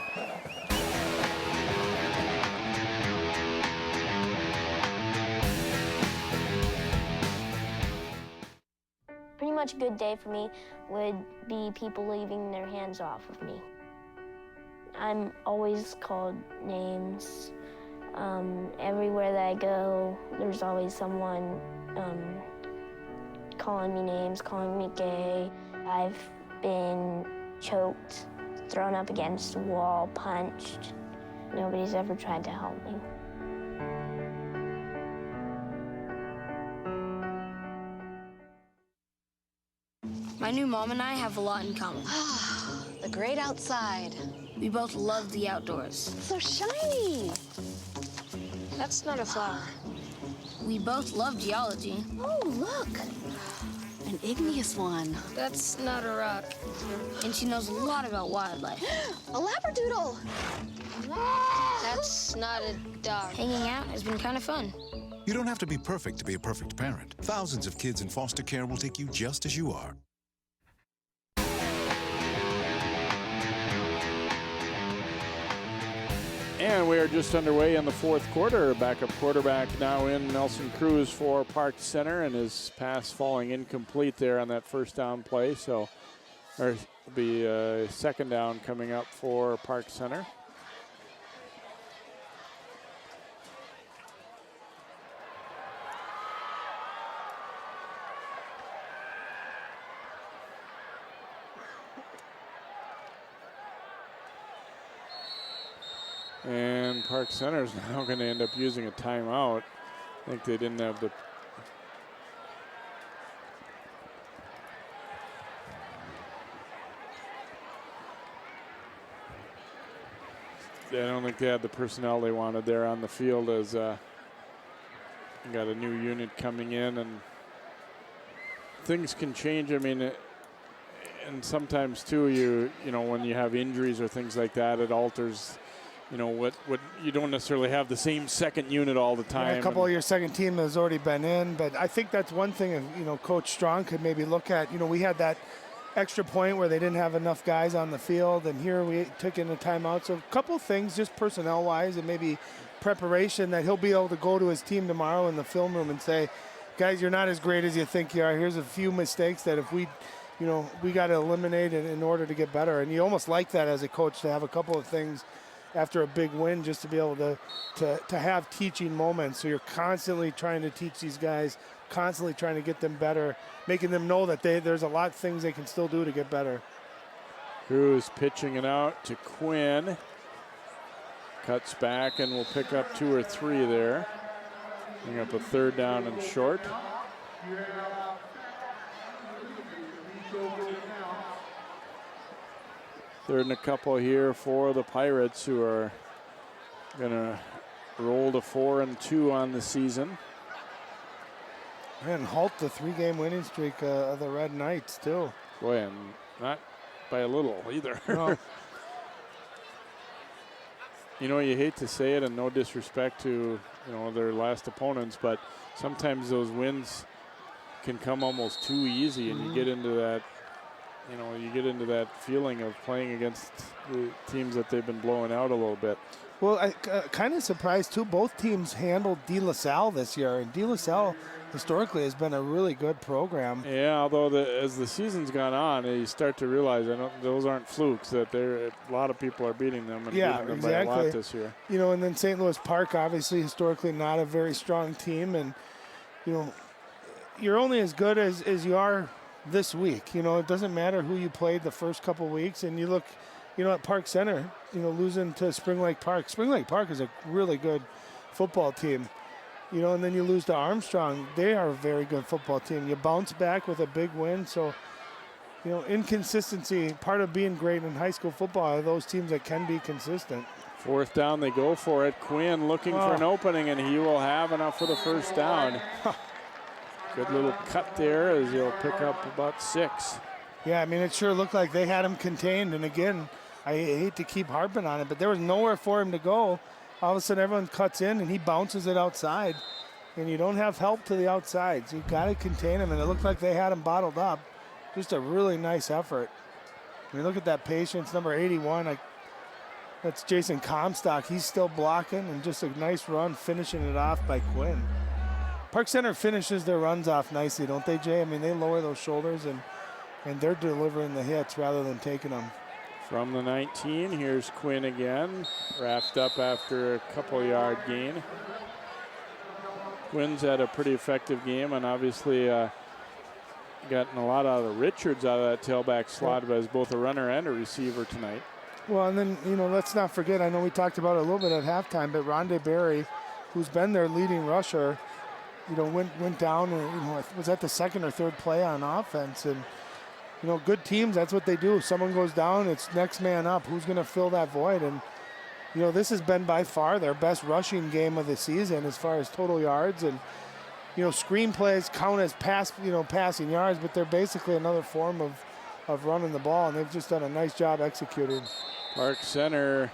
Pretty much a good day for me would be people leaving their hands off of me. I'm always called names. Everywhere that I go, there's always someone calling me names, calling me gay. I've been choked, thrown up against a wall, punched. Nobody's ever tried to help me. My new mom and I have a lot in common. The great outside. We both love the outdoors. So shiny. That's not a flower. We both love geology. Oh, look. An igneous one. That's not a rock. And she knows a lot about wildlife. A labradoodle. That's not a dog. Hanging out has been kind of fun. You don't have to be perfect to be a perfect parent. Thousands of kids in foster care will take you just as you are. And we are just underway in the fourth quarter. Backup quarterback now in, Nelson Cruz for Park Center, and his pass falling incomplete there on that first down play. So there'll be a second down coming up for Park Center. And Park Center is now going to end up using a timeout. I think they didn't have the... I don't think they had the personnel they wanted there on the field, as you got a new unit coming in, and things can change. I mean, and sometimes too, you know, when you have injuries or things like that, it alters. You know, what you don't necessarily have the same second unit all the time. Yeah, a couple of your second team has already been in, but I think that's one thing, you know, Coach Strong could maybe look at. You know, we had that extra point where they didn't have enough guys on the field, and here we took in a timeout. So a couple of things just personnel-wise and maybe preparation that he'll be able to go to his team tomorrow in the film room and say, guys, you're not as great as you think you are. Here's a few mistakes that if we, you know, we got to eliminate it in order to get better. And you almost like that as a coach, to have a couple of things after a big win, just to be able to have teaching moments. So you're constantly trying to teach these guys, constantly trying to get them better, making them know that there's a lot of things they can still do to get better. Cruz pitching it out to Quinn. Cuts back and will pick up 2 or 3 there. Bring up a third down and short. Third and a couple here for the Pirates, who are going to roll to 4-2 on the season. And halt the 3-game winning streak of the Red Knights, too. Boy, and not by a little either. No. You know, you hate to say it, and no disrespect to, you know, their last opponents, but sometimes those wins can come almost too easy, and you get into that, you know, you get into that feeling of playing against the teams that they've been blowing out a little bit. Well, I kind of surprised, too. Both teams handled De La Salle this year, and De La Salle historically has been a really good program. Yeah, although as the season's gone on, you start to realize those aren't flukes, that a lot of people are beating them and beating them by a lot this year. You know, and then St. Louis Park, obviously, historically not a very strong team, and, you know, you're only as good as you are this week. You know, it doesn't matter who you played the first couple weeks, and you look, you know, at Park Center, you know, losing to Spring Lake Park. Spring Lake Park is a really good football team, you know, and then you lose to Armstrong. They are a very good football team. You bounce back with a big win. So, you know, inconsistency, part of being great in high school football are those teams that can be consistent. Fourth down, they go for it. Quinn looking for an opening, and he will have enough for the first down. Good little cut there as he'll pick up about 6. Yeah, I mean, it sure looked like they had him contained. And again, I hate to keep harping on it, but there was nowhere for him to go. All of a sudden, everyone cuts in, and he bounces it outside. And you don't have help to the outside, so you've got to contain him. And it looked like they had him bottled up. Just a really nice effort. I mean, look at that patience, number 81. That's Jason Comstock. He's still blocking, and just a nice run, finishing it off by Quinn. Park Center finishes their runs off nicely, don't they, Jay? I mean, they lower those shoulders, and they're delivering the hits rather than taking them. From the 19, here's Quinn again, wrapped up after a couple-yard gain. Quinn's had a pretty effective game, and obviously gotten a lot out of Richards out of that tailback slot, but as both a runner and a receiver tonight. Well, and then, you know, let's not forget, I know we talked about it a little bit at halftime, but Rondé Berry, who's been their leading rusher, you know, went down, and, you know, was that the second or third play on offense, and you know, good teams, that's what they do. If someone goes down, it's next man up. Who's going to fill that void? And, you know, this has been by far their best rushing game of the season as far as total yards. And, you know, screen plays count as passing yards, but they're basically another form of running the ball, and they've just done a nice job executing. Park Center,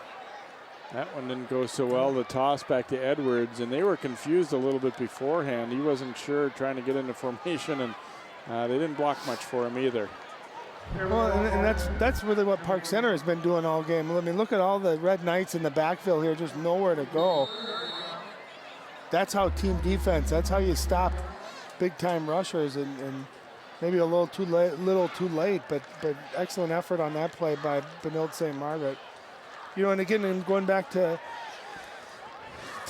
that one didn't go so well. The toss back to Edwards, and they were confused a little bit beforehand. He wasn't sure, trying to get into formation, and they didn't block much for him either. Well, and that's really what Park Center has been doing all game. I mean, look at all the Red Knights in the backfield here, just nowhere to go. That's how team defense, that's how you stop big-time rushers, and maybe a little too late, but excellent effort on that play by Benilde-St. Margaret. You know, and again, going back to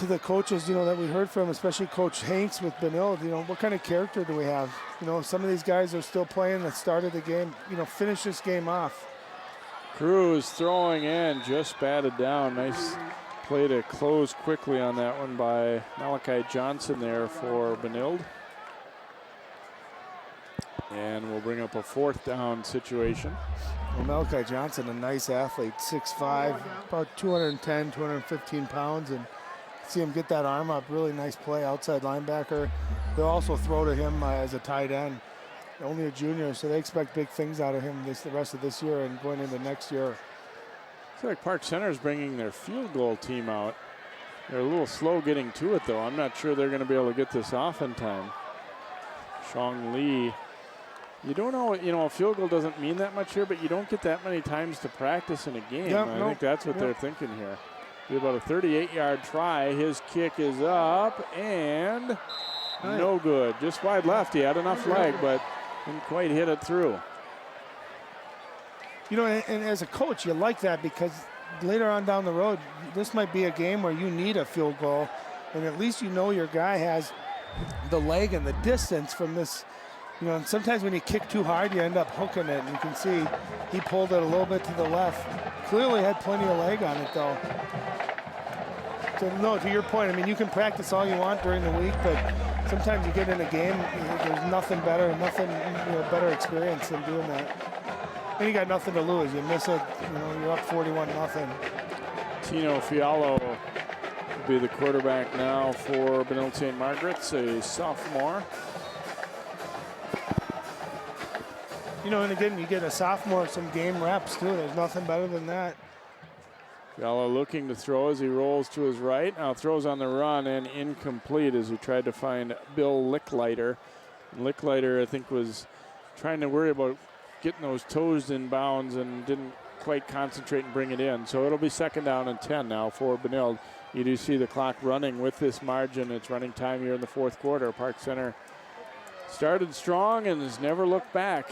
the coaches, you know, that we heard from, especially Coach Hanks with Benilde, you know, what kind of character do we have? You know, some of these guys are still playing that started the game, you know, finish this game off. Cruz throwing in, just batted down. Nice play to close quickly on that one by Malachi Johnson there for Benilde. And we'll bring up a 4th down situation. Well, Malachi Johnson, a nice athlete, 6'5", about 210, 215 pounds, and see him get that arm up. Really nice play, outside linebacker. They'll also throw to him as a tight end. Only a junior, so they expect big things out of him the rest of this year and going into next year. I feel like Park Center is bringing their field goal team out. They're a little slow getting to it, though. I'm not sure they're going to be able to get this off in time. Shong Lee. You don't know, you know, a field goal doesn't mean that much here, but you don't get that many times to practice in a game. I think that's what they're thinking here. Be about a 38-yard try. His kick is up and no good. Just wide left. He had enough leg, but didn't quite hit it through. You know, and as a coach, you like that because later on down the road, this might be a game where you need a field goal, and at least you know your guy has the leg and the distance from this. You know, and sometimes when you kick too hard, you end up hooking it. And you can see he pulled it a little bit to the left. Clearly had plenty of leg on it, though. So, no, to your point, I mean, you can practice all you want during the week, but sometimes you get in a game, there's nothing better, better experience than doing that. And you got nothing to lose. You miss it, you know, you're up 41-0. Tino Fiallo will be the quarterback now for Benilde-St. Margaret's, a sophomore. You know, and again, you get a sophomore some game reps, too. There's nothing better than that. Fiallo looking to throw as he rolls to his right. Now throws on the run and incomplete as he tried to find Bill Licklider. Licklider, I think, was trying to worry about getting those toes in bounds and didn't quite concentrate and bring it in. So it'll be 2nd down and 10 now for Benilde. You do see the clock running with this margin. It's running time here in the 4th quarter. Park Center started strong and has never looked back.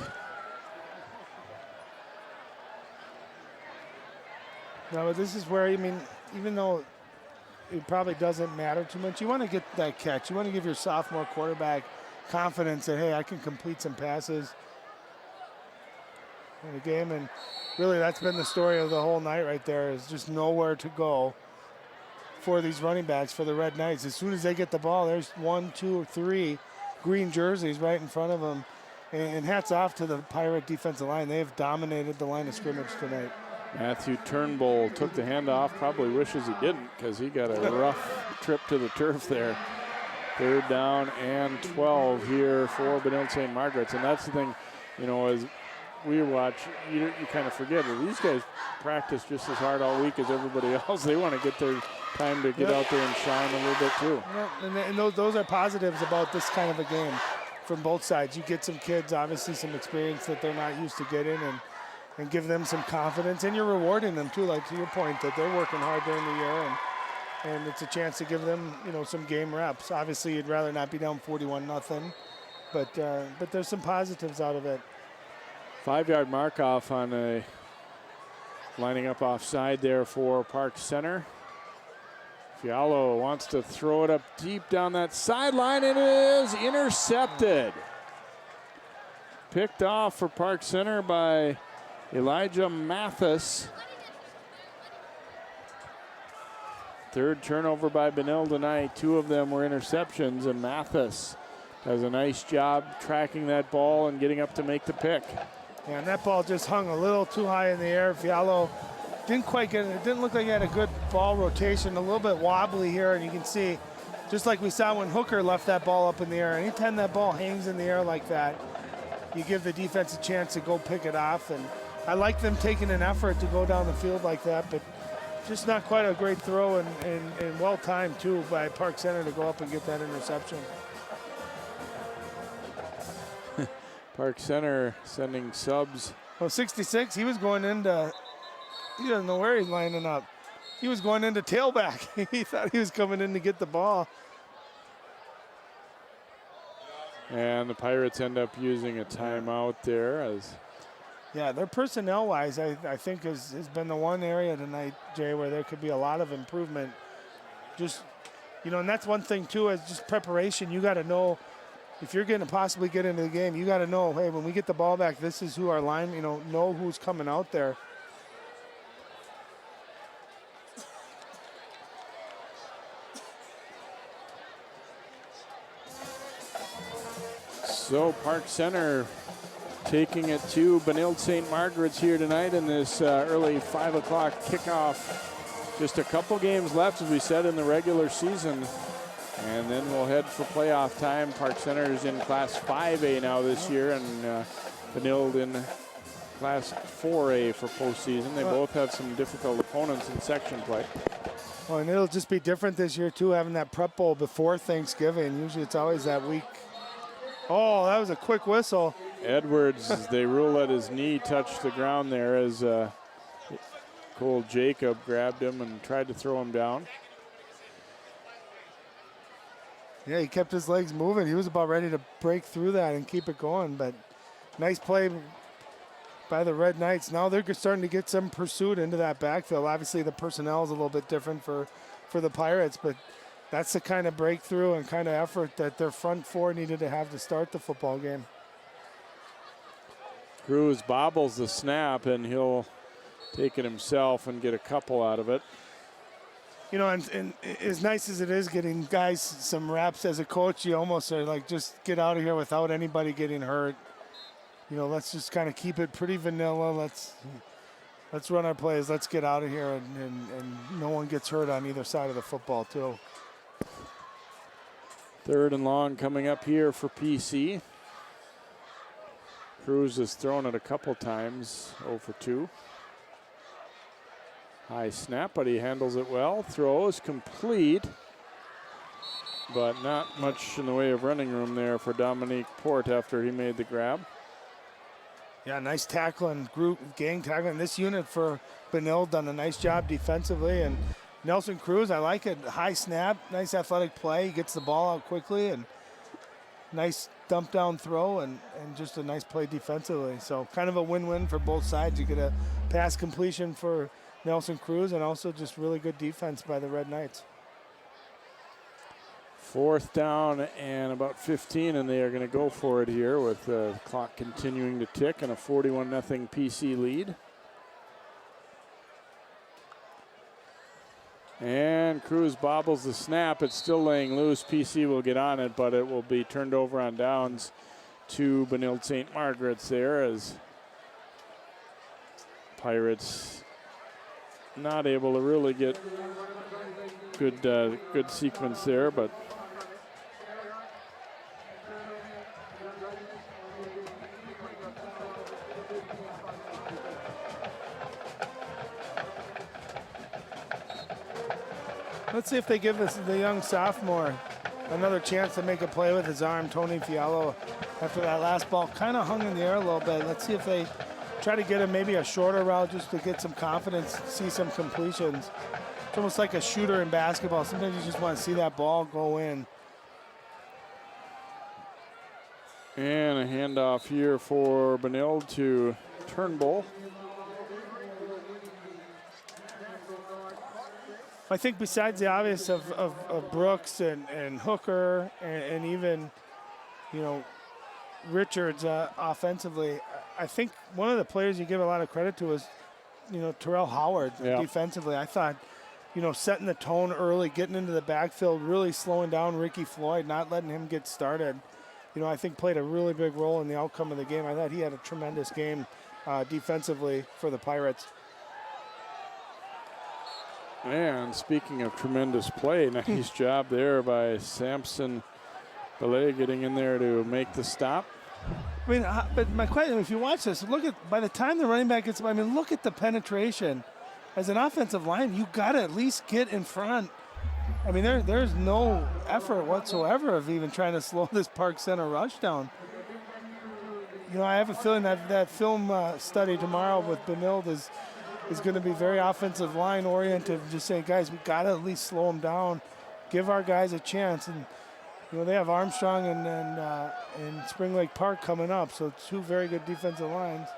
No, this is where, I mean, even though it probably doesn't matter too much, you want to get that catch. You want to give your sophomore quarterback confidence that, hey, I can complete some passes in the game. And really, that's been the story of the whole night right there, is just nowhere to go for these running backs for the Red Knights. As soon as they get the ball, there's 1, 2, or 3 green jerseys right in front of them. And hats off to the Pirate defensive line. They have dominated the line of scrimmage tonight. Matthew Turnbull took the handoff. Probably wishes he didn't because he got a rough trip to the turf there. 3rd down and 12 here for Benilde-St. Margaret's. And that's the thing, you know, as we watch, you kind of forget that these guys practice just as hard all week as everybody else. They want to get their time to get out there and shine a little bit too. Yeah, and those are positives about this kind of a game from both sides. You get some kids, obviously some experience that they're not used to getting, and give them some confidence, and you're rewarding them too, like to your point, that they're working hard during the year, and it's a chance to give them, you know, some game reps. Obviously, you'd rather not be down 41-0, but there's some positives out of it. 5-yard mark off on a lining up offside there for Park Center. Fiallo wants to throw it up deep down that sideline, and it is intercepted. Picked off for Park Center by Elijah Mathis. 3rd turnover by Benilde tonight. 2 of them were interceptions, and Mathis does a nice job tracking that ball and getting up to make the pick. Yeah, and that ball just hung a little too high in the air. Fialo didn't quite get it. It didn't look like he had a good ball rotation, a little bit wobbly here, and you can see, just like we saw when Hooker left that ball up in the air, anytime that ball hangs in the air like that, you give the defense a chance to go pick it off. And I like them taking an effort to go down the field like that, but just not quite a great throw and well-timed, too, by Park Center to go up and get that interception. Park Center sending subs. Oh, 66, he was going into, he doesn't know where he's lining up. He was going into tailback. He thought he was coming in to get the ball. And the Pirates end up using a timeout there. Yeah, their personnel-wise, I think has been the one area tonight, Jay, where there could be a lot of improvement. Just, and that's one thing, too, is just preparation. You got to know, if you're going to possibly get into the game, you got to know, hey, when we get the ball back, this is who our line, know who's coming out there. So Park Center taking it to Benilde-St. Margaret's here tonight in this early 5 o'clock kickoff. Just a couple games left, as we said, in the regular season. And then we'll head for playoff time. Park Center is in Class 5A now this year, and Benilde in Class 4A for postseason. They both have some difficult opponents in section play. Well, and it'll just be different this year, too, having that prep bowl before Thanksgiving. Usually it's always that week. Oh, that was a quick whistle. Edwards, they rule that his knee touched the ground there as Cole Jacob grabbed him and tried to throw him down. Yeah, he kept his legs moving. He was about ready to break through that and keep it going, but nice play by the Red Knights. Now they're starting to get some pursuit into that backfield. Obviously, the personnel is a little bit different for the Pirates, but that's the kind of breakthrough and kind of effort that their front four needed to have to start the football game. Cruz bobbles the snap, and he'll take it himself and get a couple out of it. And as nice as it is getting guys some reps as a coach, you almost are like, just get out of here without anybody getting hurt. Let's just kind of keep it pretty vanilla. Let's run our plays. Let's get out of here, and no one gets hurt on either side of the football, too. 3rd and long coming up here for PC. Cruz has thrown it a couple times, 0 for 2. High snap, but he handles it well. Throws complete, but not much in the way of running room there for Dominique Port after he made the grab. Yeah, nice tackling, gang tackling. This unit for Benilde done a nice job defensively. And Nelson Cruz, I like it. High snap, nice athletic play. He gets the ball out quickly, and nice dump down throw, and just a nice play defensively. So kind of a win-win for both sides. You get a pass completion for Nelson Cruz, and also just really good defense by the Red Knights. 4th down and about 15, and they are going to go for it here with the clock continuing to tick and a 41-0 PC lead. And Cruz bobbles the snap. It's still laying loose. PC will get on it, but it will be turned over on downs to Benilde-St. Margaret's there, as Pirates not able to really get good sequence there, but let's see if they give us the young sophomore another chance to make a play with his arm. Tony Fialo, after that last ball, kind of hung in the air a little bit. Let's see if they try to get him maybe a shorter route just to get some confidence, see some completions. It's almost like a shooter in basketball. Sometimes you just want to see that ball go in. And a handoff here for Benilde to Turnbull. I think besides the obvious of Brooks and Hooker and even, Richards offensively, I think one of the players you give a lot of credit to is, Terrell Howard defensively. I thought, setting the tone early, getting into the backfield, really slowing down Ricky Floyd, not letting him get started. I think played a really big role in the outcome of the game. I thought he had a tremendous game defensively for the Pirates. And speaking of tremendous play, nice job there by Samson Belay getting in there to make the stop. I mean, but my question, if you watch this, by the time the running back gets, look at the penetration. As an offensive line, you got to at least get in front. I mean, there's no effort whatsoever of even trying to slow this Park Center rush down. I have a feeling that film study tomorrow with Benilde is going to be very offensive line oriented. Just saying, guys, we got to at least slow them down, give our guys a chance. And they have Armstrong and Spring Lake Park coming up, so two very good defensive lines.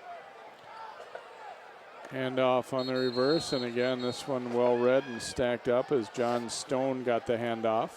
Hand off on the reverse, and again, this one well read and stacked up as John Stone got the handoff.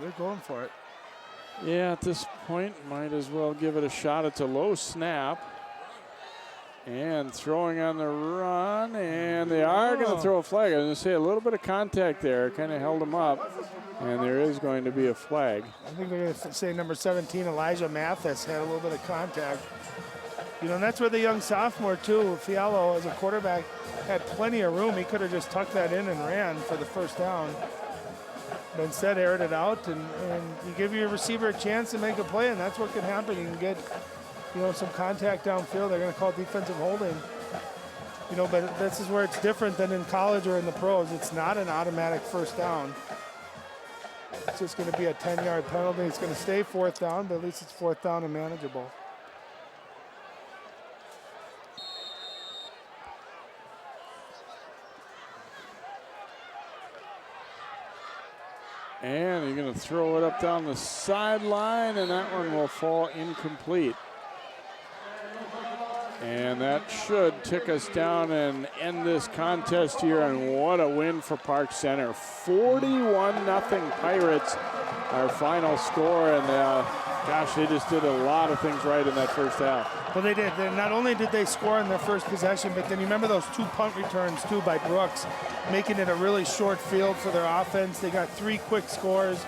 They're going for it. Yeah, at this point, might as well give it a shot. It's a low snap. And throwing on the run, and they are going to throw a flag. I was going to say a little bit of contact there, kind of held him up, and there is going to be a flag. I think they're going to say number 17, Elijah Mathis, had a little bit of contact. And that's where the young sophomore, too, Fialo, as a quarterback, had plenty of room. He could have just tucked that in and ran for the first down. But instead aired it out, and you give your receiver a chance to make a play, and that's what can happen. You can get, some contact downfield. They're going to call defensive holding. But this is where it's different than in college or in the pros. It's not an automatic first down. It's just going to be a 10-yard penalty. It's going to stay fourth down, but at least it's fourth down and manageable. And you're going to throw it up down the sideline, and that one will fall incomplete. And that should tick us down and end this contest here. And what a win for Park Center. 41-0 Pirates, our final score. And gosh, they just did a lot of things right in that first half. Well, they did. Not only did they score in their first possession, but then you remember those two punt returns, too, by Brooks, making it a really short field for their offense. They got 3 quick scores.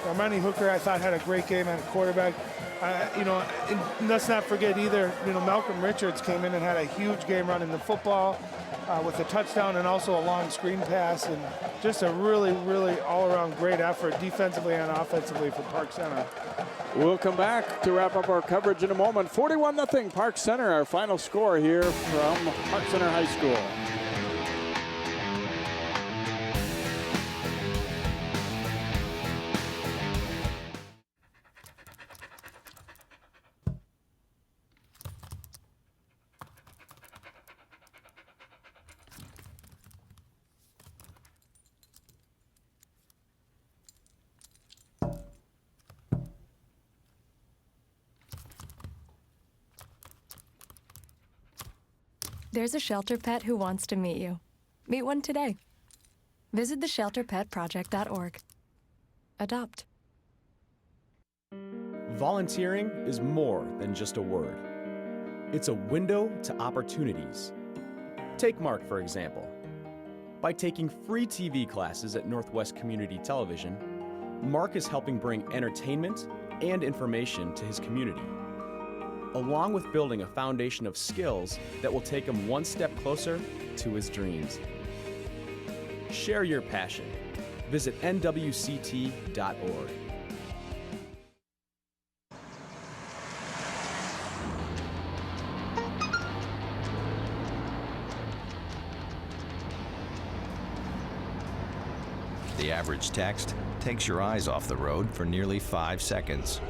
Armani Hooker, I thought, had a great game at quarterback. And let's not forget either, Malcolm Richards came in and had a huge game running the football with a touchdown and also a long screen pass, and just a really, really all-around great effort defensively and offensively for Park Center. We'll come back to wrap up our coverage in a moment. 41-0 Park Center, our final score here from Park Center High School. There's a shelter pet who wants to meet you. Meet one today. Visit theshelterpetproject.org. Adopt. Volunteering is more than just a word. It's a window to opportunities. Take Mark, for example. By taking free TV classes at Northwest Community Television, Mark is helping bring entertainment and information to his community, along with building a foundation of skills that will take him one step closer to his dreams. Share your passion. Visit nwct.org. The average text takes your eyes off the road for nearly 5 seconds.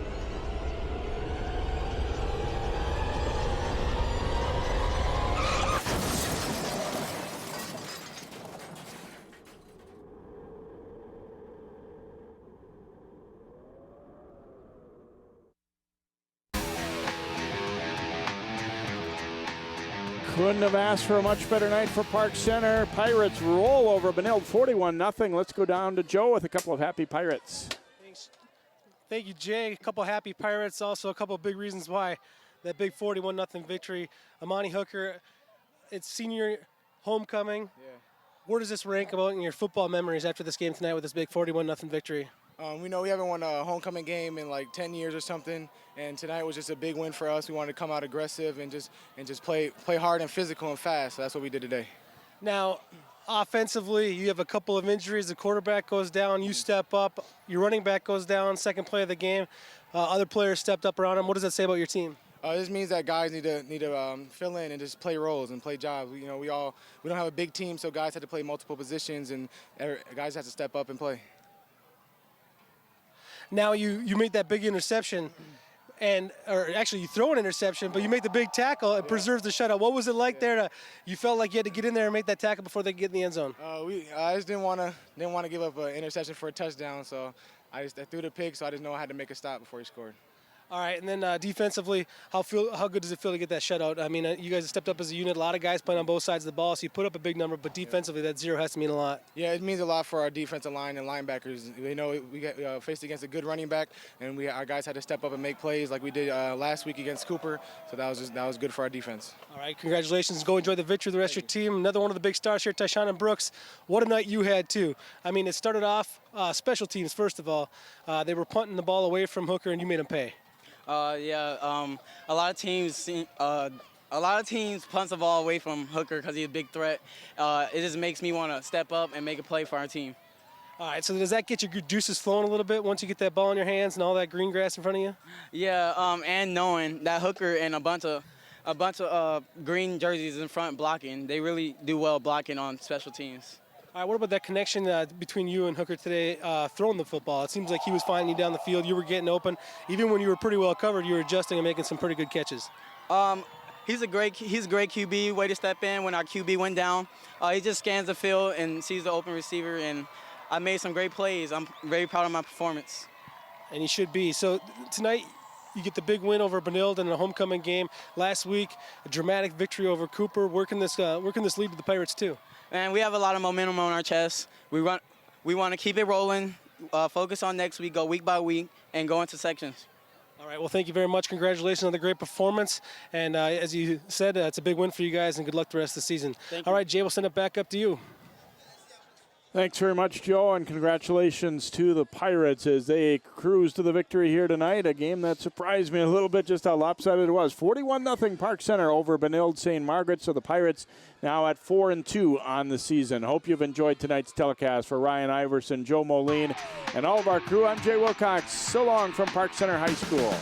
Couldn't have asked for a much better night for Park Center. Pirates roll over Benilde 41-0. Let's go down to Joe with a couple of happy Pirates. Thanks. Thank you, Jay. A couple happy Pirates. Also a couple of big reasons why that big 41-0 victory. Amani Hooker, it's senior homecoming. Yeah. Where does this rank about in your football memories after this game tonight with this big 41-0 victory? We know we haven't won a homecoming game in like 10 years or something, and tonight was just a big win for us. We wanted to come out aggressive and just play hard and physical and fast. So that's what we did today. Now, offensively, you have a couple of injuries. The quarterback goes down, you step up. Your running back goes down, second play of the game. Other players stepped up around him. What does that say about your team? This means that guys need to fill in and just play roles and play jobs. We don't have a big team, so guys have to play multiple positions, and guys have to step up and play. Now you made that big interception, or actually you throw an interception, but you make the big tackle. It preserves the shutout. What was it like there? You felt like you had to get in there and make that tackle before they get in the end zone. I just didn't want to give up an interception for a touchdown, so I threw the pick, so I just know I had to make a stop before he scored. All right, and then defensively, how good does it feel to get that shutout? I mean, you guys have stepped up as a unit. A lot of guys playing on both sides of the ball, so you put up a big number, but defensively, that 0 has to mean a lot. Yeah, it means a lot for our defensive line and linebackers. We know we got faced against a good running back, and our guys had to step up and make plays like we did last week against Cooper. So that was good for our defense. All right, congratulations. Go enjoy the victory of the rest of your team. Another one of the big stars here, Tyshawn and Brooks. What a night you had, too. I mean, it started off special teams, first of all. They were punting the ball away from Hooker, and you made them pay. A lot of teams punts the ball away from Hooker because he's a big threat. It just makes me want to step up and make a play for our team. All right, so does that get your juices flowing a little bit once you get that ball in your hands and all that green grass in front of you? Yeah, and knowing that Hooker and a bunch of green jerseys in front blocking, they really do well blocking on special teams. All right, what about that connection between you and Hooker today throwing the football? It seems like he was finding you down the field. You were getting open. Even when you were pretty well covered, you were adjusting and making some pretty good catches. He's a great QB, way to step in when our QB went down. He just scans the field and sees the open receiver, and I made some great plays. I'm very proud of my performance. And you should be. So tonight, you get the big win over Benilde in a homecoming game. Last week, a dramatic victory over Cooper. Where can this lead to the Pirates, too? And we have a lot of momentum on our chest. We want to keep it rolling, focus on next week, go week by week, and go into sections. All right, well, thank you very much. Congratulations on the great performance. And as you said, it's a big win for you guys, and good luck the rest of the season. All right, Jay, we'll send it back up to you. Thanks very much, Joe, and congratulations to the Pirates as they cruise to the victory here tonight. A game that surprised me a little bit just how lopsided it was. 41-0 Park Center over Benilde-St. Margaret. So the Pirates now at 4-2 on the season. Hope you've enjoyed tonight's telecast. For Ryan Iverson, Joe Moline, and all of our crew, I'm Jay Wilcox. So long from Park Center High School.